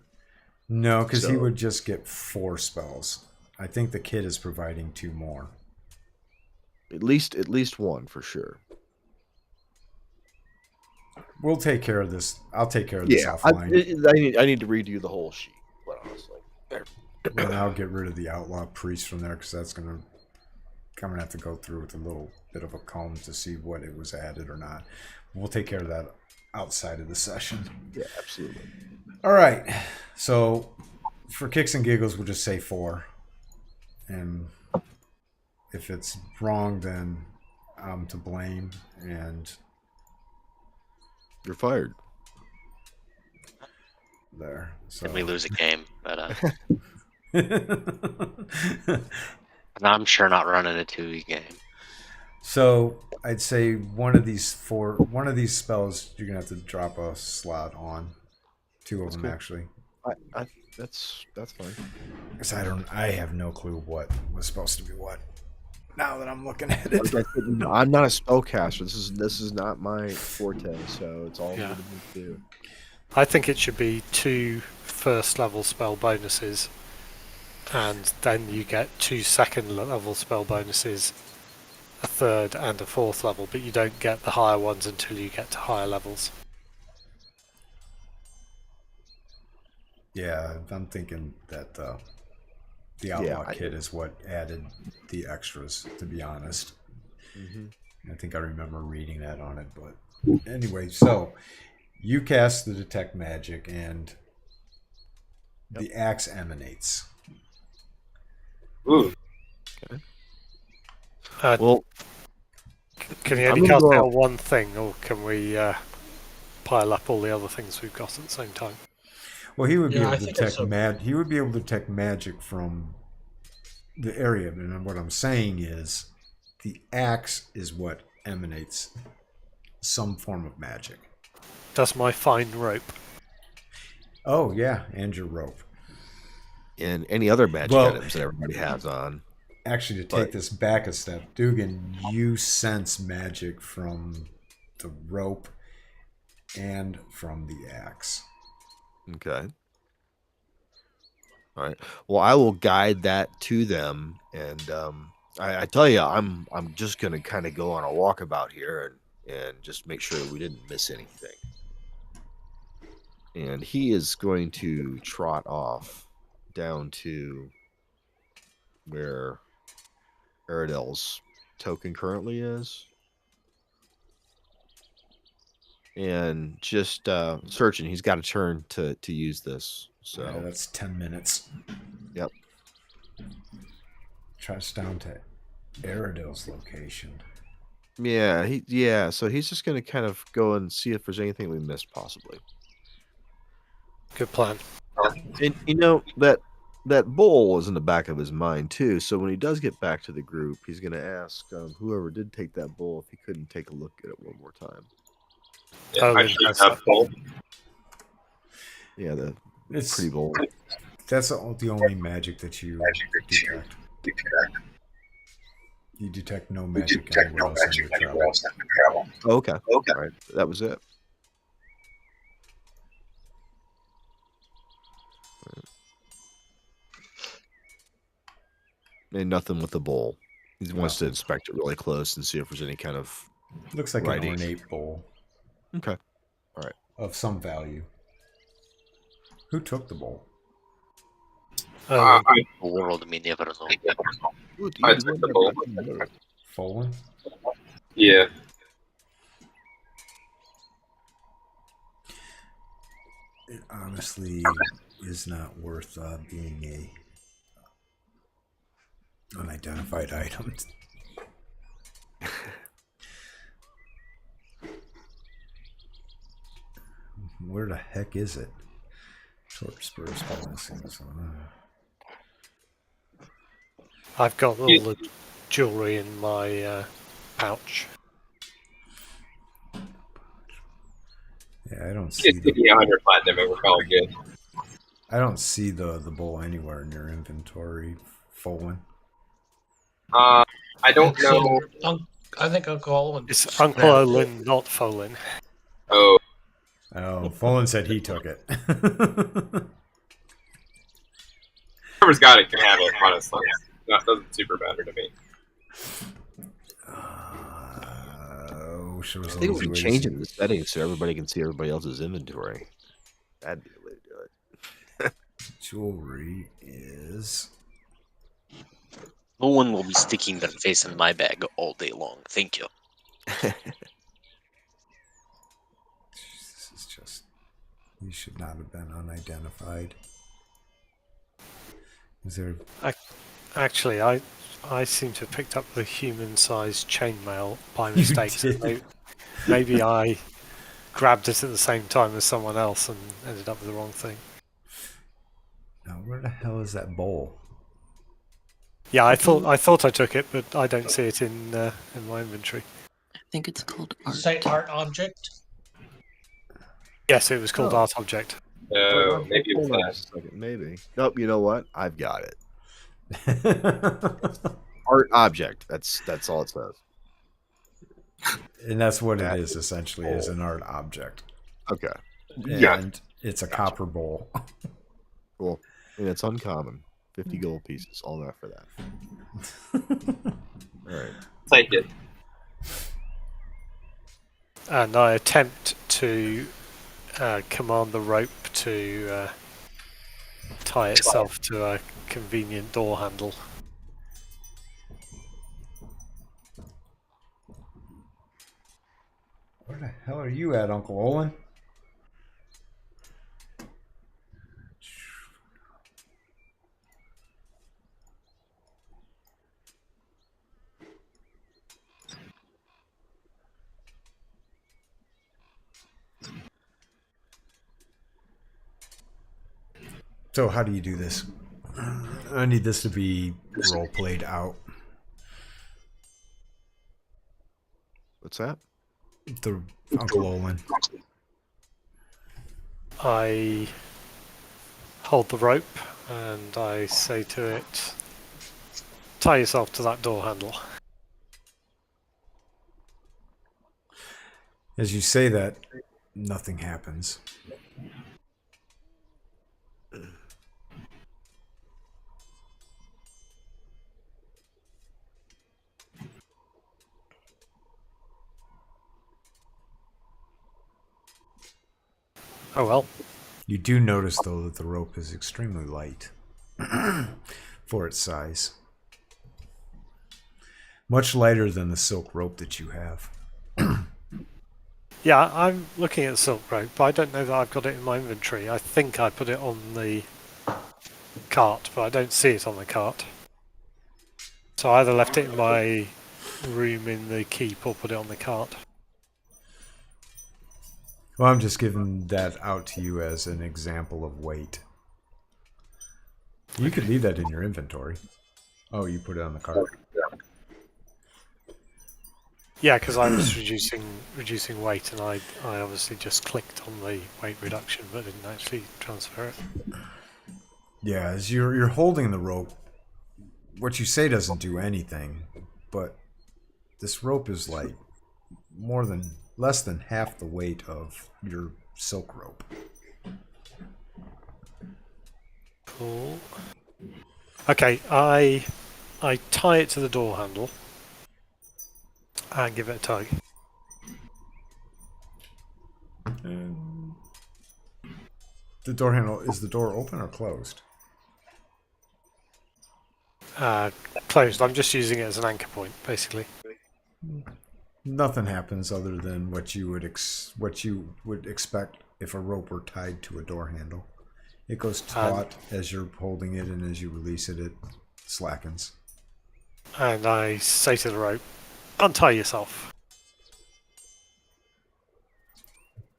No, because he So- would just get 4 spells. I think the kit is providing 2 more. At least one for sure. We'll take care of this. I'll take care of this Yeah, I offline. need to redo the whole sheet. Quite honestly. And I'll get rid of the outlaw priest from there because that's I'm gonna have to go through with a little bit of a comb to see what it was added or not. We'll take care of that outside of the session. Yeah, absolutely. All right. So for kicks and giggles, we'll just say 4. And if it's wrong, then I'm to blame. And You're fired. there. So And we lose a game, but I'm sure not running a 2E game. So I'd say one of these spells you're gonna have to drop a slot on. 2 of them cool. actually. That's fine. Because I have no clue what was supposed to be what. Now that I'm looking at it. Like I said, I'm not a spellcaster. This is not my forte, so it's all Yeah. new to me too. I think it should be 2 first level spell bonuses, and then you get 2 second level spell bonuses a third and a fourth level, but you don't get the higher ones until you get to higher levels. Yeah, I'm thinking that the Outlaw kit is what added the extras, to be honest. I think I remember reading that on it, but anyway, so you cast the Detect Magic and the axe emanates. Ooh. Well, Can you I'm only gonna cast go- out one thing, or can we pile up all the other things we've got at the same time? Well, he would be Yeah, I able to think it's detect He would be able to detect magic from the area, and what I'm saying is, the axe is what emanates some form of magic. Does my fine rope? Oh yeah, and your rope. and any other magic items that everybody has on. Actually, to take this back a step, Dugan, you sense magic from the rope and from the axe. Okay. All right. Well, I will guide that to them, and I tell you, I'm just gonna kind of go on a walkabout here and just make sure we didn't miss anything. And he is going to trot off down to where Aridel's token currently is, and just searching. He's got a turn to use this. So Yeah, that's 10 minutes. Yep. Trots down to Aridel's location. Yeah, so he's just gonna kind of go and see if there's anything we missed, possibly. Good plan. And that bowl was in the back of his mind too. So when he does get back to the group, he's gonna ask whoever did take that bowl if he couldn't take a look at it one more time. Yeah, Oh, actually, that's have both. Yeah, It's pretty bold. That's the only magic that you detect. You detect no magic anywhere else in your travel. Oh, okay. All right, that was it. And nothing with the bowl. He wants to inspect it really close and see if there's any kind of Looks like writing. an ornate bowl. Okay. All right. Of some value. Who took the bowl? I World may never know. I took the bowl. Folan? Yeah. It honestly is not worth being a unidentified item. Where the heck is it? Short spurs policies. I've got all the jewellery in my pouch. Yeah, I don't see Just give me 100 platinum and we're calling good. I don't see the bowl anywhere in your inventory, Folan. I don't know. I think Uncle Owen. It's Uncle Olin, not Folin. Oh, Oh, Folan said he took it. whoever's got it can have it, honestly. That doesn't super matter to me. Sure was I think we should change it in the settings so everybody can see everybody else's inventory. That'd be the way to do it. Jewelry is. No one will be sticking their face in my bag all day long. Thank you. This is just. You should not have been unidentified. Is there? Actually, I seem to have picked up the human-sized chainmail by mistake. So maybe I grabbed it at the same time as someone else and ended up with the wrong thing. Now, where the hell is that bowl? Yeah, I thought I took it, but I don't see it in my inventory. I think it's called art. Say art object. Yes, it was called Art Object. No, maybe it was Hold on that. just a second. Maybe. Nope. You know what? I've got it. Art object. That's all it says. And that's what it is essentially, is an art object. Okay. And it's a copper bowl. Cool. And it's uncommon. 50 gold pieces. All that for that. All right. Take it. And I attempt to command the rope to tie itself to a convenient door handle. Where the hell are you at, Uncle Olin? So how do you do this? I need this to be role played out. What's that? The Uncle Olin. I hold the rope and I say to it, tie yourself to that door handle. As you say that, nothing happens. Oh well. You do notice, though, that the rope is extremely light for its size. Much lighter than the silk rope that you have. Yeah, I'm looking at the silk rope, but I don't know that I've got it in my inventory. I think I put it on the cart, but I don't see it on the cart. So I either left it in my room in the keep or put it on the cart. Well, I'm just giving that out to you as an example of weight. You could leave that in your inventory. Oh, you put it on the cart. Yeah, because I was reducing weight, and I obviously just clicked on the weight reduction, but didn't actually transfer it. Yeah, as you're holding the rope, what you say doesn't do anything, but this rope is like less than half the weight of your silk rope. Cool. Okay, I tie it to the door handle and give it a tug. The door handle, is the door open or closed? Closed. I'm just using it as an anchor point, basically. Nothing happens other than what you would expect if a rope were tied to a door handle. It goes taut as you're holding it, and as you release it, it slackens. And I say to the rope, untie yourself.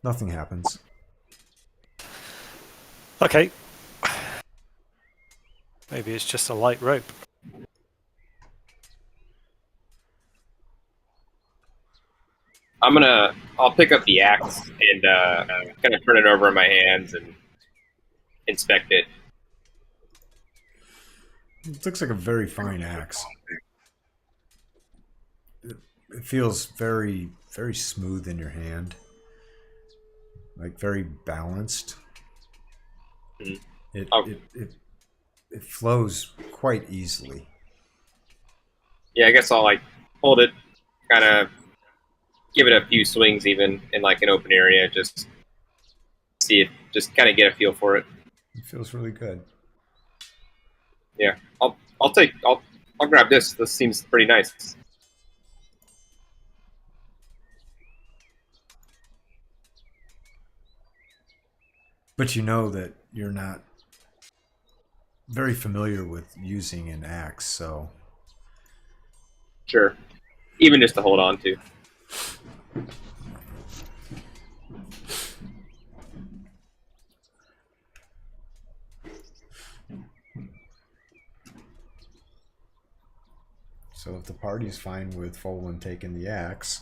Nothing happens. Okay. Maybe it's just a light rope. I'll pick up the axe and kind of turn it over in my hands and inspect it. It looks like a very fine axe. It feels very, very smooth in your hand. Like very balanced. Mm-hmm. It flows quite easily. Yeah, I guess I'll like hold it, kind of give it a few swings even in like an open area, just see it, just kind of get a feel for it. It feels really good. Yeah, I'll grab this. This seems pretty nice. But you know that you're not very familiar with using an axe, so... Sure. Even just to hold on to. So if the party's fine with Folan taking the axe...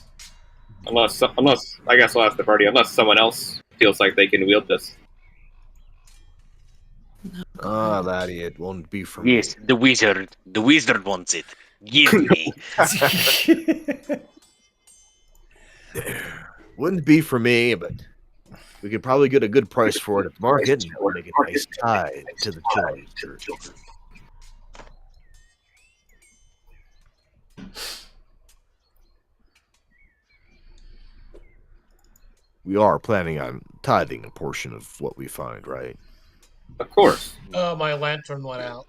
Unless I guess I'll ask the party, unless someone else feels like they can wield this. Ah, laddie, it won't be for me. Yes, the wizard wants it. Give me. Wouldn't be for me, but we could probably get a good price for it at the market and make a nice tie to the children's church. we are planning on tithing a portion of what we find, right? Of course. Oh, my lantern went out.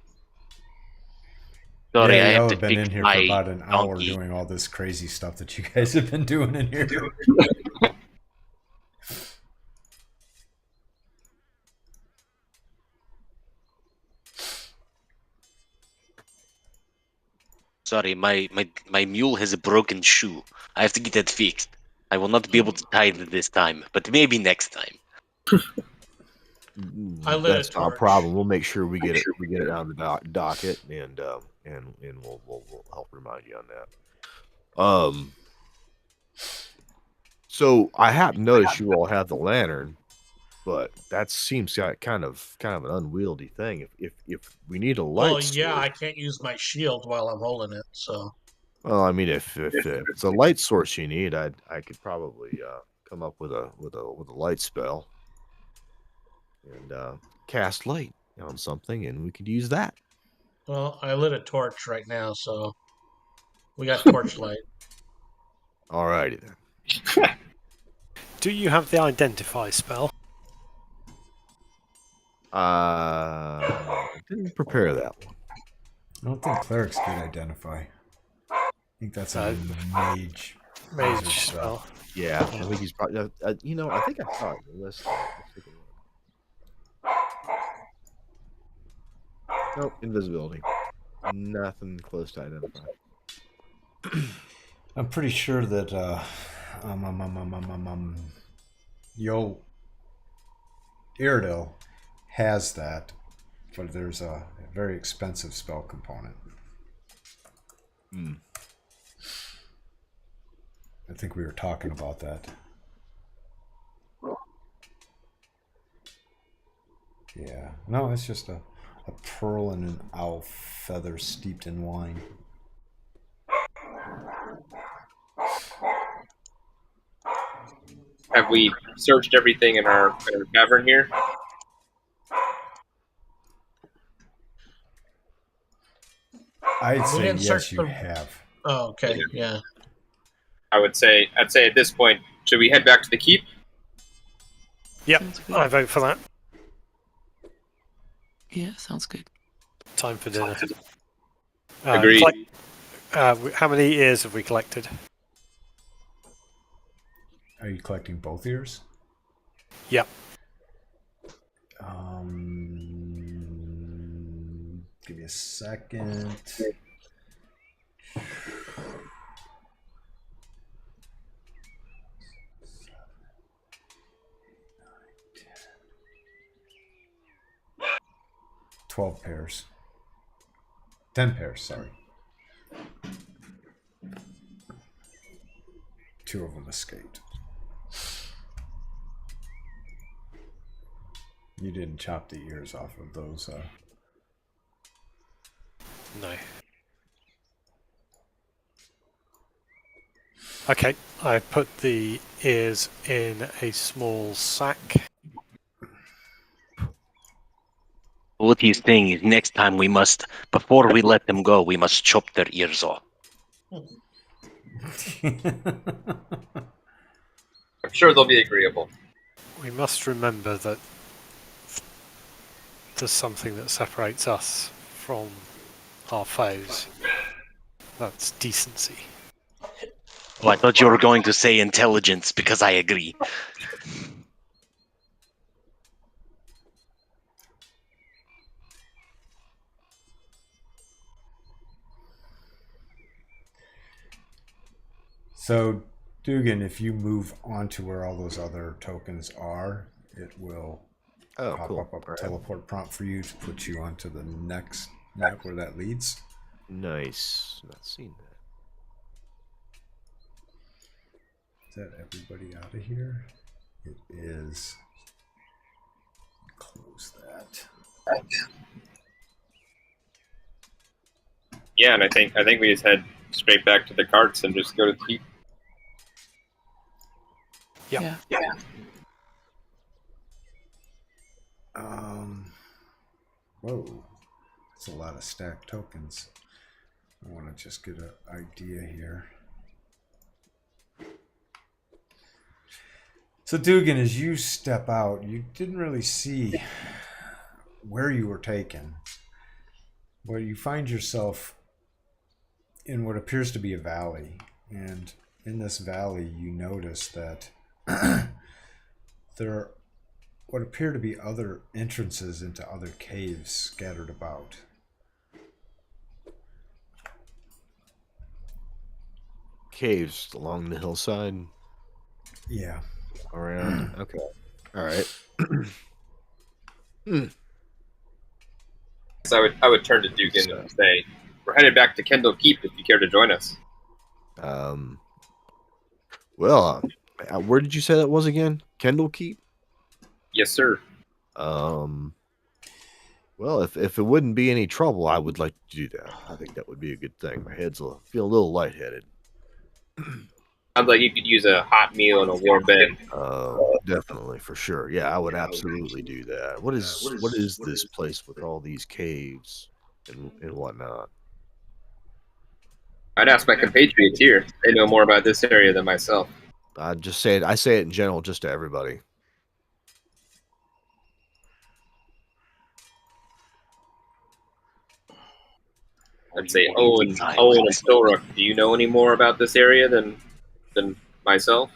Sorry, Yeah, I have y'all to have been fix in here for my about an hour donkey. doing all this crazy stuff that you guys have been doing in here. Sorry, my mule has a broken shoe. I have to get that fixed. I will not be able to tithe this time, but maybe next time. I lit a That's not a torch. problem. We'll make sure we get it. We get it on the docket, and we'll help remind you on that. So I have noticed you all have the lantern, but that seems kind of an unwieldy thing. If we need a light Well, yeah, source, I can't use my shield while I'm holding it, so. well, I mean, if it's a light source you need, I could probably come up with a light spell and cast light on something, and we could use that. Well, I lit a torch right now, so we got torchlight. Alrighty then. Do you have the identify spell? Didn't prepare that one. I don't think clerics can identify. I think that's a mage Mage wizard spell. Yeah, I think he's probably. I think I saw it in the list. Let's take a look. Nope, invisibility. Nothing close to identify. I'm pretty sure that Yo Iridil has that, but there's a very expensive spell component. I think we were talking about that. Yeah. No, it's just a pearl and an owl feather steeped in wine. Have we searched everything in our cavern here? I'd We say didn't yes, search you the- have. Oh, okay, yeah. I'd say at this point, should we head back to the keep? Yep, Sounds good. I vote for that. Yeah, sounds good. Time for dinner. Agreed. How many ears have we collected? Are you collecting both ears? Yep. Give me a second. $12 pairs. 10 pairs, sorry. 2 of them escaped. You didn't chop the ears off of those, No. Okay, I put the ears in a small sack. What he's saying is next time we must, before we let them go, we must chop their ears off. I'm sure they'll be agreeable. We must remember that there's something that separates us from our foes. That's decency. Oh, I thought you were going to say intelligence, because I agree. So, Dugan, if you move on to where all those other tokens are, it will pop up a teleport prompt for you to put you onto the next map where that leads. Nice. Not seen that. Is that everybody out of here? It is. Close that. Yeah, and I think we just head straight back to the carts and just go to the keep. Yep. Yeah. Whoa. That's a lot of stacked tokens. I want to just get an idea here. So, Dugan, as you step out, you didn't really see where you were taken. Well, you find yourself in what appears to be a valley. And in this valley, you notice that there are what appear to be other entrances into other caves scattered about. Caves along the hillside Yeah. around. Okay. All right. So I would turn to Dugan and say, "We're headed back to Kendall Keep if you care to join us." Well, where did you say that was again? Kendall Keep? Yes, sir. Well, if it wouldn't be any trouble, I would like to do that. I think that would be a good thing. My head's feel a little lightheaded. Sounds like you could use a hot meal and a warm bed. Definitely, for sure. Yeah, I would absolutely do that. What is this place with all these caves and whatnot? I'd ask my compatriots here. They know more about this area than myself. I say it in general, just to everybody. I'd say, Owen and Thoruk, do you know any more about this area than myself?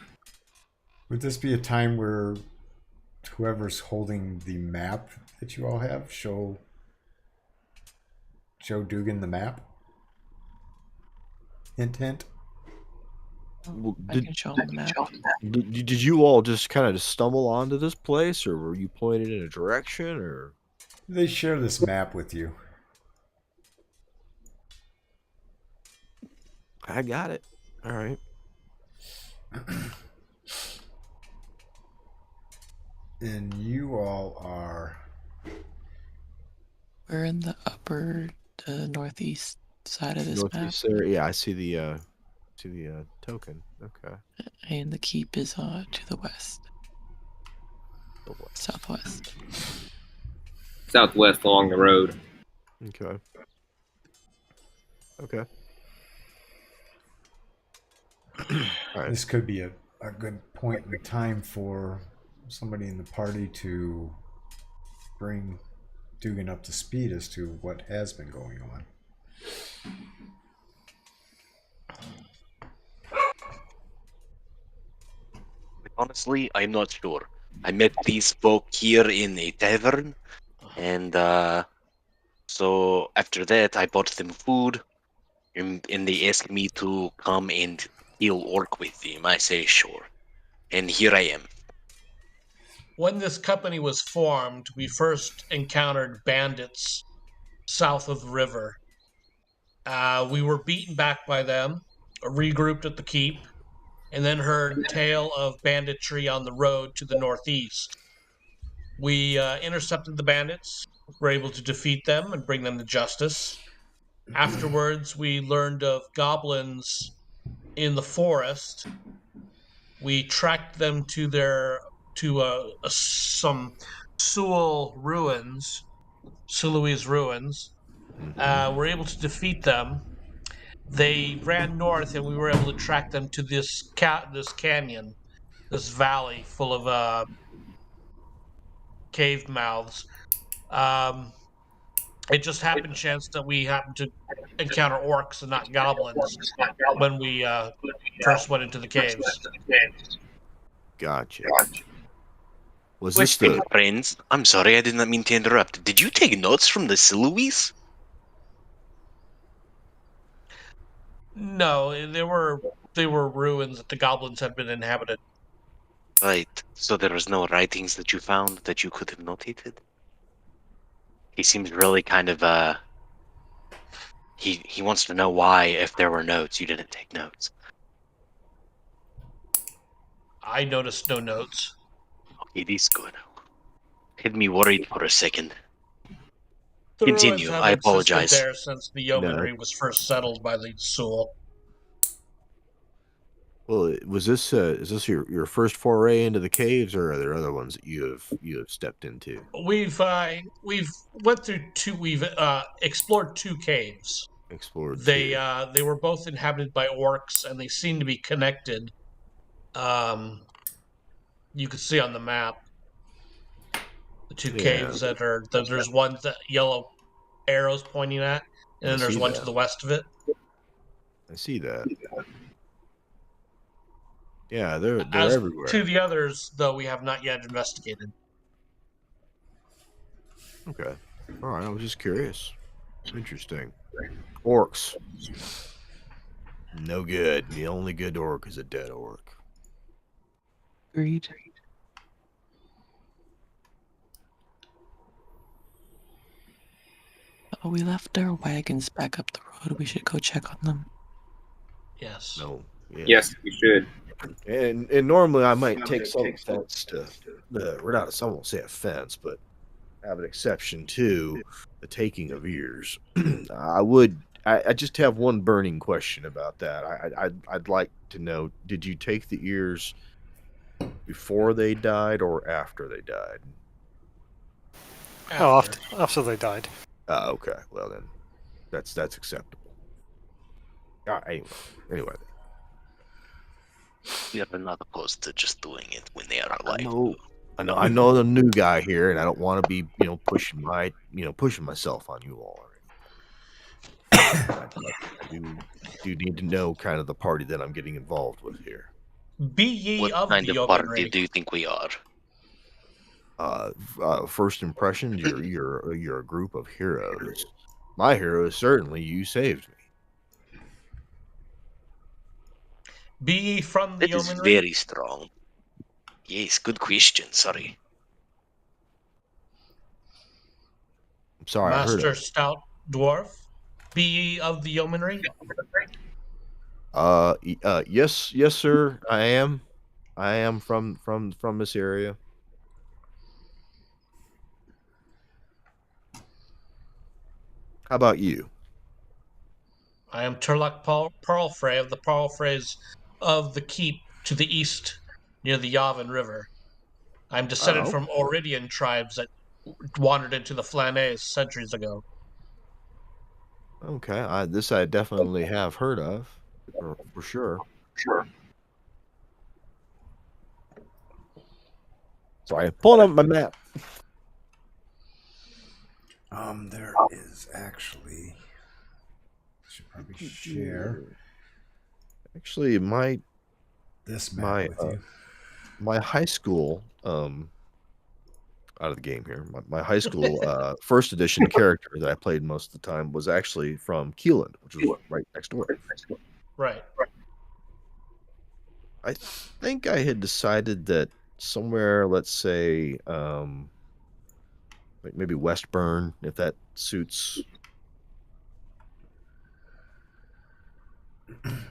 Would this be a time where whoever's holding the map that you all have show Dugan the map? Hint, hint. Well, I can show him the map. Did you all just kind of stumble onto this place, or were you pointed in a direction, or? They share this map with you. I got it. All right. And you all are... We're in the upper northeast side of this Northeast map. area. Yeah, I see the token. Okay. And the keep is to the west. The west. Southwest. Southwest along the road. Okay. Okay. All right. This could be a good point in time for somebody in the party to bring Dugan up to speed as to what has been going on. Honestly, I'm not sure. I met these folk here in a tavern, and so after that, I bought them food, and they asked me to come and kill orc with them. I say sure, and here I am. When this company was formed, we first encountered bandits south of the river. We were beaten back by them, regrouped at the keep, and then heard tale of banditry on the road to the northeast. We intercepted the bandits, were able to defeat them and bring them to justice. Afterwards, we learned of goblins in the forest. We tracked them to some Sullui's ruins. Were able to defeat them. They ran north, and we were able to track them to this canyon, this valley full of cave mouths. It just happened chance that we happened to encounter orcs and not goblins when we first went into the caves. Gotcha. Was Well, this speaking the? of friends, I'm sorry, I did not mean to interrupt. Did you take notes from the Sullui's? No, they were ruins that the goblins had been inhabited. Right. So there was no writings that you found that you could have notated? He seems really kind of he wants to know why, if there were notes, you didn't take notes. I noticed no notes. Okay, this good. Had me worried for a second. The Continue, ruins have I existed apologize. there since the yeomanry was first settled by the Sul. Well, was this is this your first foray into the caves, or are there other ones that you have stepped into? We've went through two. We've explored two caves. Explored. They were both inhabited by orcs, and they seem to be connected. You could see on the map the two Yeah. caves there's one that yellow arrows pointing at, and I then there's see one that. to the west of it. I see that. Yeah, they're As everywhere. to the others, though, we have not yet investigated. Okay. All right. I was just curious. Interesting. Orcs. No good. The only good orc is a dead orc. Agreed. Oh, we left our wagons back up the road. We should go check on them. Yes. No. Yeah. Yes, we should. And normally I might take some offense to we're not, I won't say offense, but have an exception to the taking of ears. I just have one burning question about that. I'd like to know, did you take the ears before they died or after they died? Oh, after they died. Okay. Well then, that's acceptable. Anyway. We are not opposed to just doing it when they are alive. I know the new guy here, and I don't want to be, pushing myself on you all. I do need to know kind of the party that I'm getting involved with here. Be ye What of kind the of party yeomanry. do you think we are? First impressions, you're a group of heroes. My hero is certainly you saved me. Be ye from the That is yeomanry. very strong. Yes, good question. Sorry. I'm sorry, I heard Master it. Stout Dwarf. Be ye of the yeomanry. Yes, sir. I am from this area. How about you? I am Turlock Pearlfrey of the Pearlfreys of the Keep to the east near the Yavin River. I am descended from Oridian tribes that wandered into the Flannays centuries ago. Okay, this I definitely have heard of, for sure. Sure. Sorry, pulling up my map. There is actually. Should probably share Actually, this map with you. my high school, out of the game here. My high school first edition character that I played most of the time was actually from Keelan, which was right next door. Right. I think I had decided that somewhere, let's say, like maybe Westburn, if that suits.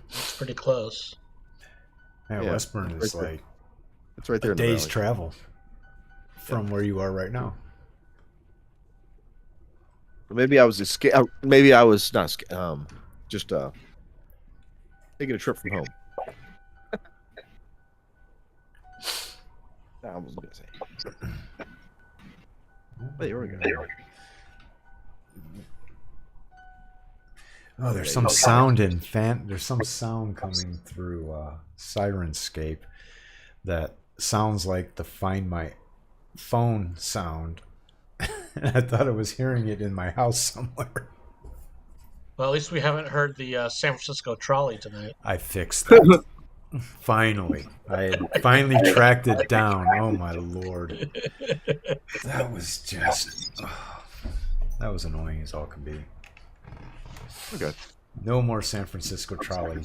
It's pretty close. Yeah, Yeah, Westburn is right there. like It's right there a in the day's valley. travel from where you are right now. Maybe I was maybe I was not just taking a trip from home. I was gonna say. Hey, here we go. Oh, there's some sound there's some sound coming through Sirenscape that sounds like the Find My Phone sound. And I thought I was hearing it in my house somewhere. Well, at least we haven't heard the San Francisco trolley tonight. I fixed that. Finally. I had finally tracked it down. Oh my lord. That was just that was annoying as all can be. Okay. No more San Francisco trolley.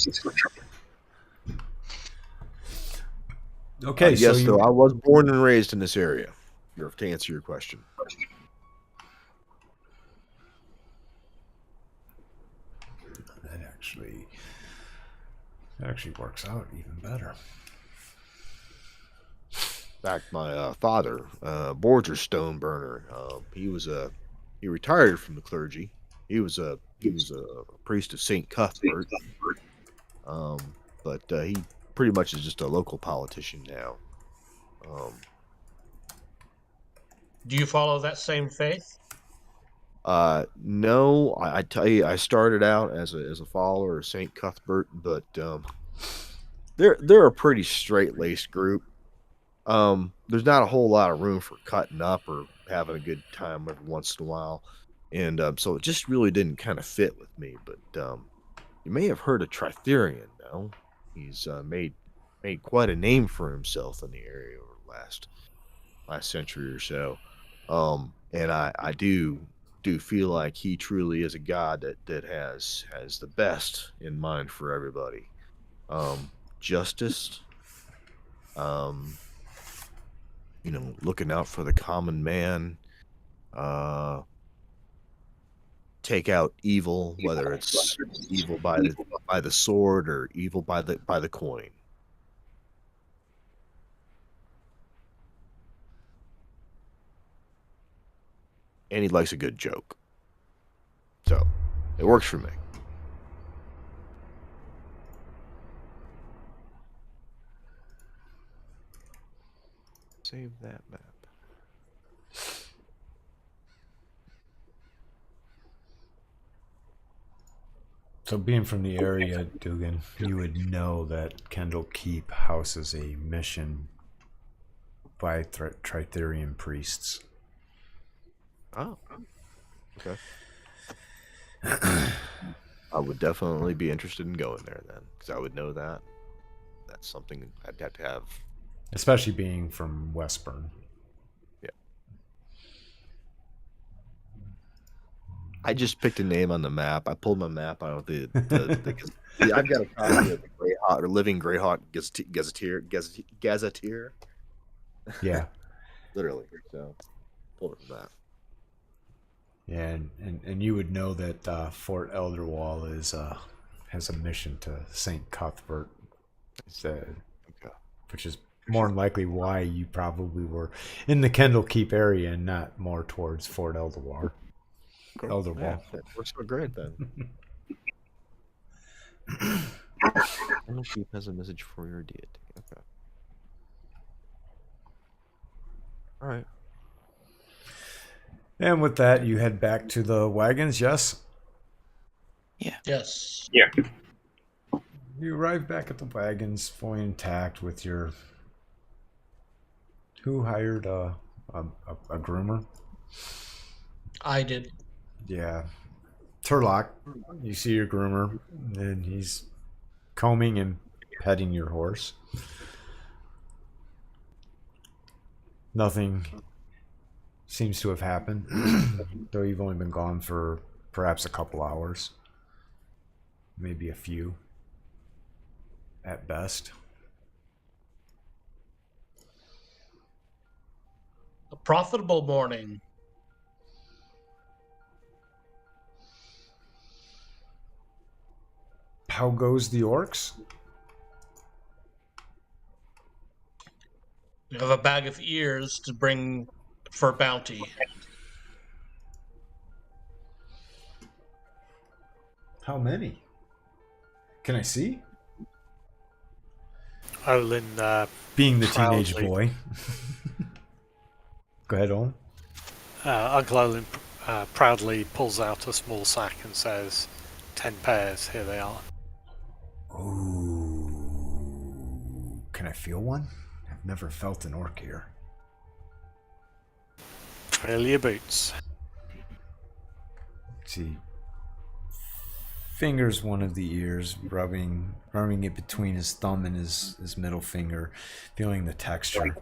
Okay, yes, so I was born and raised in this area. To answer your question. That actually works out even better. In fact, my father, Borger Stone Burner, he retired from the clergy. He was a priest of Saint Cuthbert, but he pretty much is just a local politician now. Do you follow that same faith? No, I tell you, I started out as a follower of Saint Cuthbert, but they're a pretty straight-laced group. There's not a whole lot of room for cutting up or having a good time every once in a while, and so it just really didn't kind of fit with me. But you may have heard of Tritherian, no? He's made quite a name for himself in the area over the last century or so. And I do feel like he truly is a god that has the best in mind for everybody. Justice, um, looking out for the common man, uh, take out evil, whether it's evil by the sword or evil by the coin. And he likes a good joke. So, it works for me. Save that map. So being from the area, Dugan, you would know that Kendall Keep houses a mission by Tritherian priests. Oh, okay. I would definitely be interested in going there then, because I would know that. That's something I'd have to have. Especially being from Westburn. Yeah. I just picked a name on the map. I pulled my map out of the yeah, I've got a copy of the Greyhawk or Living Greyhawk Gazetteer. Yeah. Literally. So pulled it from that. Yeah, and you would know that Fort Elderwall has a mission to St. Cuthbert, which is more than likely why you probably were in the Kendall Keep area and not more towards Fort Elderwall. Elderwall. Yeah, that works out great then. Kendall Keep has a message for your deity. Okay. All right. And with that, you head back to the wagons, yes? Yeah. Yes. Yeah. You arrive back at the wagons, fully intact with your... Who hired a groomer? I did. Yeah. Turlock, you see your groomer, and he's combing and petting your horse. Nothing seems to have happened, though you've only been gone for perhaps a couple hours. Maybe a few, at best. A profitable morning. How goes the orcs? You have a bag of ears to bring for bounty. How many? Can I see? Olin, Being the teenage proudly. boy. Go ahead, Owen. Uncle Olin proudly pulls out a small sack and says, 10 pairs, here they are. Ooh. Can I feel one? I've never felt an orc ear. Fill your boots. See. Fingers one of the ears, rubbing it between his thumb and his middle finger, feeling the texture.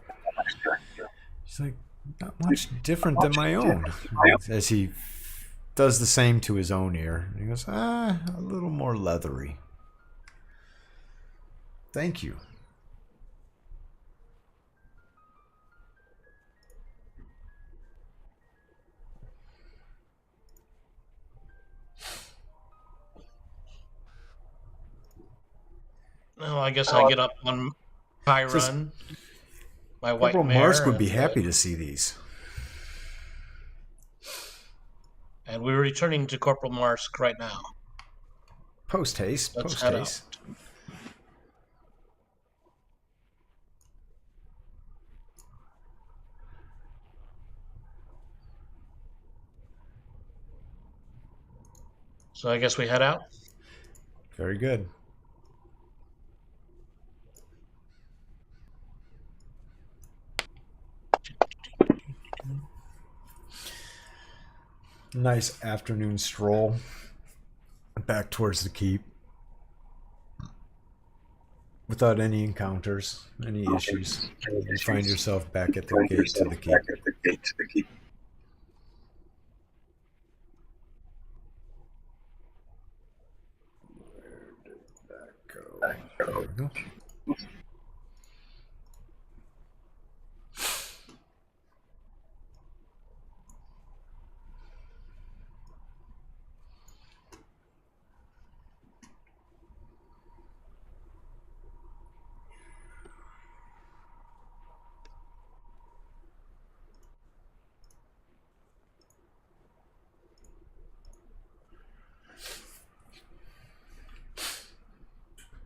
He's like, not much different than my own. As he does the same to his own ear. And he goes, a little more leathery. Thank you. Well, I guess I get up on high Just- run. My white Corporal mare. Marsk would be and, happy to see these. And we're returning to Corporal Marsk right now. Post haste. Let's Post head haste. So I guess we head out. Very good. nice afternoon stroll back towards the keep without any encounters, any issues. You find yourself back at the gate to the keep. There we go.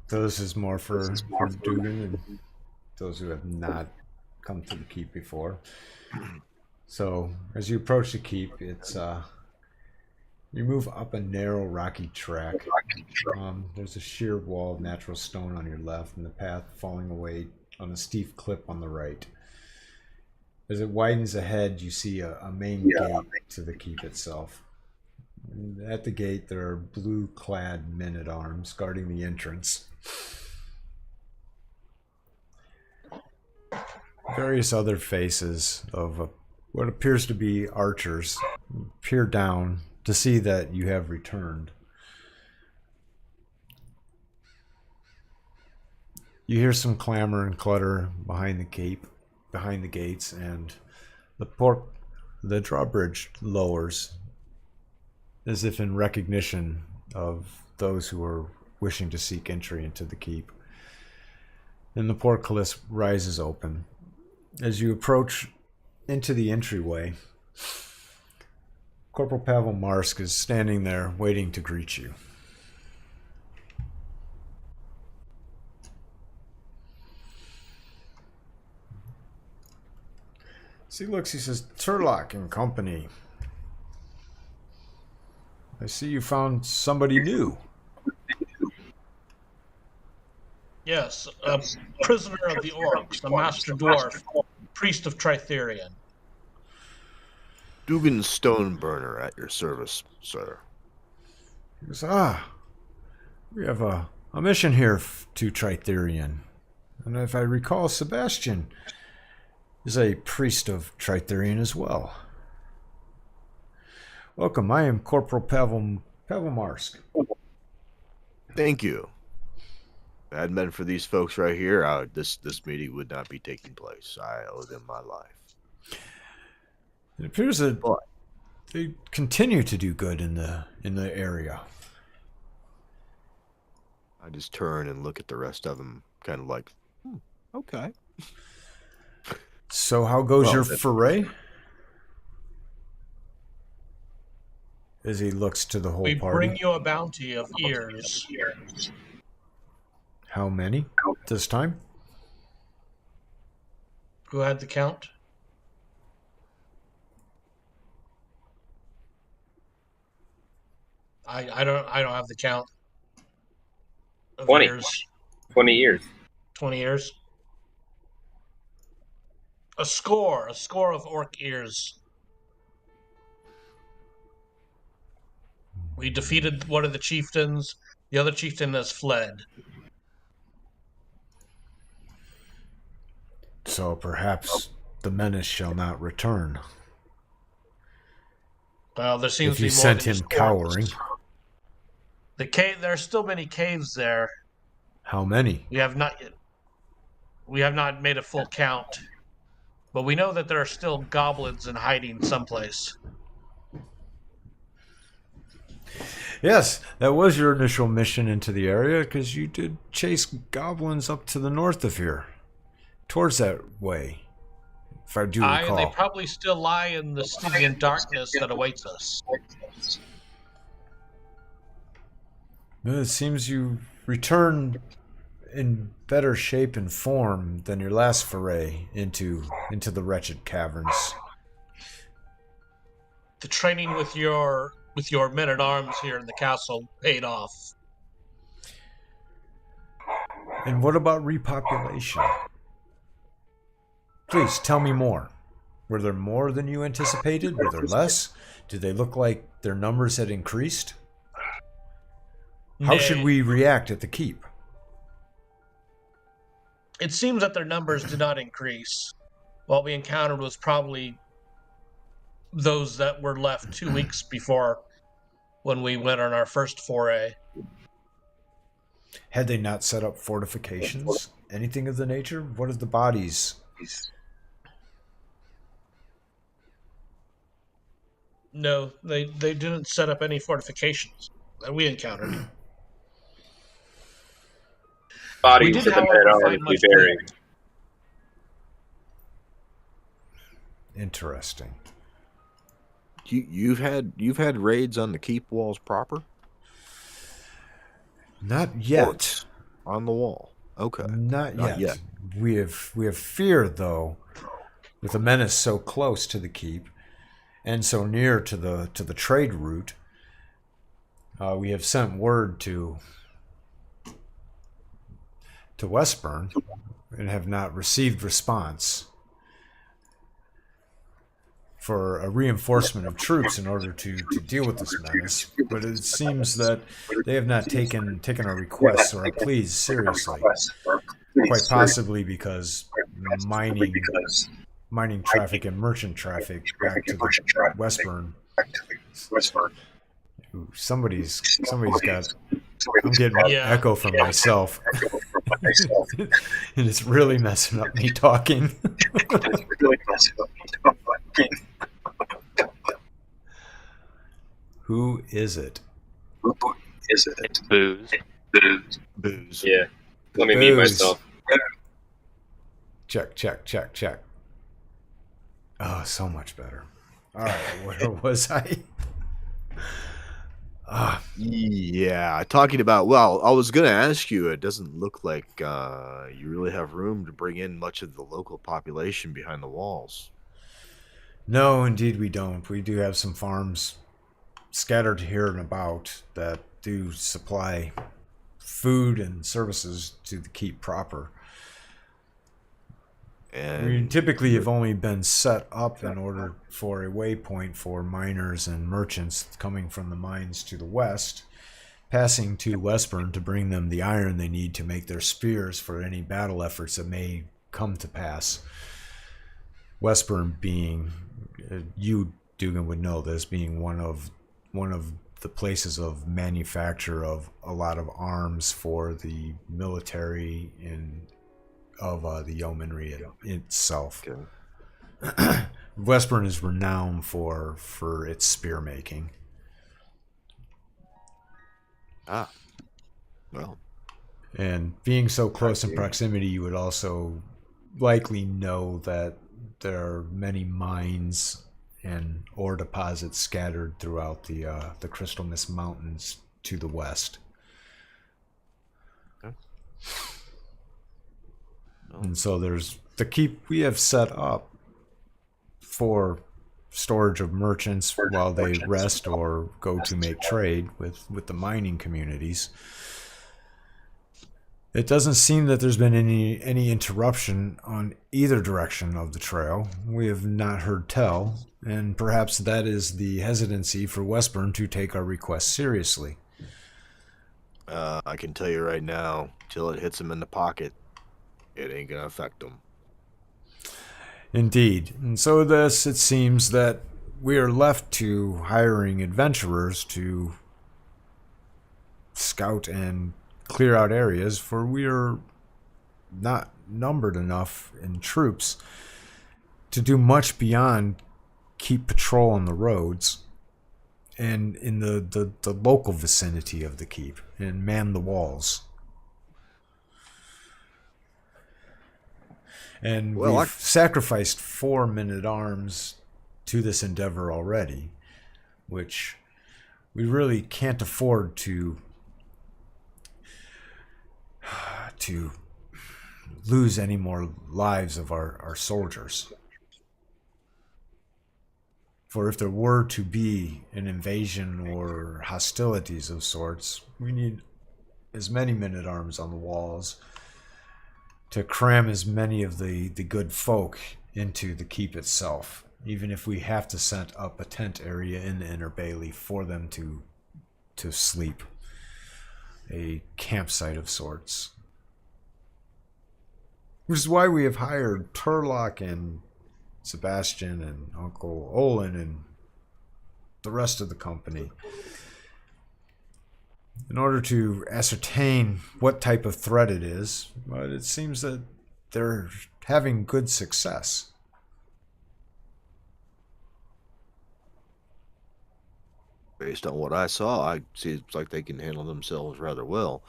So this is more for Dugan and those who have not come to the keep before. So as you approach the keep, it's you move up a narrow rocky track. There's a sheer wall of natural stone on your left and the path falling away on a steep cliff on the right. As it widens ahead, you see a main gate to the keep itself. And at the gate, there are blue-clad men-at-arms guarding the entrance. Various other faces of what appears to be archers peer down to see that you have returned. You hear some clamor and clutter behind the gates, and the drawbridge lowers as if in recognition of those who are wishing to seek entry into the keep. And the portcullis rises open. As you approach into the entryway, Corporal Pavel Marsk is standing there waiting to greet you. As he looks, he says, "Turlock and company. I see you found somebody new." Yes, a prisoner of the orcs, a master dwarf, priest of Tritherion. Dugan Stoneburner at your service, sir. He goes, we have a mission here to Tritherion. And if I recall, Sebastian is a priest of Tritherion as well. Welcome, I am Corporal Pavel Marsk. Thank you. If it hadn't been for these folks right here, this meeting would not be taking place. I owe them my life. It appears that they continue to do good in the area. I just turn and look at the rest of them, kind of like, okay. So how goes your foray? As he looks to the whole We party. bring you a bounty of ears. How many this time? Who had the count? I don't have the count. Of 20. Ears. 20 years. 20 ears. A score of orc ears. We defeated one of the chieftains. The other chieftain has fled. So perhaps the menace shall not return. Well, there seems If to be you more sent than him just cowering. orcs. The cave. There are still many caves there. How many? We have not made a full count, but we know that there are still goblins in hiding someplace. Yes, that was your initial mission into the area, because you did chase goblins up to the north of here, towards that way, if I do recall. They probably still lie in the Stygian darkness that awaits us. It seems you returned in better shape and form than your last foray into the wretched caverns. The training with your men-at-arms here in the castle paid off. And what about repopulation? Please tell me more. Were there more than you anticipated? Were there less? Did they look like their numbers had increased? How should we react at the keep? It seems that their numbers did not increase. What we encountered was probably those that were left 2 weeks before when we went on our first foray. Had they not set up fortifications? Anything of the nature? What of the bodies? No, they didn't set up any fortifications that we encountered. Bodies We of did, the men however, already find much buried. Interesting. You've had raids on the keep walls proper? Not yet. On the wall. Okay. Not yet. We have feared, though, with the menace so close to the keep and so near to the trade route. We have sent word to Westburn and have not received response for a reinforcement of troops in order to deal with this menace. But it seems that they have not taken our requests or our pleas seriously. Quite possibly because mining traffic and merchant traffic back to the Westburn. Ooh, somebody's got. I'm getting an echo from myself, and it's really messing up me talking. Who is it? It's booze. Booze. Yeah. Let me mute Booze. myself. Check. Oh, so much better. All right, where was I? Yeah, talking about, well, I was going to ask you, it doesn't look like you really have room to bring in much of the local population behind the walls. No, indeed we don't. We do have some farms scattered here and about that do supply food and services to the keep proper. And We typically have only been set up in order for a waypoint for miners and merchants coming from the mines to the west, passing to Westburn to bring them the iron they need to make their spears for any battle efforts that may come to pass. Westburn being, you, Dugan, would know this, being one of the places of manufacture of a lot of arms for the military of the yeomanry itself. Okay. Westburn is renowned for its spear making. Well, And being so close in proximity, you would also likely know that there are many mines and ore deposits scattered throughout the Crystal Mist Mountains to the west. Okay. And so there's the keep we have set up for storage of merchants while they rest or go to make trade with the mining communities. It doesn't seem that there's been any interruption on either direction of the trail. We have not heard tell, and perhaps that is the hesitancy for Westburn to take our request seriously. I can tell you right now, till it hits him in the pocket, it ain't gonna affect him. Indeed. And so it seems that we are left to hiring adventurers to scout and clear out areas, for we are not numbered enough in troops to do much beyond keep patrol on the roads and in the local vicinity of the keep and man the walls. And we've sacrificed 4 men-at-arms to this endeavor already, which we really can't afford to lose any more lives of our soldiers. For if there were to be an invasion or hostilities of sorts, we need as many men-at-arms on the walls to cram as many of the good folk into the keep itself, even if we have to set up a tent area in the inner bailey for them to sleep, a campsite of sorts. Which is why we have hired Turlock and Sebastian and Uncle Olin and the rest of the company in order to ascertain what type of threat it is, but it seems that they're having good success. Based on what I saw, I see it's like they can handle themselves rather well.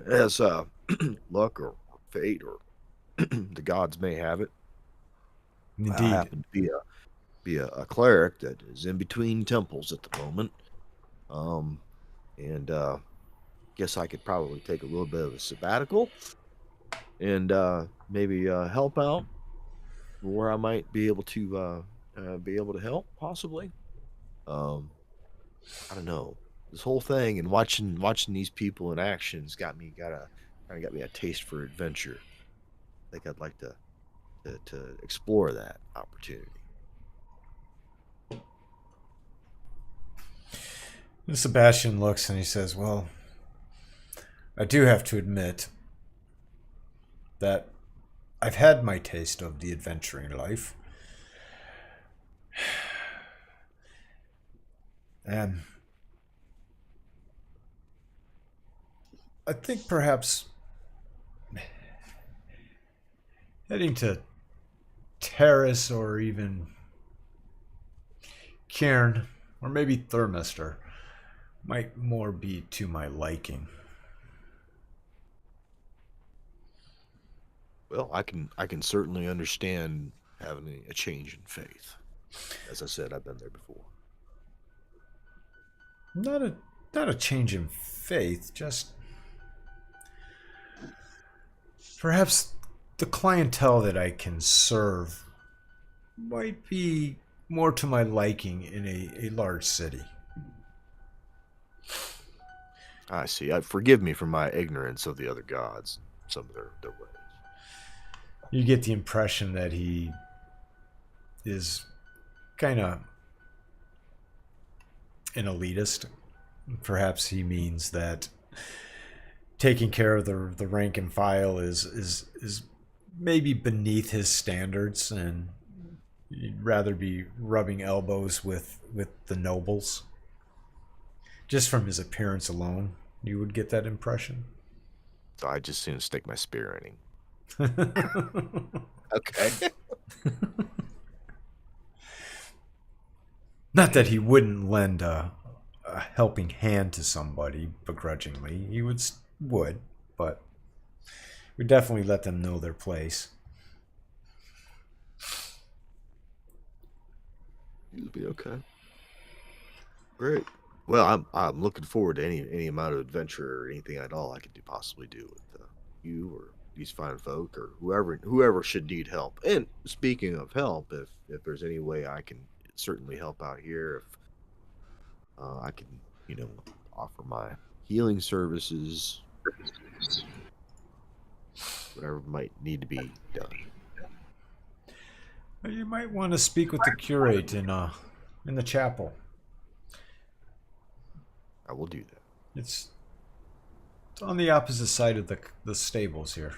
As luck or fate or the gods may have it, I Indeed. happen to be a cleric that is in between temples at the moment. And guess I could probably take a little bit of a sabbatical and maybe help out where I might be able to help, possibly. I don't know. This whole thing and watching these people in action's got me a taste for adventure. I think I'd like to explore that opportunity. And Sebastian looks and he says, well, I do have to admit that I've had my taste of the adventuring life. And I think perhaps heading to Terrace or even Cairn or maybe Thermistor might more be to my liking. Well, I can certainly understand having a change in faith. As I said, I've been there before. Not a change in faith, just perhaps the clientele that I can serve might be more to my liking in a large city. I see. Forgive me for my ignorance of the other gods, some of their ways. You get the impression that he is kind of an elitist. Perhaps he means that taking care of the rank and file is maybe beneath his standards, and you'd rather be rubbing elbows with the nobles. Just from his appearance alone, you would get that impression. So I just soon stick my spear in him. Okay. Not that he wouldn't lend a helping hand to somebody begrudgingly. He would, but we definitely let them know their place. You'll be okay. Great. Well, I'm looking forward to any amount of adventure or anything at all I could possibly do with you or these fine folk or whoever should need help. And speaking of help, if there's any way I can certainly help out here, if I can, offer my healing services, whatever might need to be done. You might want to speak with the curate in the chapel. I will do that. It's on the opposite side of the stables here.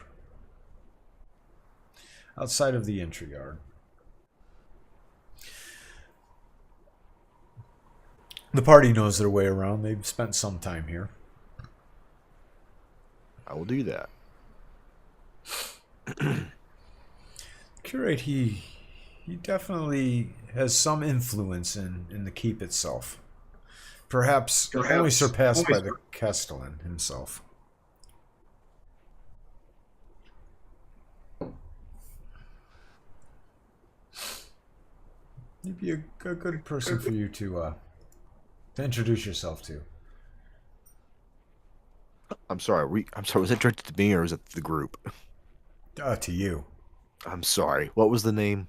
Outside of the entry yard. The party knows their way around. They've spent some time here. I will do that. Curate, he definitely has some influence in the keep itself. Perhaps only surpassed by the Castellan himself. He'd be a good person for you to introduce yourself to. I'm sorry. Was it directed to me or was it the group? To you. I'm sorry. What was the name?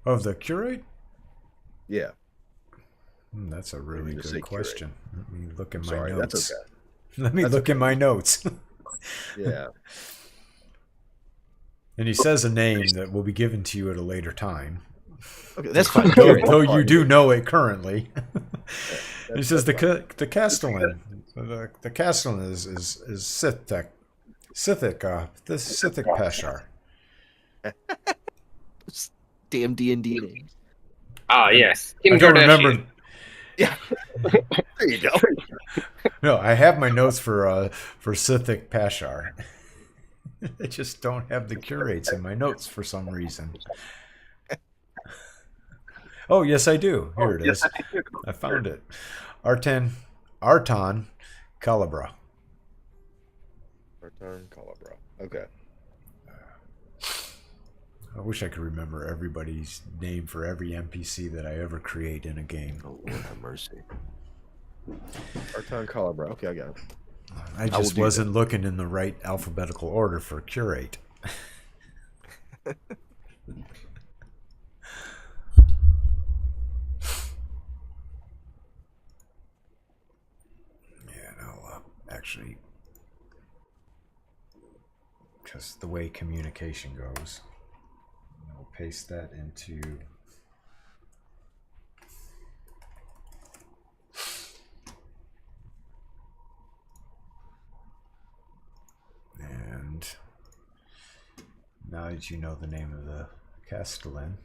Of the curate? Yeah. That's a really good question. Let me look in my Sorry, notes. that's okay. Let me look in my notes. Yeah. And he says a name that will be given to you at a later time. Okay, that's fine. Though you do know it currently. He says the Castellan. The Castellan is Sithik. The Sithik Peshar. Damn D&D names. Ah, yes. I Kim don't Kardashian. remember. Yeah. There you go. No, I have my notes for Sithik Peshar. I just don't have the curates in my notes for some reason. Oh, yes, I do. Here it is. I found it. Artan Calabra. Artan Calabra. Okay. I wish I could remember everybody's name for every NPC that I ever create in a game. Oh, Lord have mercy. Artan Calabra. Okay, I got it. I just wasn't looking in the right alphabetical order for curate. Actually, because the way communication goes, I'll paste that into and now that you know the name of the Castellan,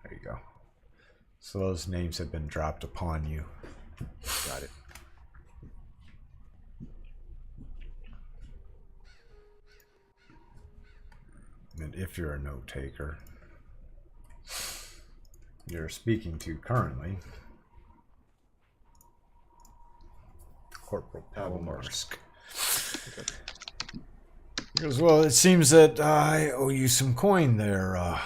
there you go. So those names have been dropped upon you. Got it. And if you're a note taker, you're speaking to currently Corporal Palomarsk. Okay. Because, well, it seems that I owe you some coin there.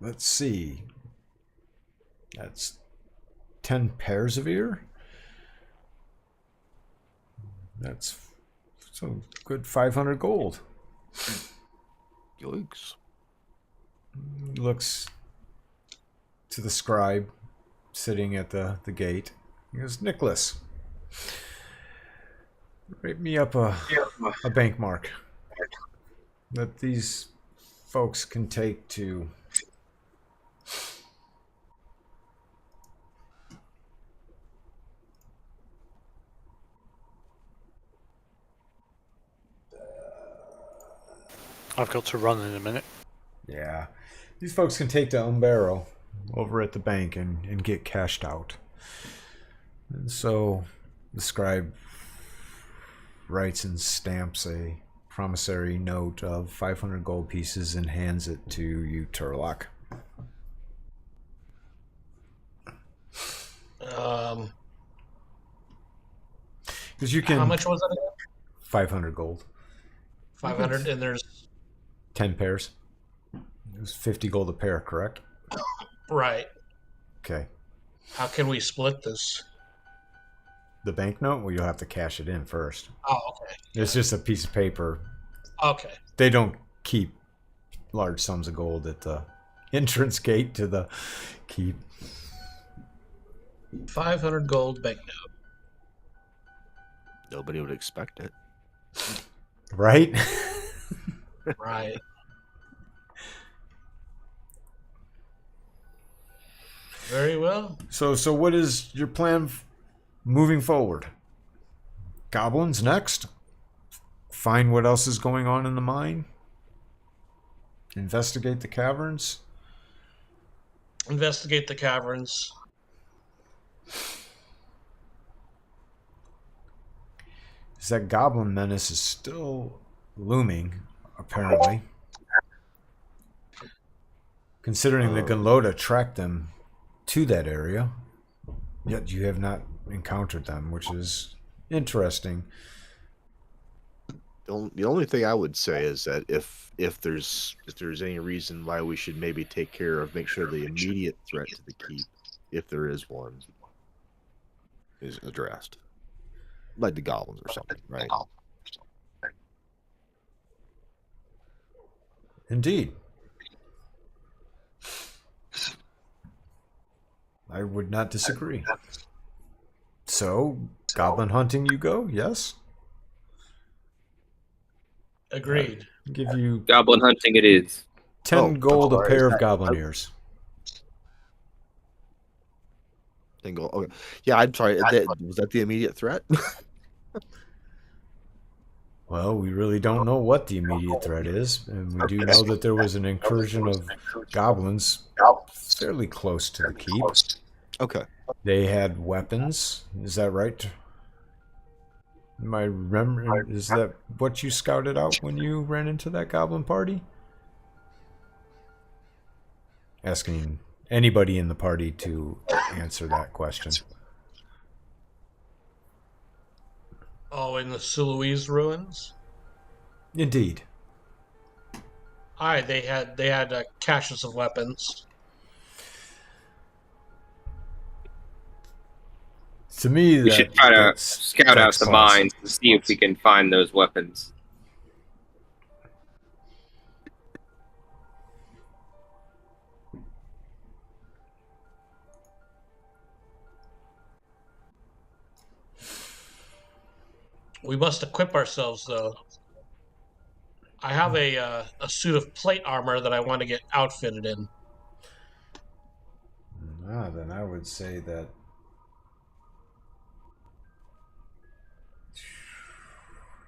Let's see. That's 10 pairs of ear. That's so good 500 gold. Yikes. Looks to the scribe sitting at the gate. He goes, Nicholas, rate me up a bank mark that these folks can take to I've got to run in a minute. yeah. These folks can take to Umbero over at the bank and get cashed out. And so the scribe writes and stamps a promissory note of 500 gold pieces and hands it to you, Turlock. Because you can. How much was it again? 500 gold. 500, and there's 10 pairs. It was 50 gold a pair, correct? right. Okay. How can we split this? The banknote? Well, you'll have to cash it in first. Oh, okay. It's just a piece of paper. Okay. They don't keep large sums of gold at the entrance gate to the keep. 500 gold banknote. Nobody would expect it. Right? Right. Very well. So what is your plan moving forward? Goblins next? Find what else is going on in the mine? Investigate the caverns? Investigate the caverns. Is that goblin menace is still looming, apparently. Considering the Gunloda tracked them to that area, yet you have not encountered them, which is interesting. The only thing I would say is that if there's any reason why we should maybe make sure the immediate threat to the keep, if there is one, is addressed, like the goblins or something, right? Indeed. I would not disagree. So, goblin hunting you go, yes? Agreed. Give you Goblin hunting it is. 10 gold a sorry, pair is of that- goblin ears. Single. Okay. Yeah, I'm sorry. Was that the immediate threat? Well, we really don't know what the immediate threat is, and we do know that there was an incursion of goblins fairly close to the keep. Okay. They had weapons. Is that right? Am I remembering? Is that what you scouted out when you ran into that goblin party? Asking anybody in the party to answer that question. Oh, in the Sulawese ruins. Indeed. Aye, they had caches of weapons. To me, We should try to that's scout out the false. mines to see if we can find those weapons. We must equip ourselves, though. I have a suit of plate armor that I want to get outfitted in. Then I would say that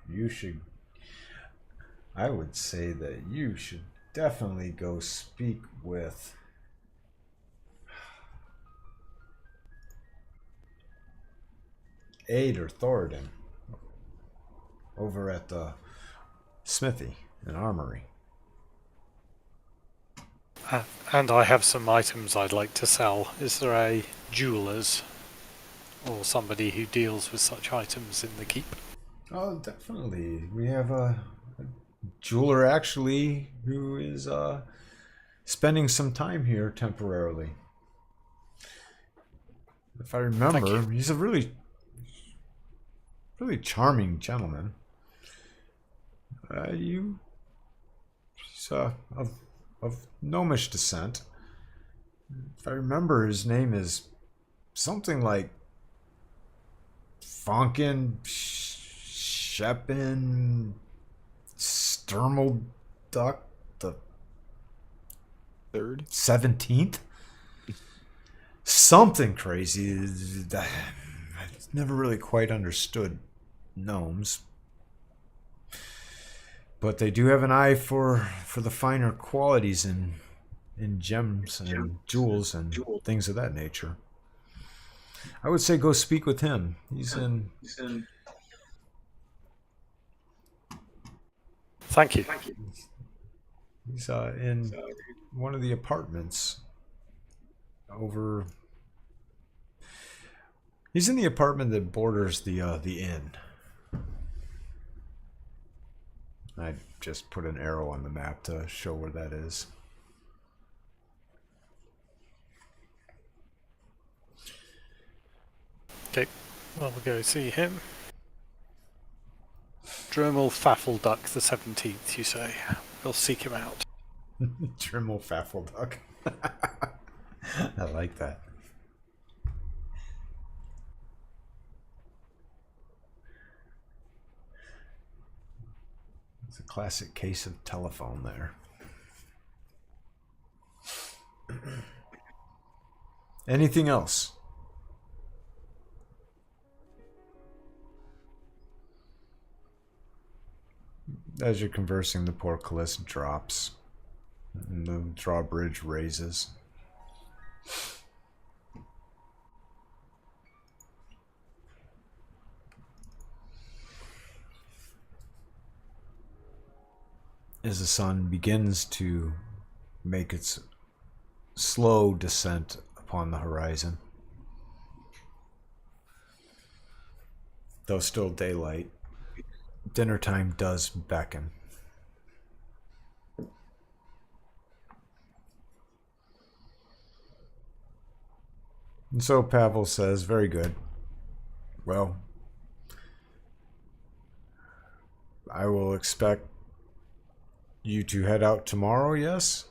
you should. I would say that you should definitely go speak with Aid or Thoradin over at the smithy and armory. And I have some items I'd like to sell. Is there a jeweler's or somebody who deals with such items in the keep? Oh, definitely. We have a jeweler actually who is spending some time here temporarily. If I remember, he's a really charming gentleman. He's of gnomish descent. If I remember, his name is something like Fonkin Shepin Sturmelduck the 17th. Something crazy. I never really quite understood gnomes. But they do have an eye for the finer qualities in gems and jewels and things of that nature. I would say go speak with him. He's in. Thank you. He's in one of the apartments over. He's in the apartment that borders the inn. I just put an arrow on the map to show where that is. Okay, well, we'll go see him. Dromel Faffleduck the 17th, you say. We'll seek him out. Trimmel Faffleduck. I like that. It's a classic case of telephone there. Anything else? As you're conversing, the portcullis drops and the drawbridge raises. As the sun begins to make its slow descent upon the horizon, though still daylight, dinner time does beckon. And so Pavel says, very good. Well, I will expect you to head out tomorrow, yes?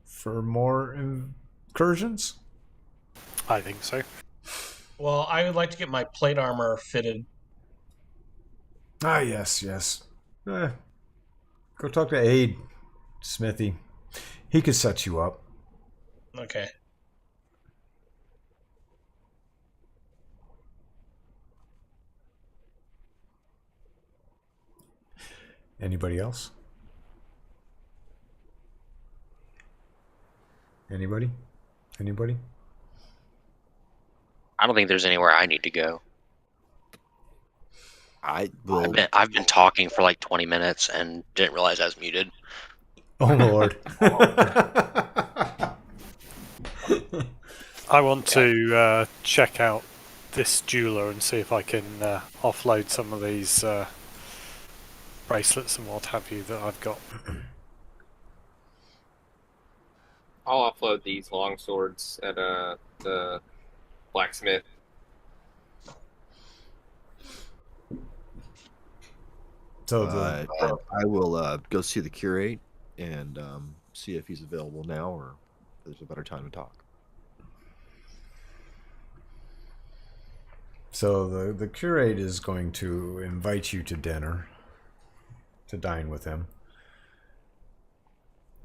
For more incursions? I think so. Well, I would like to get my plate armor fitted. Ah, yes. Go talk to Aid, Smithy. He could set you up. Okay. Anybody else? Anybody? I don't think there's anywhere I need to go. I will. I've been talking for like 20 minutes and didn't realize I was muted. Oh, Lord. I want to check out this jeweler and see if I can offload some of these bracelets and what have you that I've got. I'll offload these long swords at the blacksmith. So I will go see the curate and see if he's available now or if there's a better time to talk. So the curate is going to invite you to dinner, to dine with him.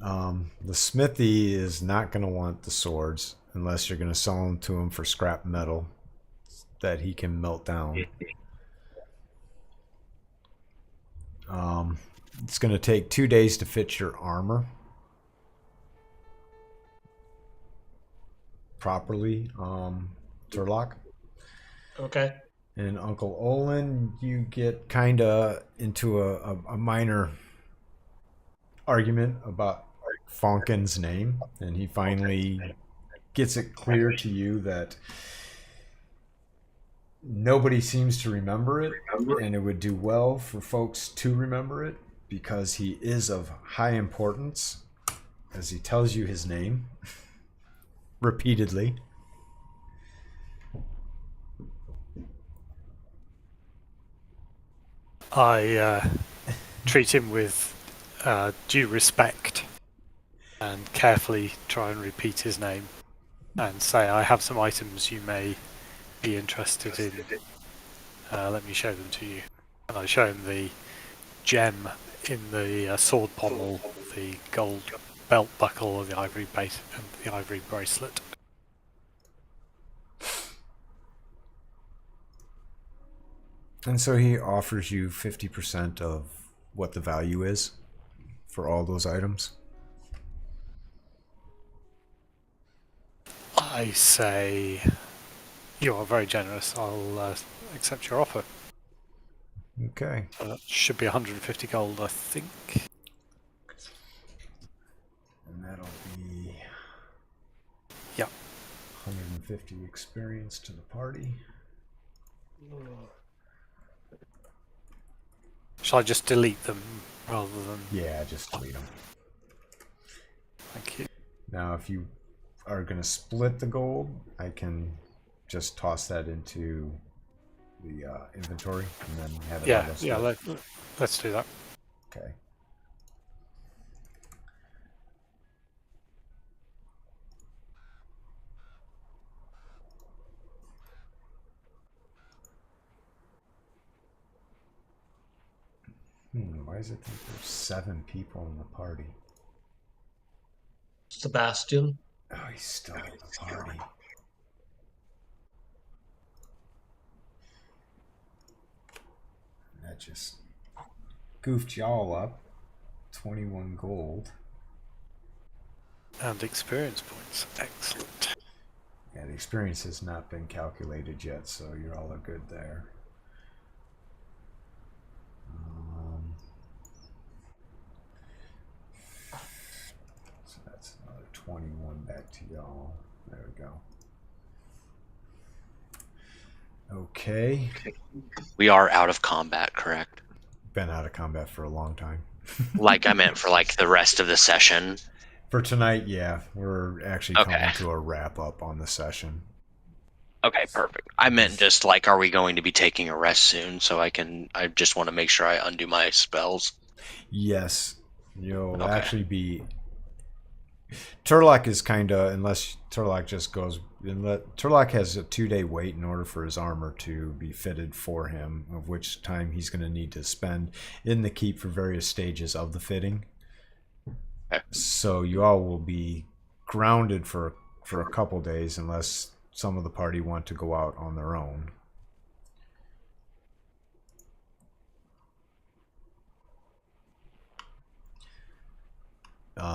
The smithy is not going to want the swords unless you're going to sell them to him for scrap metal that he can melt down. It's going to take 2 days to fit your armor properly, Turlock. Okay. And Uncle Olin, you get kind of into a minor argument about Fonkin's name, and he finally gets it clear to you that nobody seems to remember it, and it would do well for folks to remember it because he is of high importance, as he tells you his name repeatedly. I treat him with due respect and carefully try and repeat his name and say, I have some items you may be interested in. Let me show them to you. And I show him the gem in the sword pommel, the gold belt buckle, the ivory base, and the ivory bracelet. And so he offers you 50% of what the value is for all those items. I say, you are very generous. I'll accept your offer. Okay. That should be 150 gold, I think. And that'll be... Yep. 150 experience to the party. Shall I just delete them rather than... Yeah, just delete them. Thank you. Now, if you are going to split the gold, I can just toss that into the inventory and then have it let's do that. Okay. Why does it think there's 7 people in the party? Sebastian. Oh, he's still in the party. That just goofed y'all up. 21 gold. And experience points. Excellent. Yeah, the experience has not been calculated yet, so you're all good there. So that's another 21 back to y'all. There we go. Okay. We are out of combat, correct? Been out of combat for a long time. Like I meant for like the rest of the session. For tonight, yeah. We're actually coming to a wrap up on the session. Okay, perfect. I meant just like, are we going to be taking a rest soon? So I just want to make sure I undo my spells. Yes. You'll actually be... Turlock is kind of, unless Turlock just goes Turlock has a 2-day wait in order for his armor to be fitted for him, of which time he's going to need to spend in the keep for various stages of the fitting. Okay. So you all will be grounded for a couple days unless some of the party want to go out on their own.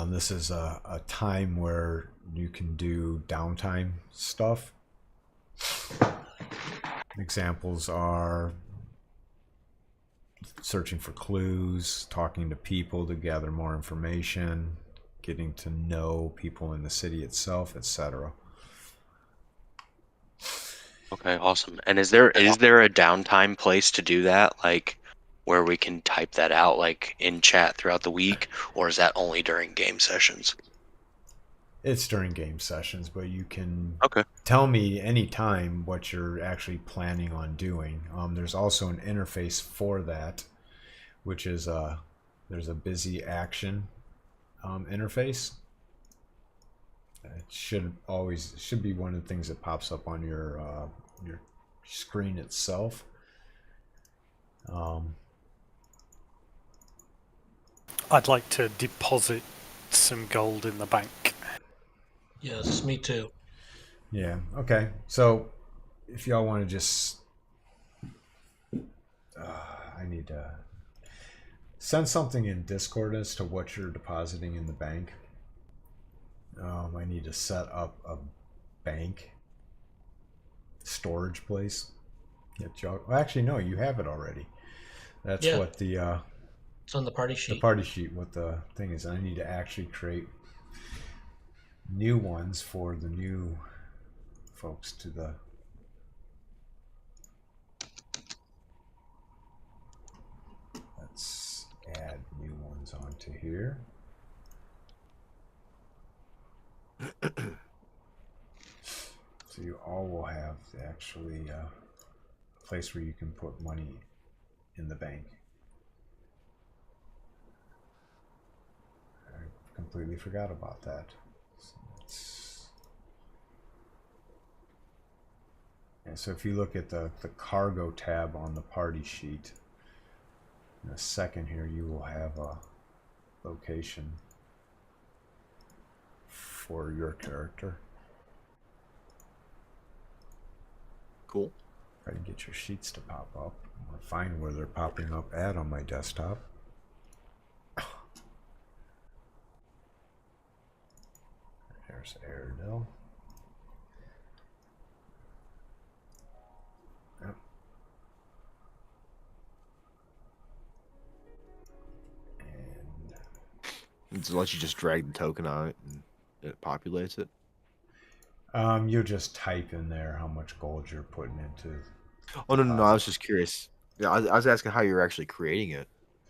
This is a time where you can do downtime stuff. Examples are searching for clues, talking to people to gather more information, getting to know people in the city itself, etc. Okay, awesome. And is there a downtime place to do that, like where we can type that out, like in chat throughout the week, or is that only during game sessions? It's during game sessions, but you can Okay. tell me anytime what you're actually planning on doing. There's also an interface for that, which is there's a busy action interface. It should be one of the things that pops up on your screen itself. I'd like to deposit some gold in the bank. Yes, me too. Yeah. Okay. So, if y'all want to just, I need to send something in Discord as to what you're depositing in the bank. I need to set up a bank storage place. Well, actually, no, you have it already. That's what the it's on the party sheet. The party sheet. What the thing is, I need to actually create new ones for the new folks to the. Let's add new ones onto here. So you all will have actually a place where you can put money in the bank. I completely forgot about that. So if you look at the cargo tab on the party sheet, in a second here you will have a location for your character. Cool. Try to get your sheets to pop up. I'm gonna find where they're popping up at on my desktop. There's Airedale. Yep. And It lets you just drag the token on it and it populates it. you'll just type in there how much gold you're putting into. Oh no! I was just curious. Yeah, I was asking how you're actually creating it.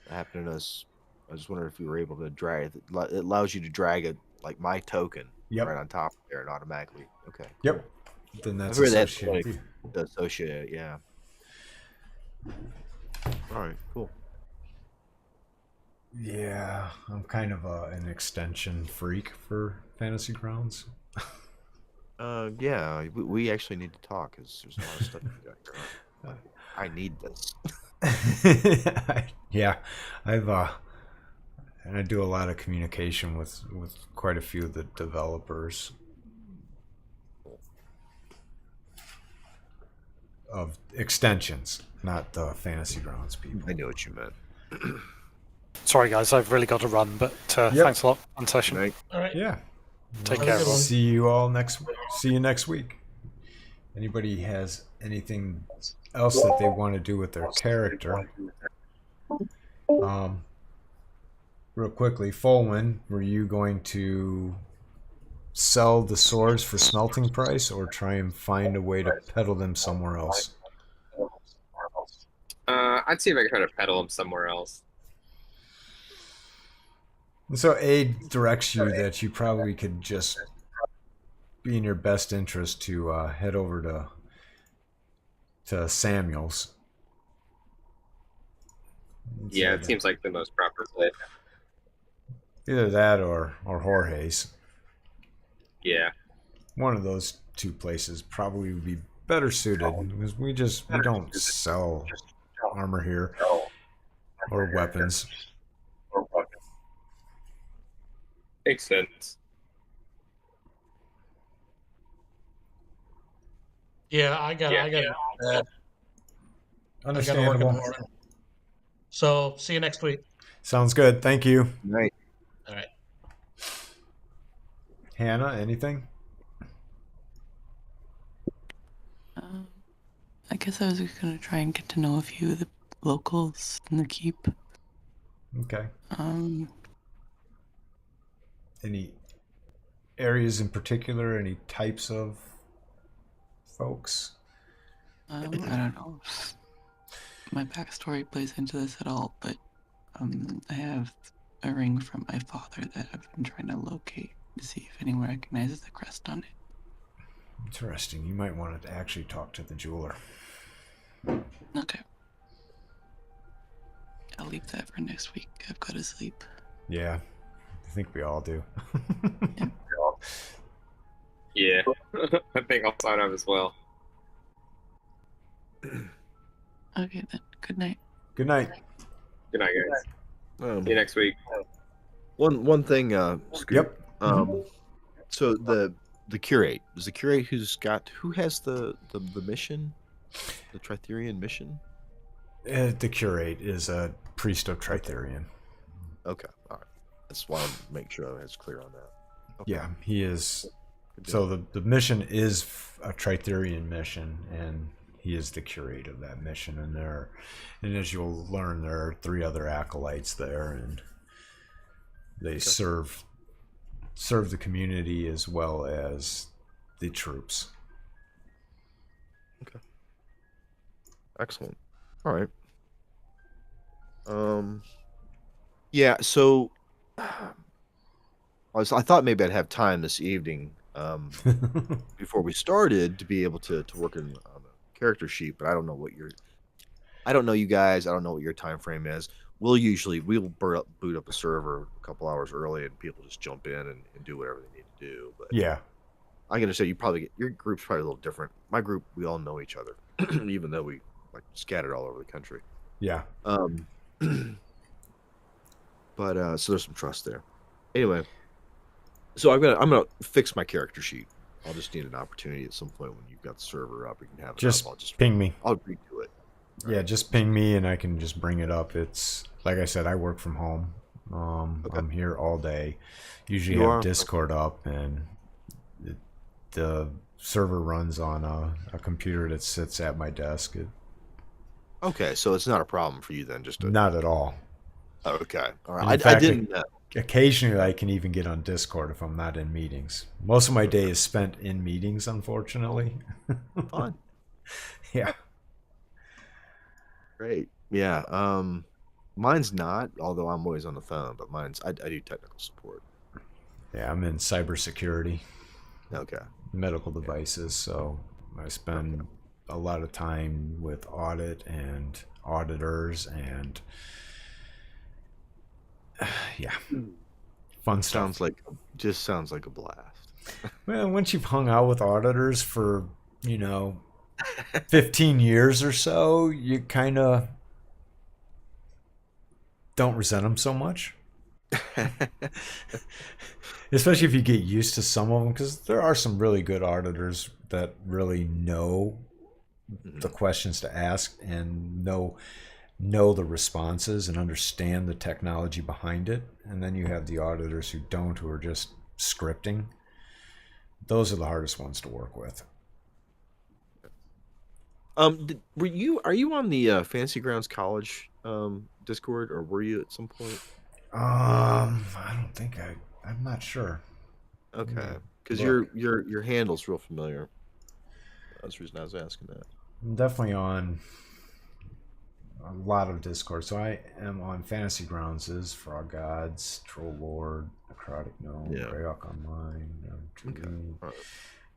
I happened to notice. I just wondered if you were able to drag it. It allows you to drag it like my token right on top there and automatically. Okay. Cool. Yep. Then that's I've heard that's associated. like to associate it. Yeah. All right. Cool. Yeah, I'm kind of an extension freak for Fantasy Grounds. Yeah, we actually need to talk because there's a lot of stuff we got going on. I need this. Yeah, I've and I do a lot of communication with quite a few of the developers of extensions, not the Fantasy Grounds people. I know what you meant. Sorry, guys, I've really got to run, but thanks a lot. On session. Right. All right. Yeah. Take Have a care, good everyone. one. See you all see you next week. Anybody has anything else that they want to do with their character? Real quickly, Folwyn, were you going to sell the swords for smelting price or try and find a way to peddle them somewhere else? I'd see if I could try to peddle them somewhere else. And so Aid directs you that you probably could just be in your best interest to head over to Samuel's. Yeah, it seems like the most proper play. Either that or Jorge's. Yeah. one of those two places probably would be better suited because we don't sell armor here or weapons. Makes sense. Yeah, I got I got I got to work in the Understandable. morning. So see you next week. Sounds good. Thank you. Right. All right. Hannah, anything? I guess I was just gonna try and get to know a few of the locals in the keep. Okay. Um, Any areas in particular? Any types of folks? I don't know if my backstory plays into this at all, but I have a ring from my father that I've been trying to locate to see if anyone recognizes the crest on it. Interesting. You might want to actually talk to the jeweler. Okay. I'll leave that for next week. I've got to sleep. Yeah, I think we all do. Yeah, I think I'll sign up as well. Okay then. Good night. Good night. Good night, guys. See you next week. One thing, Scoop. Yep. So the curate is the curate who has the mission, the Tritherian mission. The curate is a priest of Tritherian. Okay, all right. That's why I make sure it's clear on that. Okay. Yeah, he is. So the mission is a Tritherian mission, and he is the curate of that mission. And as you'll learn, there are 3 other acolytes there, and they serve the community as well as the troops. Okay. Excellent. All right. Yeah. So, I thought maybe I'd have time this evening, before we started to be able to work on a character sheet, but I don't know you guys. I don't know what your time frame is. We'll boot up a server a couple hours early, and people just jump in and do whatever they need to do. But Yeah. I'm gonna say your group's probably a little different. My group, we all know each other, even though we scattered all over the country. Yeah. But so there's some trust there. Anyway, so I'm gonna fix my character sheet. I'll just need an opportunity at some point when you've got the server up. You can have it Just up. I'll just ping me. I'll agree to it. Yeah, just ping me and I can just bring it up. It's like I said, I work from home. I'm here all day. Usually You have are? Discord up, and the server runs on a computer that sits at my desk. Okay, so it's not a problem for you then. Not at all. Okay, all And right. in fact, I didn't. Occasionally, I can even get on Discord if I'm not in meetings. Most of my day is spent in meetings, unfortunately. Fun. Yeah. Great. Yeah. Mine's not, although I'm always on the phone. But I do technical support. Yeah, I'm in cybersecurity. Okay. Medical devices, so I spend a lot of time with audit and auditors and yeah, fun stuff. Sounds like a blast. Well, once you've hung out with auditors for 15 years or so, you kind of don't resent them so much. Especially if you get used to some of them, because there are some really good auditors that really know the questions to ask and know the responses and understand the technology behind it. And then you have the auditors who don't, who are just scripting. Those are the hardest ones to work with. Are you on the Fantasy Grounds College Discord, or were you at some point? I don't think I'm not sure. Okay, because your handle's real familiar. That's the reason I was asking that. I'm definitely on a lot of Discord. So I am on Fantasy Grounds' Frog Gods, Troll Lord, Necrotic Gnome, Greyhawk Online. Okay.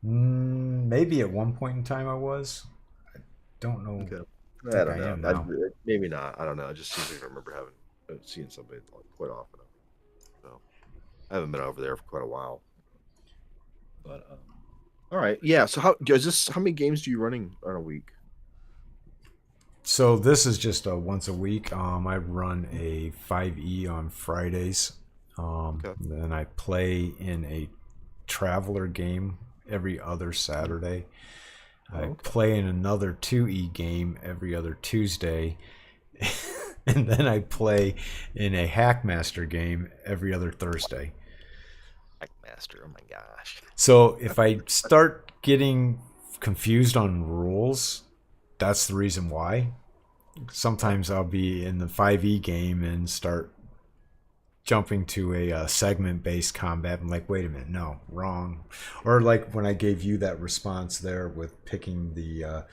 Maybe at one point in time I was. I don't know. Okay. I don't know. Maybe not. I don't know. It just seems like I remember seeing somebody quite often. So I haven't been over there for quite a while. But All right. Yeah. So how many games do you running on a week? So this is just a once a week. I run a 5e on Fridays. Okay. Then I play in a traveler game every other Saturday. Oh, I okay. play in another 2e game every other Tuesday. And then I play in a Hackmaster game every other Thursday. Master. Oh my gosh. So if I start getting confused on rules, that's the reason why. Sometimes I'll be in the 5e game and start jumping to a segment-based combat. I'm like, wait a minute, no, wrong. Or like when I gave you that response there with picking the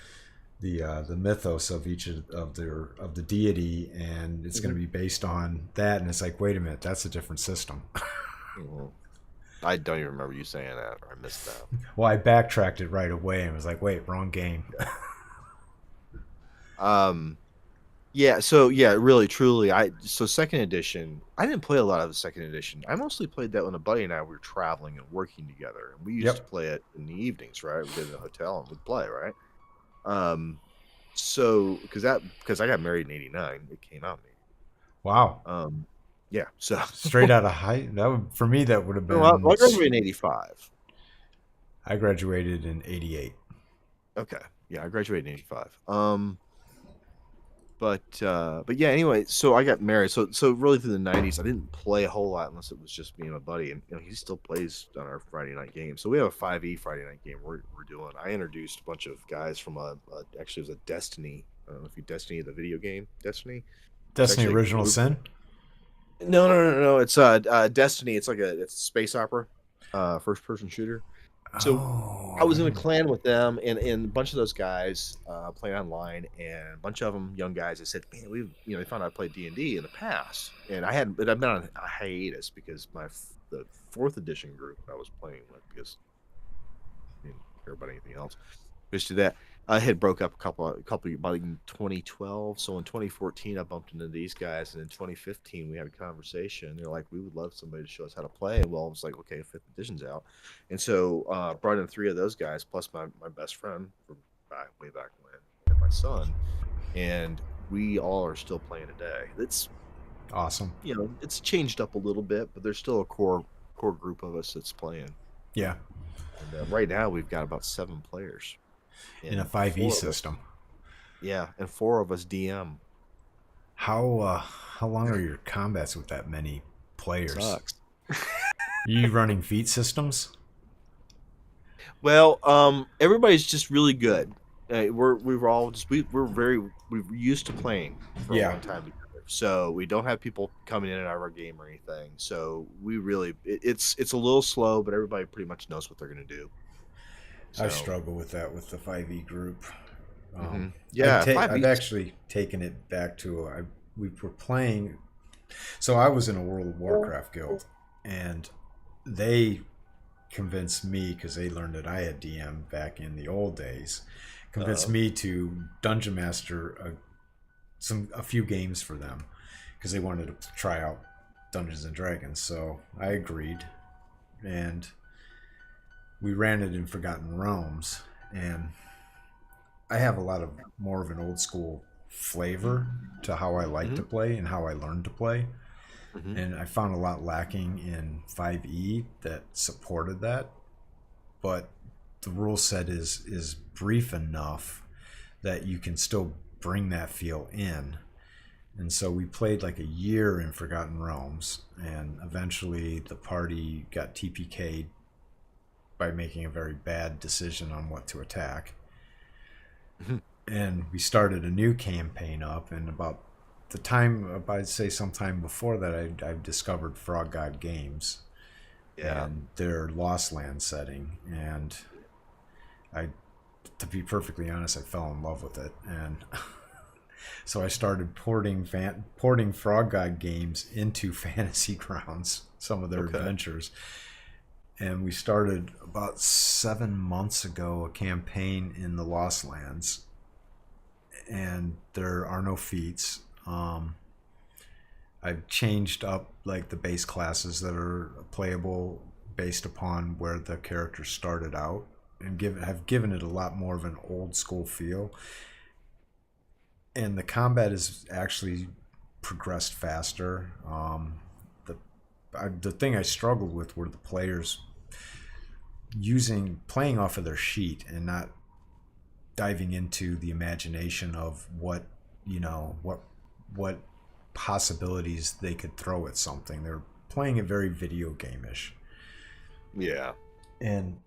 mythos of each of the deity, and it's going to be based on that, and it's like, wait a minute, that's a different system. Mhm. I don't even remember you saying that, or I missed that. Well, I backtracked it right away and was like, wait, wrong game. Yeah, so yeah, really, truly, so second edition. I didn't play a lot of the second edition. I mostly played that when a buddy and I were traveling and working together, and we used to Yep. play it in the evenings, right? We did it in a hotel and we'd play, right? Um, so because I got married in '89, it came out in '80. Wow. Yeah, so Straight out of high. For me, that would have well, I been. graduated in '85. I graduated in '88. Okay, yeah, I graduated in '85. But yeah, anyway, so I got married. So really through the '90s, I didn't play a whole lot unless it was just me and my buddy, and he still plays on our Friday night game. So we have a 5e Friday night game we're doing. I introduced a bunch of guys from actually it was a Destiny. I don't know if you Destiny the video game Destiny. It's Destiny actually a Original group. Sin. No. It's Destiny. It's a space opera, first person shooter. So Oh, I was in a clan with them, and a bunch of those guys playing online, and a bunch of them young guys. I said, "Man, they found out I played D&D in the past, and but I've been on a hiatus because the fourth edition group I was playing with, because I didn't care about anything else. Just do that. I had broke up a couple about in 2012. So in 2014, I bumped into these guys, and in 2015, we had a conversation. They're like, "We would love somebody to show us how to play." And well, I was like, "Okay, fifth edition's out," and so brought in three of those guys plus my best friend from way back when, and my son, and we all are still playing today. It's awesome. it's changed up a little bit, but there's still a core group of us that's playing. Yeah. And right now we've got about 7 players In a and 5e 4 of us- system. yeah, and 4 of us DM. How long are your combats with that many players? Sucks. You running feat systems? Well, everybody's just really good. We're used to playing for a long time together. So we don't have people coming in and out of our game or anything. So we really it's a little slow, but everybody pretty much knows what they're going to do. I So, struggle with that with the 5e group. yeah, I've actually taken it back to we were playing. So I was in a World of Warcraft guild, and they convinced me, because they learned that I had DM back in the old days, convinced me to dungeon master a few games for them, because they wanted to try out Dungeons and Dragons. So I agreed, and we ran it in Forgotten Realms, and I have a lot of more of an old school flavor to how I like to play and how I learned to play. And I found a lot lacking in 5e that supported that. But the rule set is brief enough that you can still bring that feel in. And so we played like a year in Forgotten Realms, and eventually the party got TPK'd by making a very bad decision on what to attack. And we started a new campaign up, and about the time, I'd say sometime before that, I discovered Frog God Games and their Lost Land setting, and to be perfectly honest, I fell in love with it, and so I started porting Frog God Games into Fantasy Grounds, some of their adventures. And we started about 7 months ago a campaign in the Lost Lands, and there are no feats. I've changed up like the base classes that are playable based upon where the character started out, and have given it a lot more of an old school feel. And the combat is actually progressed faster. The thing I struggled with were the players playing off of their sheet and not diving into the imagination of what possibilities they could throw at something. They're playing it very video game-ish. Yeah. And